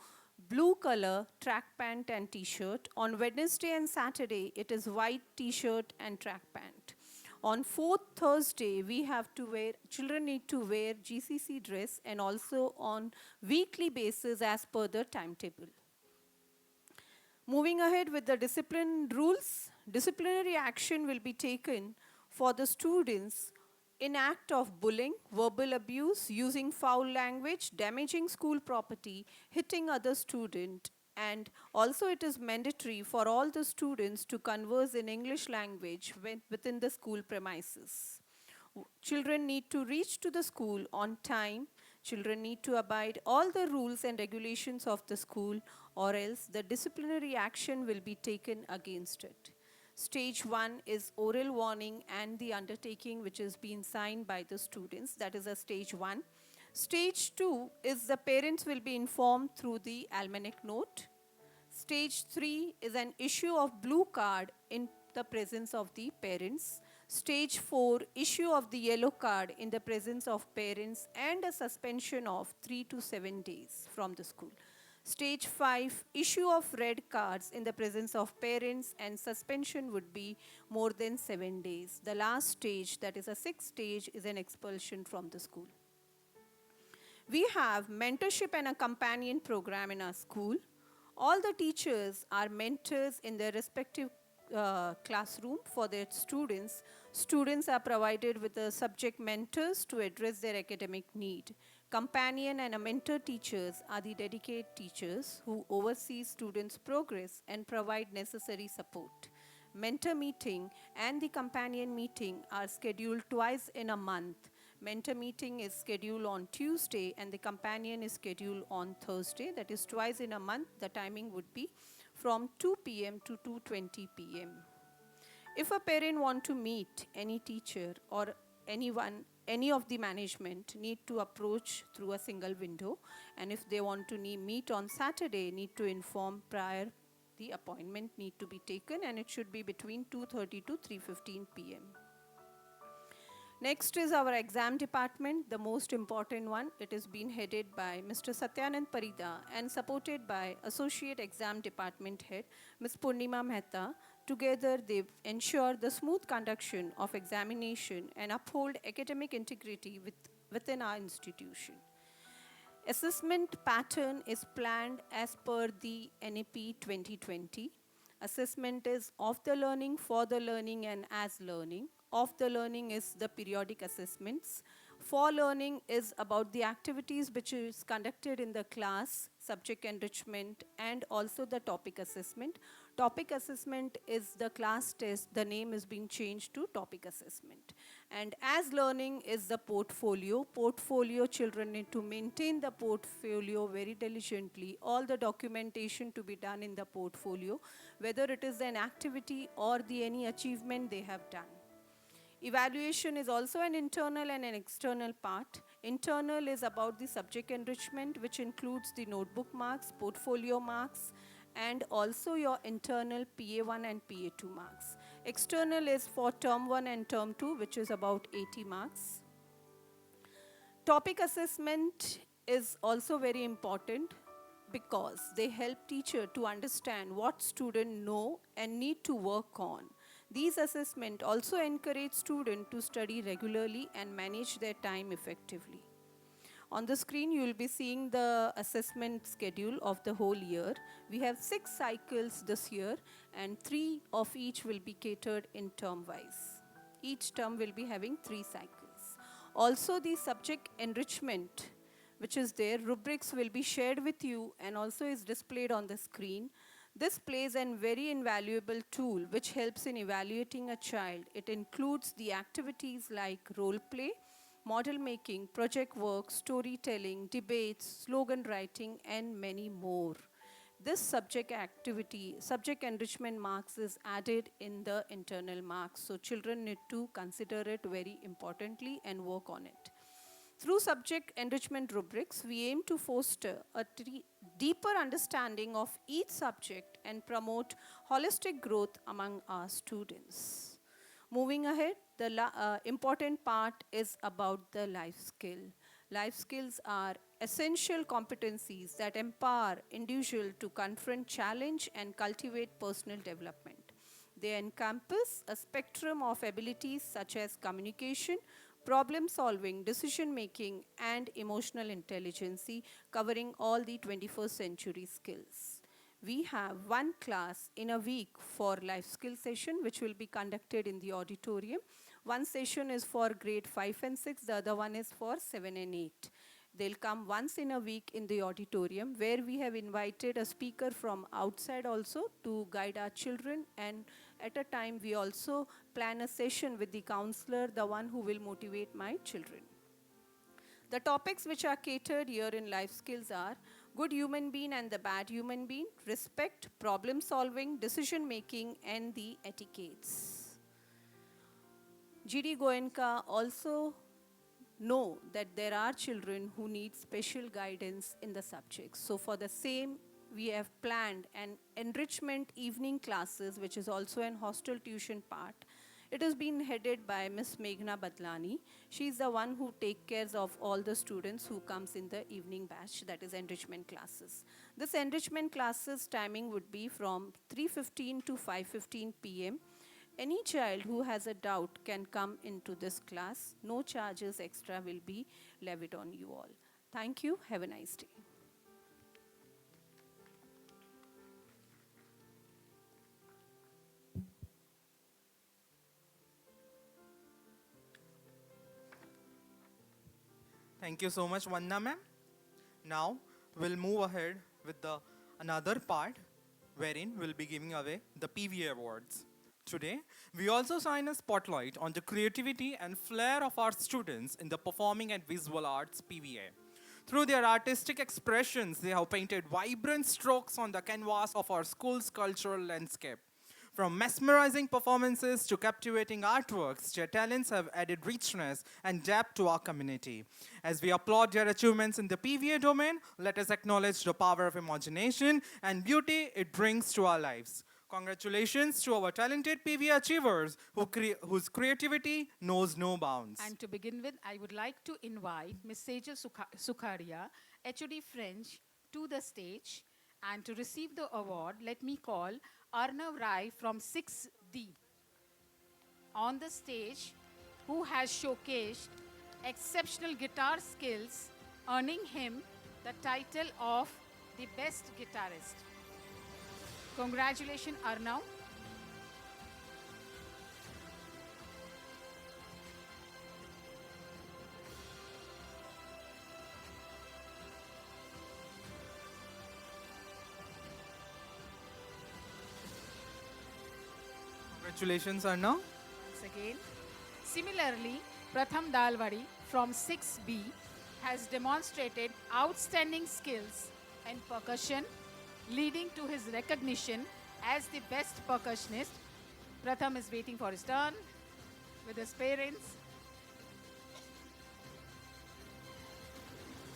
color track pant and t-shirt. On Wednesday and Saturday, it is white t-shirt and track pant. On 4th Thursday, children need to wear GCC dress and also on weekly basis as per the timetable. Moving ahead with the discipline rules, disciplinary action will be taken for the students in act of bullying, verbal abuse, using foul language, damaging school property, hitting other student, and also it is mandatory for all the students to converse in English language within the school premises. Children need to reach to the school on time. Children need to abide all the rules and regulations of the school, or else the disciplinary action will be taken against it. Stage 1 is oral warning and the undertaking which is being signed by the students. That is a stage 1. Stage 2 is the parents will be informed through the almanac note. Stage 3 is an issue of blue card in the presence of the parents. Stage 4, issue of the yellow card in the presence of parents and a suspension of 3 to 7 days from the school. Stage 5, issue of red cards in the presence of parents, and suspension would be more than 7 days. The last stage, that is a 6th stage, is an expulsion from the school. We have mentorship and a companion program in our school. All the teachers are mentors in their respective classroom for their students. Students are provided with the subject mentors to address their academic need. Companion and a mentor teachers are the dedicated teachers who oversee students' progress and provide necessary support. Mentor meeting and the companion meeting are scheduled twice in a month. Mentor meeting is scheduled on Tuesday and the companion is scheduled on Thursday. That is twice in a month. The timing would be from 2 p.m. to 2:20 p.m. If a parent want to meet any teacher or anyone, any of the management, need to approach through a single window, and if they want to meet on Saturday, need to inform prior. The appointment need to be taken, and it should be between 2:30 to 3:15 p.m. Next is our exam department, the most important one. It is being headed by Mr. Satyanand Parida and supported by Associate Exam Department Head, Ms. Purnima Mehta. Together, they ensure the smooth conduction of examination and uphold academic integrity within our institution. Assessment pattern is planned as per the NAP 2020. Assessment is of the learning, for the learning, and as learning. Of the learning is the periodic assessments. For learning is about the activities which is conducted in the class, subject enrichment, and also the topic assessment. Topic assessment is the class test. The name is being changed to topic assessment. And as learning is the portfolio. Portfolio, children need to maintain the portfolio very diligently. All the documentation to be done in the portfolio, whether it is an activity or any achievement they have done. Evaluation is also an internal and an external part. Internal is about the subject enrichment, which includes the notebook marks, portfolio marks, and also your internal PA1 and PA2 marks. External is for term 1 and term 2, which is about 80 marks. Topic assessment is also very important because they help teacher to understand what students know and need to work on. These assessments also encourage students to study regularly and manage their time effectively. On the screen, you will be seeing the assessment schedule of the whole year. We have 6 cycles this year, and 3 of each will be catered in term-wise. Each term will be having 3 cycles. Also, the subject enrichment, which is there, rubrics will be shared with you and also is displayed on the screen. This plays a very invaluable tool which helps in evaluating a child. It includes the activities like role play, model making, project work, storytelling, debates, slogan writing, and many more. This subject activity, subject enrichment marks is added in the internal marks. So children need to consider it very importantly and work on it. Through subject enrichment rubrics, we aim to foster a deeper understanding of each subject and promote holistic growth among our students. Moving ahead, the important part is about the life skill. Life skills are essential competencies that empower individual to confront challenge and cultivate personal development. They encompass a spectrum of abilities such as communication, problem solving, decision making, and emotional intelligence, covering all the 21st century skills. We have 1 class in a week for life skill session, which will be conducted in the auditorium. 1 session is for grade 5 and 6, the other one is for 7 and 8. They'll come once in a week in the auditorium, where we have invited a speaker from outside also to guide our children, and at a time we also plan a session with the counselor, the one who will motivate my children. The topics which are catered here in life skills are good human being and the bad human being, respect, problem solving, decision making, and the etiquettes. G.D.Goenka also know that there are children who need special guidance in the subjects. So for the same, we have planned an enrichment evening classes, which is also an hostel tuition part. It has been headed by Miss Meghna Badlani. She is the one who takes care of all the students who comes in the evening batch, that is enrichment classes. This enrichment classes timing would be from 3:15 to 5:15 p.m. Any child who has a doubt can come into this class. No charges extra will be levied on you all. Thank you. Have a nice day. Thank you so much, Vanna ma'am. Now we'll move ahead with the another part wherein we'll be giving away the PVA awards. Today, we also shine a spotlight on the creativity and flair of our students in the performing and visual arts PVA. Through their artistic expressions, they have painted vibrant strokes on the canvas of our school's cultural landscape. From mesmerizing performances to captivating artworks, their talents have added richness and depth to our community. As we applaud their achievements in the PVA domain, let us acknowledge the power of imagination and beauty it brings to our lives. Congratulations to our talented PVA achievers whose creativity knows no bounds. And to begin with, I would like to invite Ms. Sejal Sukharia, HOD French, to the stage. And to receive the award, let me call Arnav Rai from 6D on the stage, who has showcased exceptional guitar skills, earning him the title of the best guitarist. Congratulations, Arnav. Congratulations, Arnav. Once again. Similarly, Pratham Dalwadi from 6B has demonstrated outstanding skills in percussion, leading to his recognition as the best percussionist. Pratham is waiting for his turn with his parents.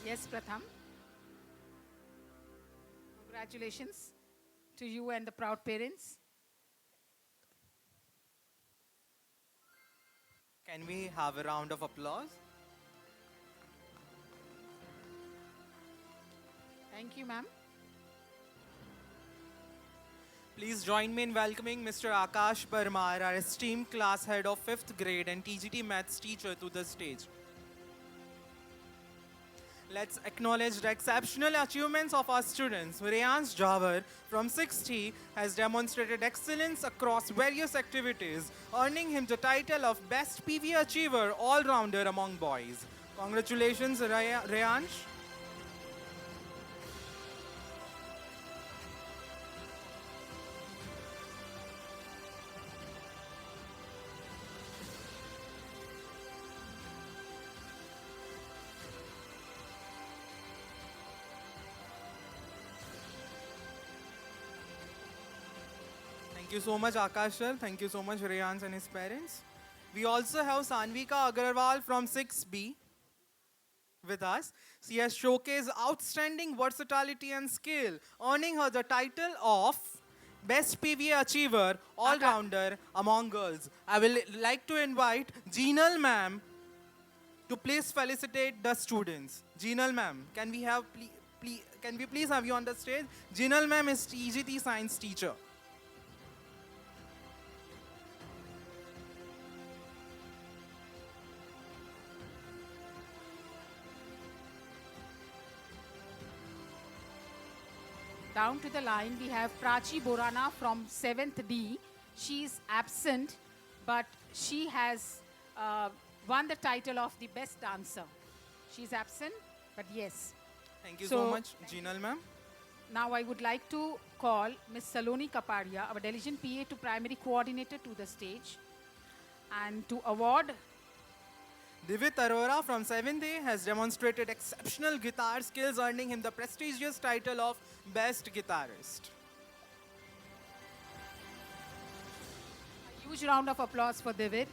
Yes, Pratham. Congratulations to you and the proud parents. Can we have a round of applause? Thank you, ma'am. Please join me in welcoming Mr. Akash Parmar, our esteemed class head of 5th grade and TGT maths teacher, to the stage. Let's acknowledge the exceptional achievements of our students. Rayans Jawar from 6th has demonstrated excellence across various activities, earning him the title of Best PV Achiever All-Rounder among boys. Congratulations, Rayansh. Thank you so much, Akash sir. Thank you so much, Rayans and his parents. We also have Sanvika Agarwal from 6B with us. She has showcased outstanding versatility and skill, earning her the title of Best PVA Achiever All-Rounder among girls. I will like to invite Jeenal ma'am to please felicitate the students. Jeenal ma'am, can we please have you on the stage? Jeenal ma'am is TGT science teacher. Down to the line, we have Prachi Borana from 7th D. She is absent, but she has won the title of the best dancer. She's absent, but yes. Thank you so much, Jeenal ma'am. Now I would like to call Ms. Saloni Kapadia, our diligent PA to primary coordinator, to the stage, and to award Divit Arora from 7th A has demonstrated exceptional guitar skills, earning him the prestigious title of Best Guitarist. A huge round of applause for David.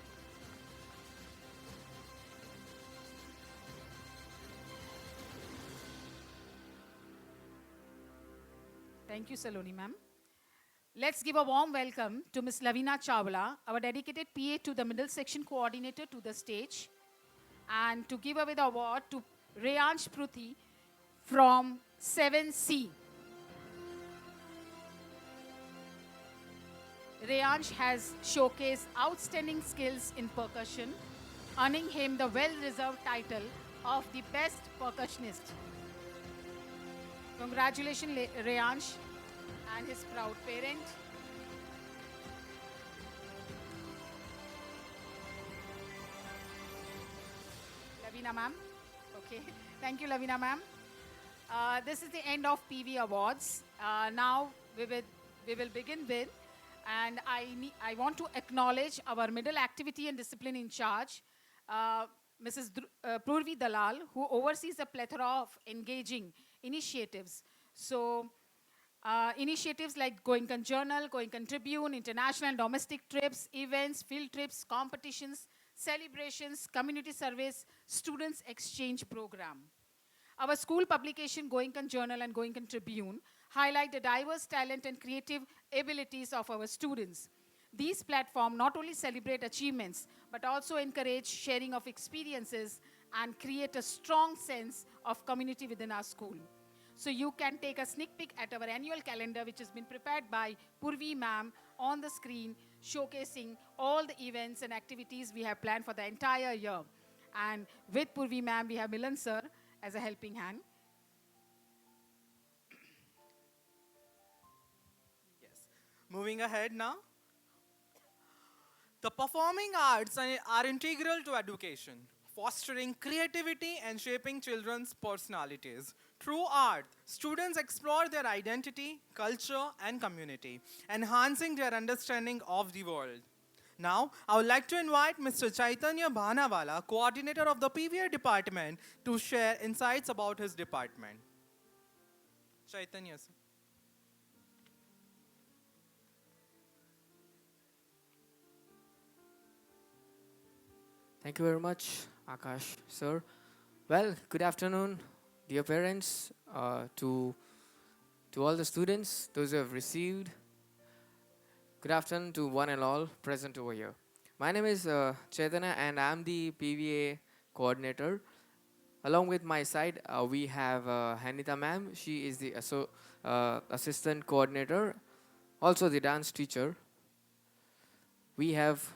Thank you, Saloni ma'am. Let's give a warm welcome to Ms. Lavina Chawla, our dedicated PA to the middle section coordinator, to the stage, and to give away the award to Reyansh Pruthi from 7C. Reyansh has showcased outstanding skills in percussion, earning him the well-deserved title of the best percussionist. Congratulations, Reyansh and his proud parent. Lavina ma'am. Okay. Thank you, Lavina ma'am. This is the end of PV Awards. Now we will begin with, and I want to acknowledge our middle activity and discipline in charge, Mrs. Purvi Dalal, who oversees a plethora of engaging initiatives. So, initiatives like Goenka Journal, Goenka Tribune, international and domestic trips, events, field trips, competitions, celebrations, community service, students exchange program. Our school publication, Goenka Journal and Goenka Tribune, highlight the diverse talent and creative abilities of our students. These platforms not only celebrate achievements, but also encourage sharing of experiences and create a strong sense of community within our school. So you can take a sneak peek at our annual calendar, which has been prepared by Purvi ma'am on the screen, showcasing all the events and activities we have planned for the entire year. And with Purvi ma'am, we have Milan sir as a helping hand. Yes. Moving ahead now. The performing arts are integral to education, fostering creativity and shaping children's personalities. Through art, students explore their identity, culture, and community, enhancing their understanding of the world. Now, I would like to invite Mr. Chaitanya Bhanawala, coordinator of the PVA department, to share insights about his department. Chaitanya, sir. Thank you very much, Akash, sir. Well, good afternoon, dear parents, to all the students, those who have received. Good afternoon to one and all present over here. My name is Chaitanya, and I'm the PVA coordinator. Along with my side, we have Hanita ma'am. She is the assistant coordinator, also the dance teacher. We have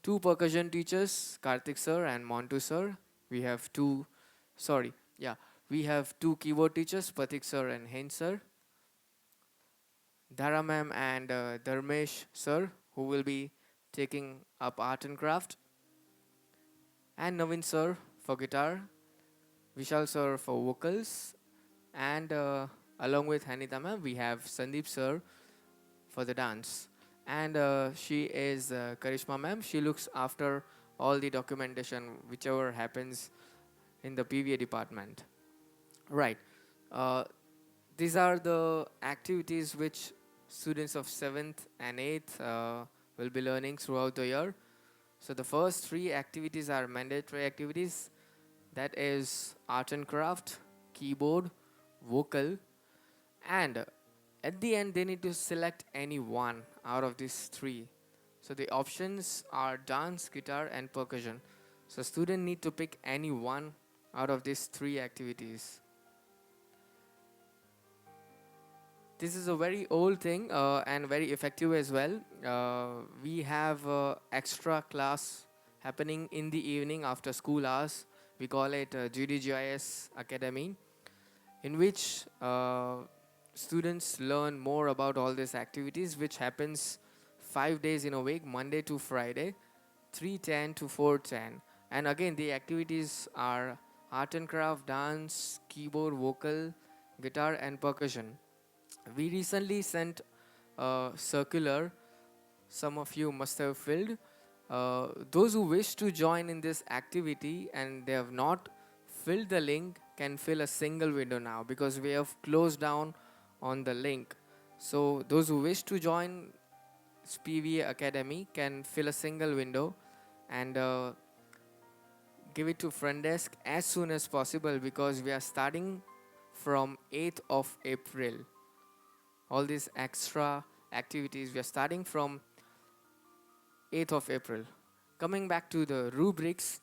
two percussion teachers, Karthik sir and Montu sir. We have two keyboard teachers, Patik sir and Hen sir. Dhara ma'am and Dharmesh sir, who will be taking up art and craft. And Navin sir for guitar, Vishal sir for vocals. And along with Hanita ma'am, we have Sandeep sir for the dance. And she is Karishma ma'am. She looks after all the documentation, whichever happens in the PVA department. Right. These are the activities which students of 7th and 8th will be learning throughout the year. So the first three activities are mandatory activities. That is art and craft, keyboard, vocal, and at the end they need to select any one out of these three. So the options are dance, guitar, and percussion. So student need to pick any one out of these three activities. This is a very old thing and very effective as well. We have extra class happening in the evening after school hours. We call it GDGIS Academy, in which students learn more about all these activities, which happens 5 days in a week, Monday to Friday, 3:10 to 4:10. And again, the activities are art and craft, dance, keyboard, vocal, guitar, and percussion. We recently sent a circular, some of you must have filled, Those who wish to join in this activity and they have not filled the link can fill a single window now, because we have closed down on the link. So those who wish to join PVA Academy can fill a single window and give it to front desk as soon as possible, because we are starting from 8th of April. All these extra activities we are starting from 8th of April. Coming back to the rubrics,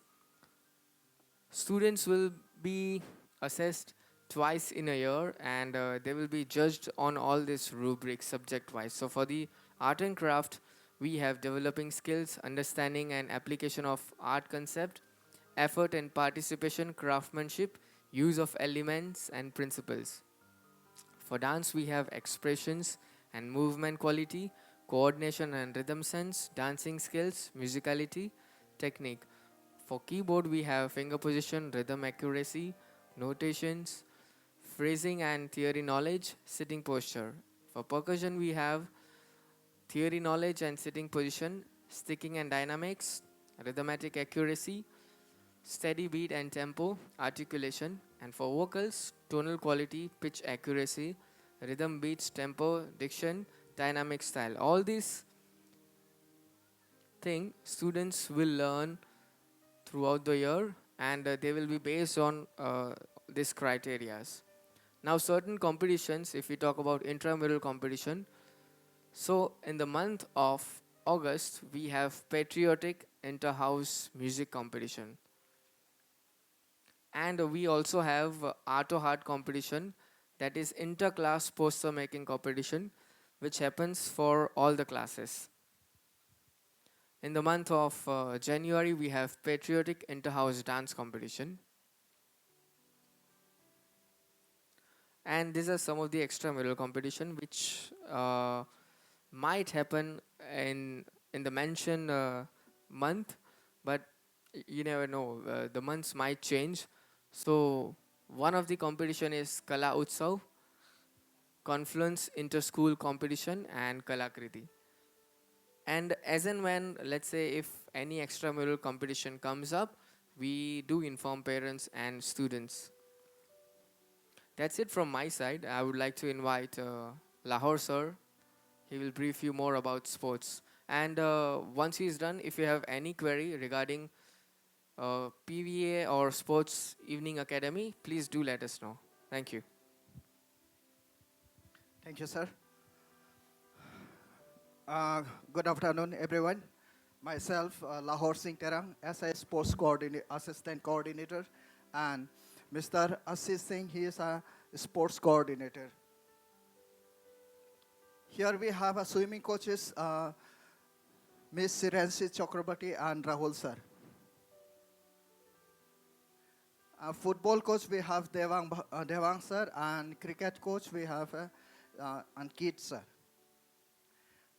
students will be assessed twice in a year, and they will be judged on all these rubrics subject wise. So for the art and craft, we have developing skills, understanding and application of art concept, effort and participation, craftsmanship, use of elements and principles. For dance, we have expressions and movement quality, coordination and rhythm sense, dancing skills, musicality, technique. For keyboard, we have finger position, rhythm accuracy, notations, phrasing and theory knowledge, sitting posture. For percussion, we have theory knowledge and sitting position, sticking and dynamics, rhythmatic accuracy, steady beat and tempo, articulation. And for vocals, tonal quality, pitch accuracy, rhythm beats, tempo, diction, dynamic style. All these things students will learn throughout the year, and they will be based on these criterias. Now certain competitions, if we talk about intramural competition, so in the month of August we have patriotic inter-house music competition, and we also have art to heart competition, that is inter-class poster making competition, which happens for all the classes. In the month of January, we have patriotic inter-house dance competition. And these are some of the extramural competition which might happen in the mentioned month, but you never know, the months might change. So one of the competition is Kala Utsav, Confluence Inter-School Competition and Kalakriti. And as and when, let's say if any extramural competition comes up, we do inform parents and students. That's it from my side. I would like to invite Lahore sir. He will brief you more about sports. And once he is done, if you have any query regarding PVA or Sports Evening Academy, please do let us know. Thank you. Thank you, sir. Good afternoon, everyone. Myself, Lahore Singh Terang, SI Sports Assistant Coordinator, and Mr. Assis Singh, he is a Sports Coordinator. Here we have a swimming coaches, Ms. Siransi Chakrabarti and Rahul sir. Football coach we have Devang sir, and cricket coach we have Ankit sir.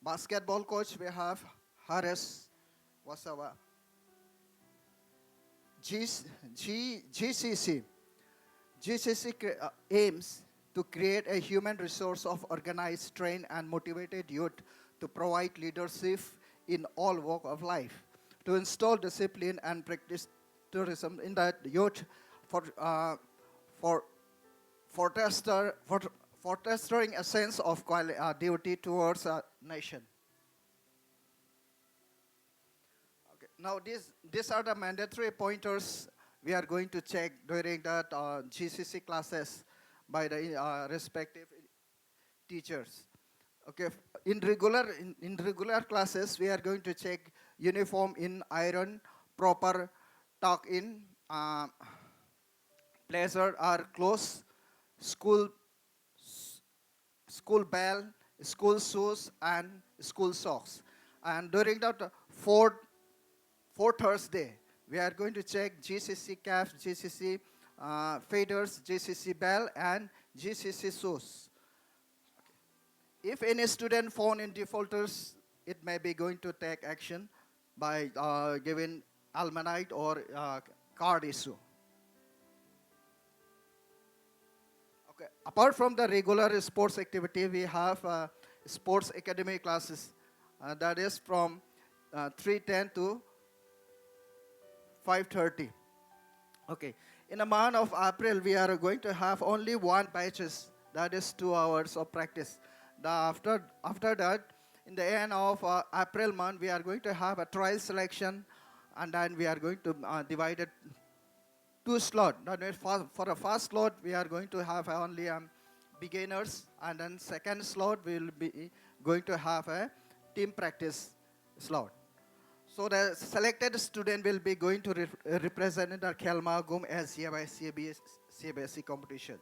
Basketball coach we have Haris Wasawa. GCC aims to create a human resource of organized, trained, and motivated youth to provide leadership in all walks of life, to install discipline and practice tourism in that youth for fostering a sense of duty towards a nation. Okay. Now these are the mandatory pointers we are going to check during that GCC classes by the respective teachers. Okay, in regular classes, we are going to check uniform in iron, proper tuck in, blazer or clothes, school bell, school shoes, and school socks. And during that fourth Thursday, we are going to check GCC caps, GCC faders, GCC bell, and GCC shoes. Okay. If any student found in defaulters, it may be going to take action by giving almanite or card issue. Okay. Apart from the regular sports activity, we have sports academy classes. That is from 3:10 to 5:30. Okay. In the month of April, we are going to have only one batches. That is 2 hours of practice. After that, in the end of April month, we are going to have a trial selection, and then we are going to divide it 2 slot. That is for a first slot, we are going to have only beginners, and then second slot we will be going to have a team practice slot. So the selected student will be going to represent the Kelmagum as CBSE competition.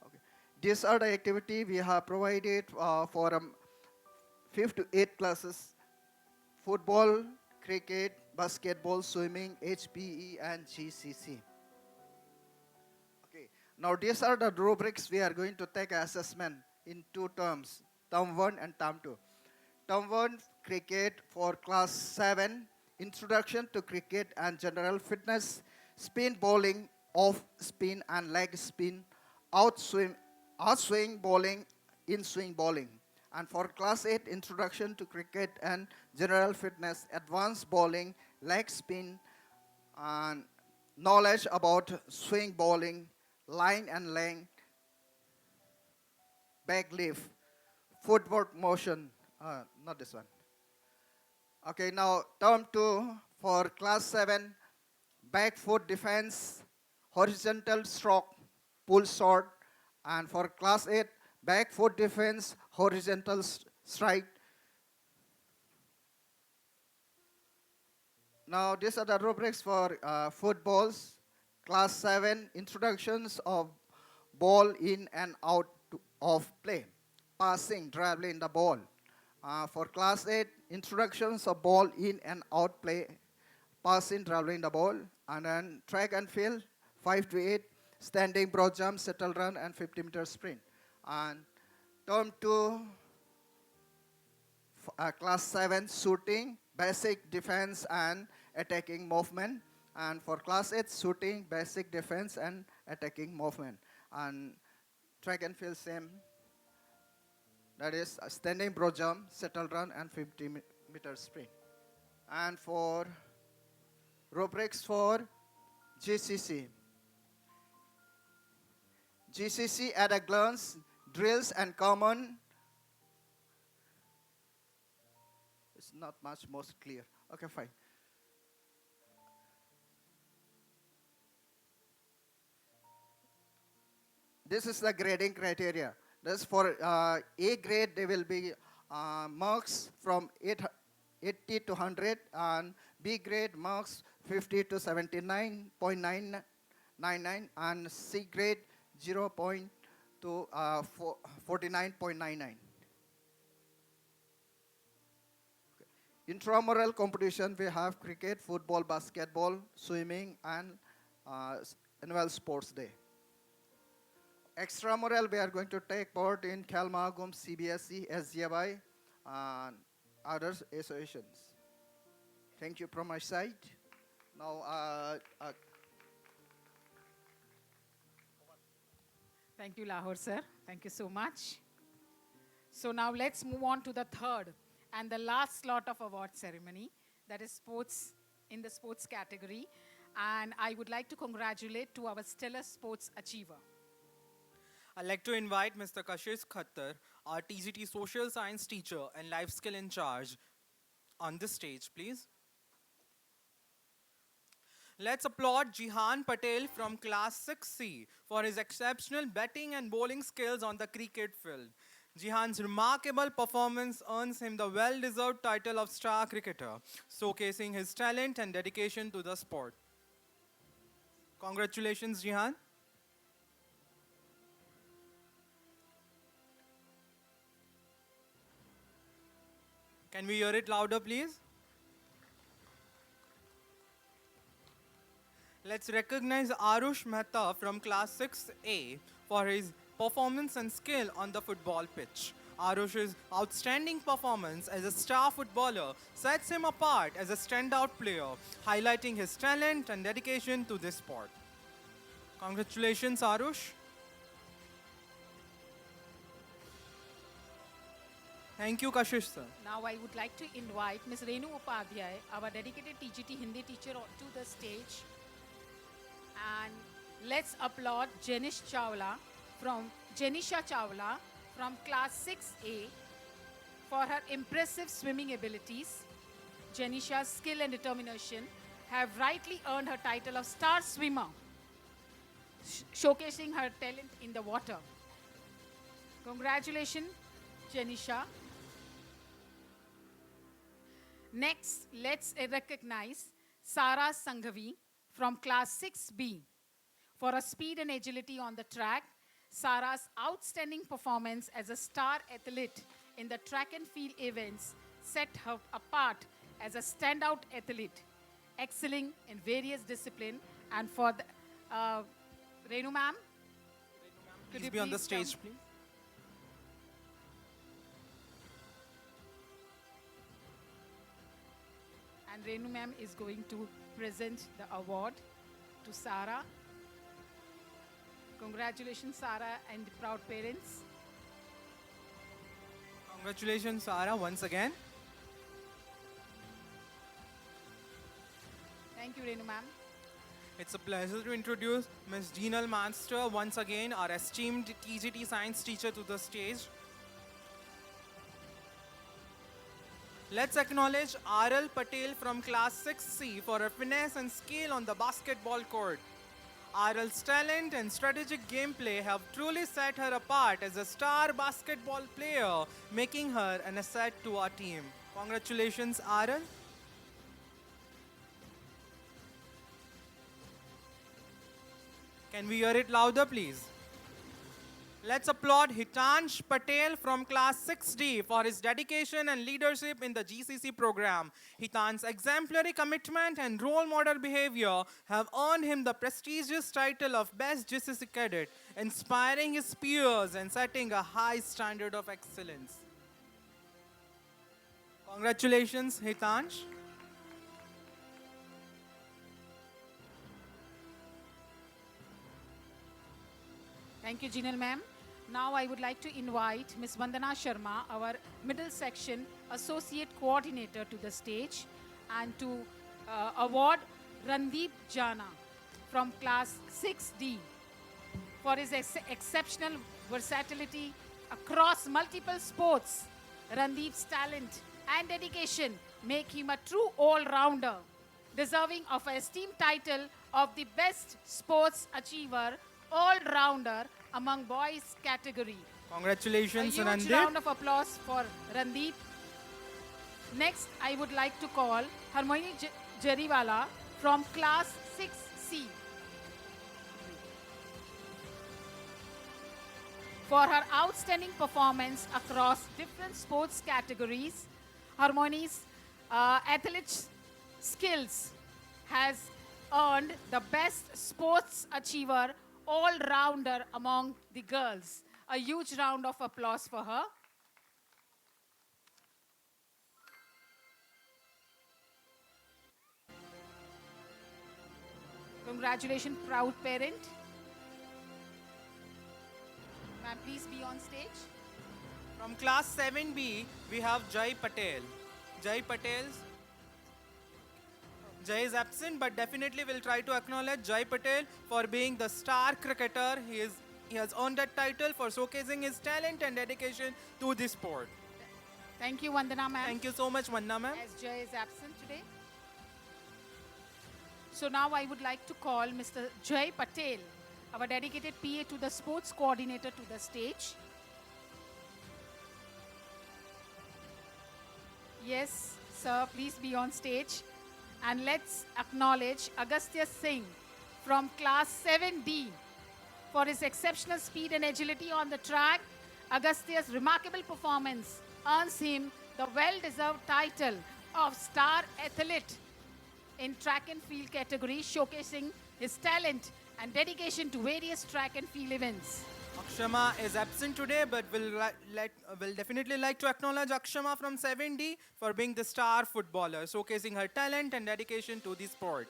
Okay. These are the activity we have provided for 5th to 8th classes: football, cricket, basketball, swimming, HPE, and GCC. Okay. Now these are the rubrics we are going to take assessment in 2 terms, term 1 and term 2. Term 1, cricket for class 7, introduction to cricket and general fitness, spin bowling, off spin and leg spin, outswing bowling, in-swing bowling. And for class 8, introduction to cricket and general fitness, advanced bowling, leg spin, and knowledge about swing bowling, line and length, back lift, footwork motion, not this one. Okay, now term 2 for class 7, back foot defense, horizontal stroke, pull shot, and for class 8, back foot defense, horizontal strike. Now these are the rubrics for footballs, class 7, introductions of ball in and out of play, passing, dribbling the ball. For class 8, introductions of ball in and out play, passing, dribbling the ball. And then track and field, 5 to 8, standing, broad jump, settle run, and 50-meter sprint. And term 2, class 7, shooting, basic defense and attacking movement. And for class 8, shooting, basic defense and attacking movement. And track and field, same. That is standing, broad jump, settle run, and 50-meter sprint. And for rubrics for GCC. GCC at a glance, drills and common. It's not much more clear. Okay, fine. This is the grading criteria. That's for A grade, there will be marks from 80 to 100, and B grade marks 50 to 79.999, and C grade 0. to 49.99. Intramural competition, we have cricket, football, basketball, swimming, and annual sports day. Extramural, we are going to take part in Kelmagum, CBSE, SGI, and other associations. Thank you from my side. Now, Thank you, Lahore, sir. Thank you so much. So now let's move on to the third and the last slot of award ceremony, that is sports, in the sports category. And I would like to congratulate to our stellar sports achiever. I'd like to invite Mr. Kashish Khattar, our TGT social science teacher and life skill in charge, on the stage, please. Let's applaud Jihan Patel from class 6C for his exceptional batting and bowling skills on the cricket field. Jihan's remarkable performance earns him the well-deserved title of star cricketer, showcasing his talent and dedication to the sport. Congratulations, Jihan. Can we hear it louder, please? Let's recognize Arush Mehta from class 6A for his performance and skill on the football pitch. Arush's outstanding performance as a star footballer sets him apart as a standout player, highlighting his talent and dedication to this sport. Congratulations, Arush. Thank you, Kashish sir. Now I would like to invite Ms. Renu Upadhyay, our dedicated TGT Hindi teacher, to the stage. And let's applaud Jenisha Chawla from class 6A for her impressive swimming abilities. Jenisha's skill and determination have rightly earned her title of star swimmer, showcasing her talent in the water. Congratulations, Jenisha. Next, let's recognize Sara Sanghavi from class 6B. For her speed and agility on the track, Sara's outstanding performance as a star athlete in the track and field events set her apart as a standout athlete, excelling in various disciplines. And for the, Renu ma'am, could Please you be on the please stage, come? please. And Renu ma'am is going to present the award to Sara. Congratulations, Sara and the proud parents. Congratulations, Sara, once again. Thank you, Renu ma'am. It's a pleasure to introduce Ms. Jeenal Master once again, our esteemed TGT science teacher, to the stage. Let's acknowledge R.L. Patel from class 6C for her finesse and skill on the basketball court. R.L.'s talent and strategic gameplay have truly set her apart as a star basketball player, making her an asset to our team. Congratulations, R.L. Can we hear it louder, please? Let's applaud Hitansh Patel from class 6D for his dedication and leadership in the GCC program. Hitansh's exemplary commitment and role model behavior have earned him the prestigious title of Best GCC Cadet, inspiring his peers and setting a high standard of excellence. Congratulations, Hitansh. Thank you, Jinal ma'am. Now I would like to invite Ms. Vandana Sharma, our middle section associate coordinator, to the stage and to award Randeep Jana from class 6D for his exceptional versatility across multiple sports. Randeep's talent and dedication make him a true all-rounder, deserving of an esteemed title of the best sports achiever all-rounder among boys category. A Congratulations, huge Randeep. round of applause for Randeep. Next, I would like to call Harmoni Jariwala from class 6C for her outstanding performance across different sports categories. Harmoni's athlete skills has earned the best sports achiever all-rounder among the girls. A huge round of applause for her. Congratulations, proud parent. Ma'am, please be on stage. From class 7B, we have Jai Patel. Jai is absent, but definitely we'll try to acknowledge Jai Patel for being the star cricketer. He has earned that title for showcasing his talent and dedication to the sport. Thank you, Vandana ma'am. Thank you so much, Vanna ma'am. As Jay is absent today. So now I would like to call Mr. Jay Patel, our dedicated PA to the sports coordinator, to the stage. Yes, sir, please be on stage. And let's acknowledge Agastya Singh from class 7D for his exceptional speed and agility on the track. Agastya's remarkable performance earns him the well-deserved title of Star Athlete in track and field category, showcasing his talent and dedication to various track and field events. Akshama is absent today, but we'll definitely like to acknowledge Akshama from 7D for being the star footballer, showcasing her talent and dedication to the sport.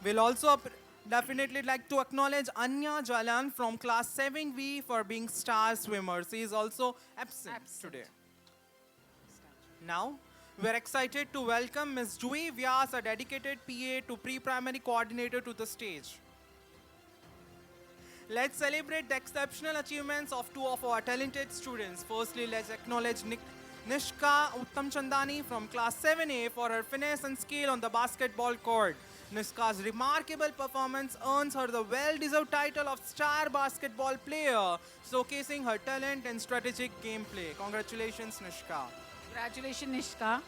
We'll also Definitely like to acknowledge Anya Jalan from class 7V for being star swimmer. She is also absent today. Now, we're excited to welcome Ms. Jui Vyas, a dedicated PA to pre-primary coordinator, to the stage. Let's celebrate the exceptional achievements of two of our talented students. Firstly, let's acknowledge Nishka Uttamchandani from class 7A for her finesse and skill on the basketball court. Nishka's remarkable performance earns her the well-deserved title of Star Basketball Player, showcasing her talent and strategic gameplay. Congratulations, Nishka. Congratulations, Nishka.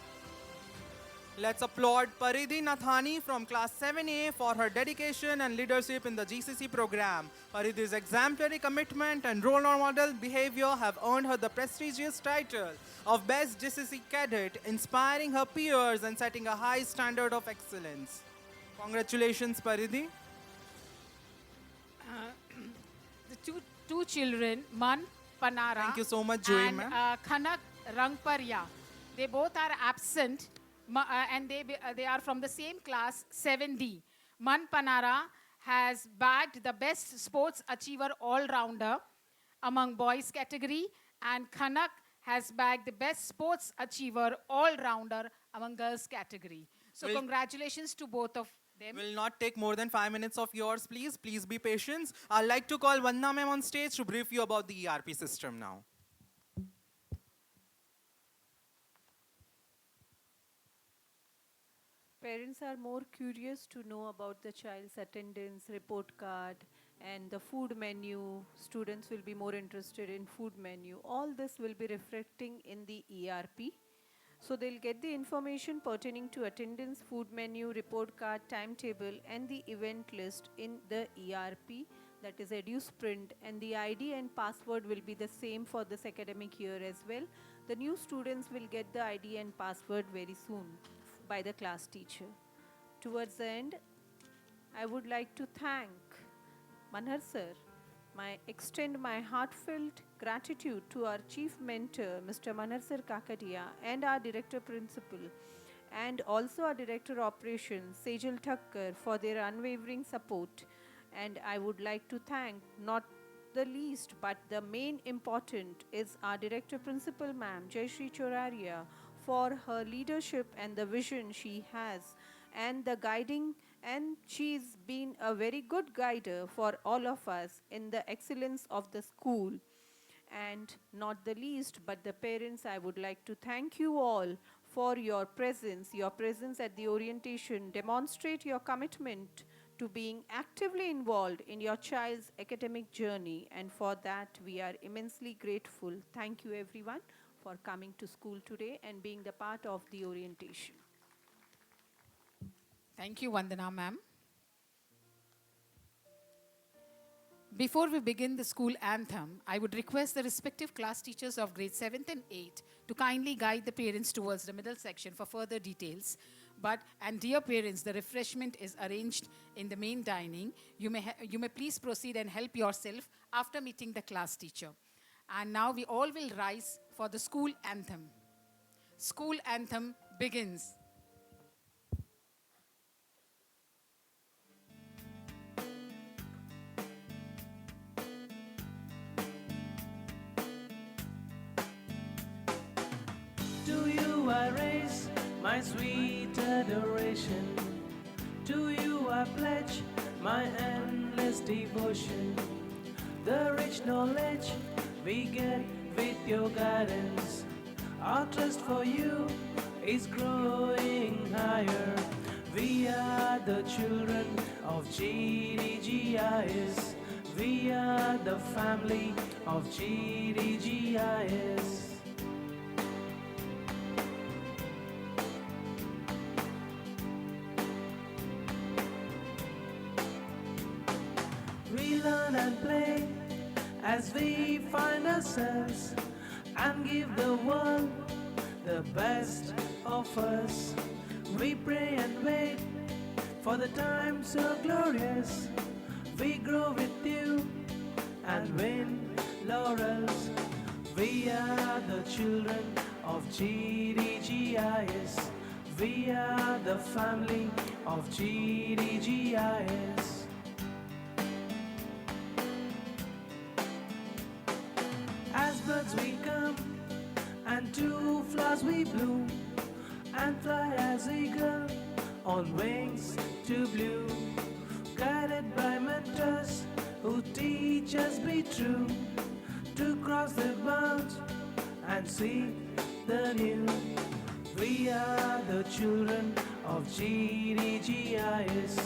Let's applaud Paridhi Nathani from class 7A for her dedication and leadership in the GCC program. Paridhi's exemplary commitment and role model behavior have earned her the prestigious title of Best GCC Cadet, inspiring her peers and setting a high standard of excellence. Congratulations, Paridhi. The two children, Man Panara Thank you so much, Jui, and ma'am. Khanak Rangparya, they both are absent and they are from the same class, 7D. Man Panara has bagged the Best Sports Achiever All-Rounder among boys category, and Khanak has bagged the Best Sports Achiever All-Rounder among girls category. So Well- congratulations to both of them. Will not take more than 5 minutes of yours, please. Please be patient. I'd like to call Vanna ma'am on stage to brief you about the ERP system now. Parents are more curious to know about the child's attendance, report card, and the food menu. Students will be more interested in food menu. All this will be reflecting in the ERP. So they'll get the information pertaining to attendance, food menu, report card, timetable, and the event list in the ERP, that is EduSprint, and the ID and password will be the same for this academic year as well. The new students will get the ID and password very soon by the class teacher. Towards the end, I would like to thank Manhar sir. Extend my heartfelt gratitude to our chief mentor, Mr. Manhar sir Kakadia, and our director principal, and also our director operations, Sejal Thakkar, for their unwavering support. And I would like to thank, not the least but the main important, is our director principal, ma'am Jayshree Choraria, for her leadership and the vision she has and the guiding, and she's been a very good guider for all of us in the excellence of the school. And not the least but the parents, I would like to thank you all for your presence at the orientation. Demonstrate your commitment to being actively involved in your child's academic journey, and for that we are immensely grateful. Thank you everyone for coming to school today and being the part of the orientation. Thank you, Vandana ma'am. Before we begin the school anthem, I would request the respective class teachers of grade 7th and 8th to kindly guide the parents towards the middle section for further details. And dear parents, the refreshment is arranged in the main dining. You may please proceed and help yourself after meeting the class teacher. And now we all will rise for the school anthem. School anthem begins. To you I raise my sweet adoration. To you I pledge my endless devotion. The rich knowledge we get with your guidance. Our trust for you is growing higher. We are the children of GDGIS. We are the family of GDGIS. We learn and play as we find ourselves and give the world the best of us. We pray and wait for the time so glorious. We grow with you and win laurels. We are the children of GDGIS. We are the family of GDGIS. flowers we come, and two flowers we bloom, and fly as eagle on wings to blue, guided by mentors who teach us be true, to cross the bounds and see the new. We are the children of GDGIS.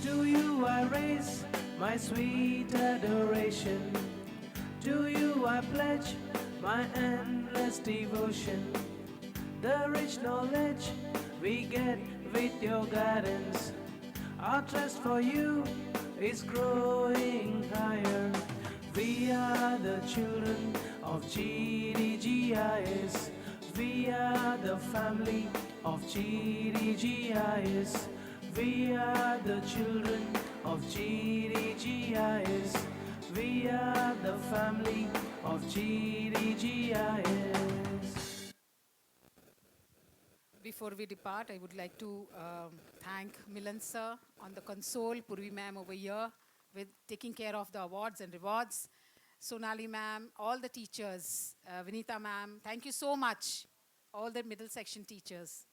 To you I raise my sweet adoration. To you I pledge my endless devotion. The rich knowledge we get with your guidance, our trust for you is growing higher. We are the children of GDGIS. We are the family of GDGIS. We are the children of GDGIS. We are the family of GDGIS. Before we depart, I would like to thank Milan sir on the console, Purvi ma'am over here with taking care of the awards and rewards, Sonali ma'am, all the teachers, Vinita ma'am, thank you so much, all the middle section teachers.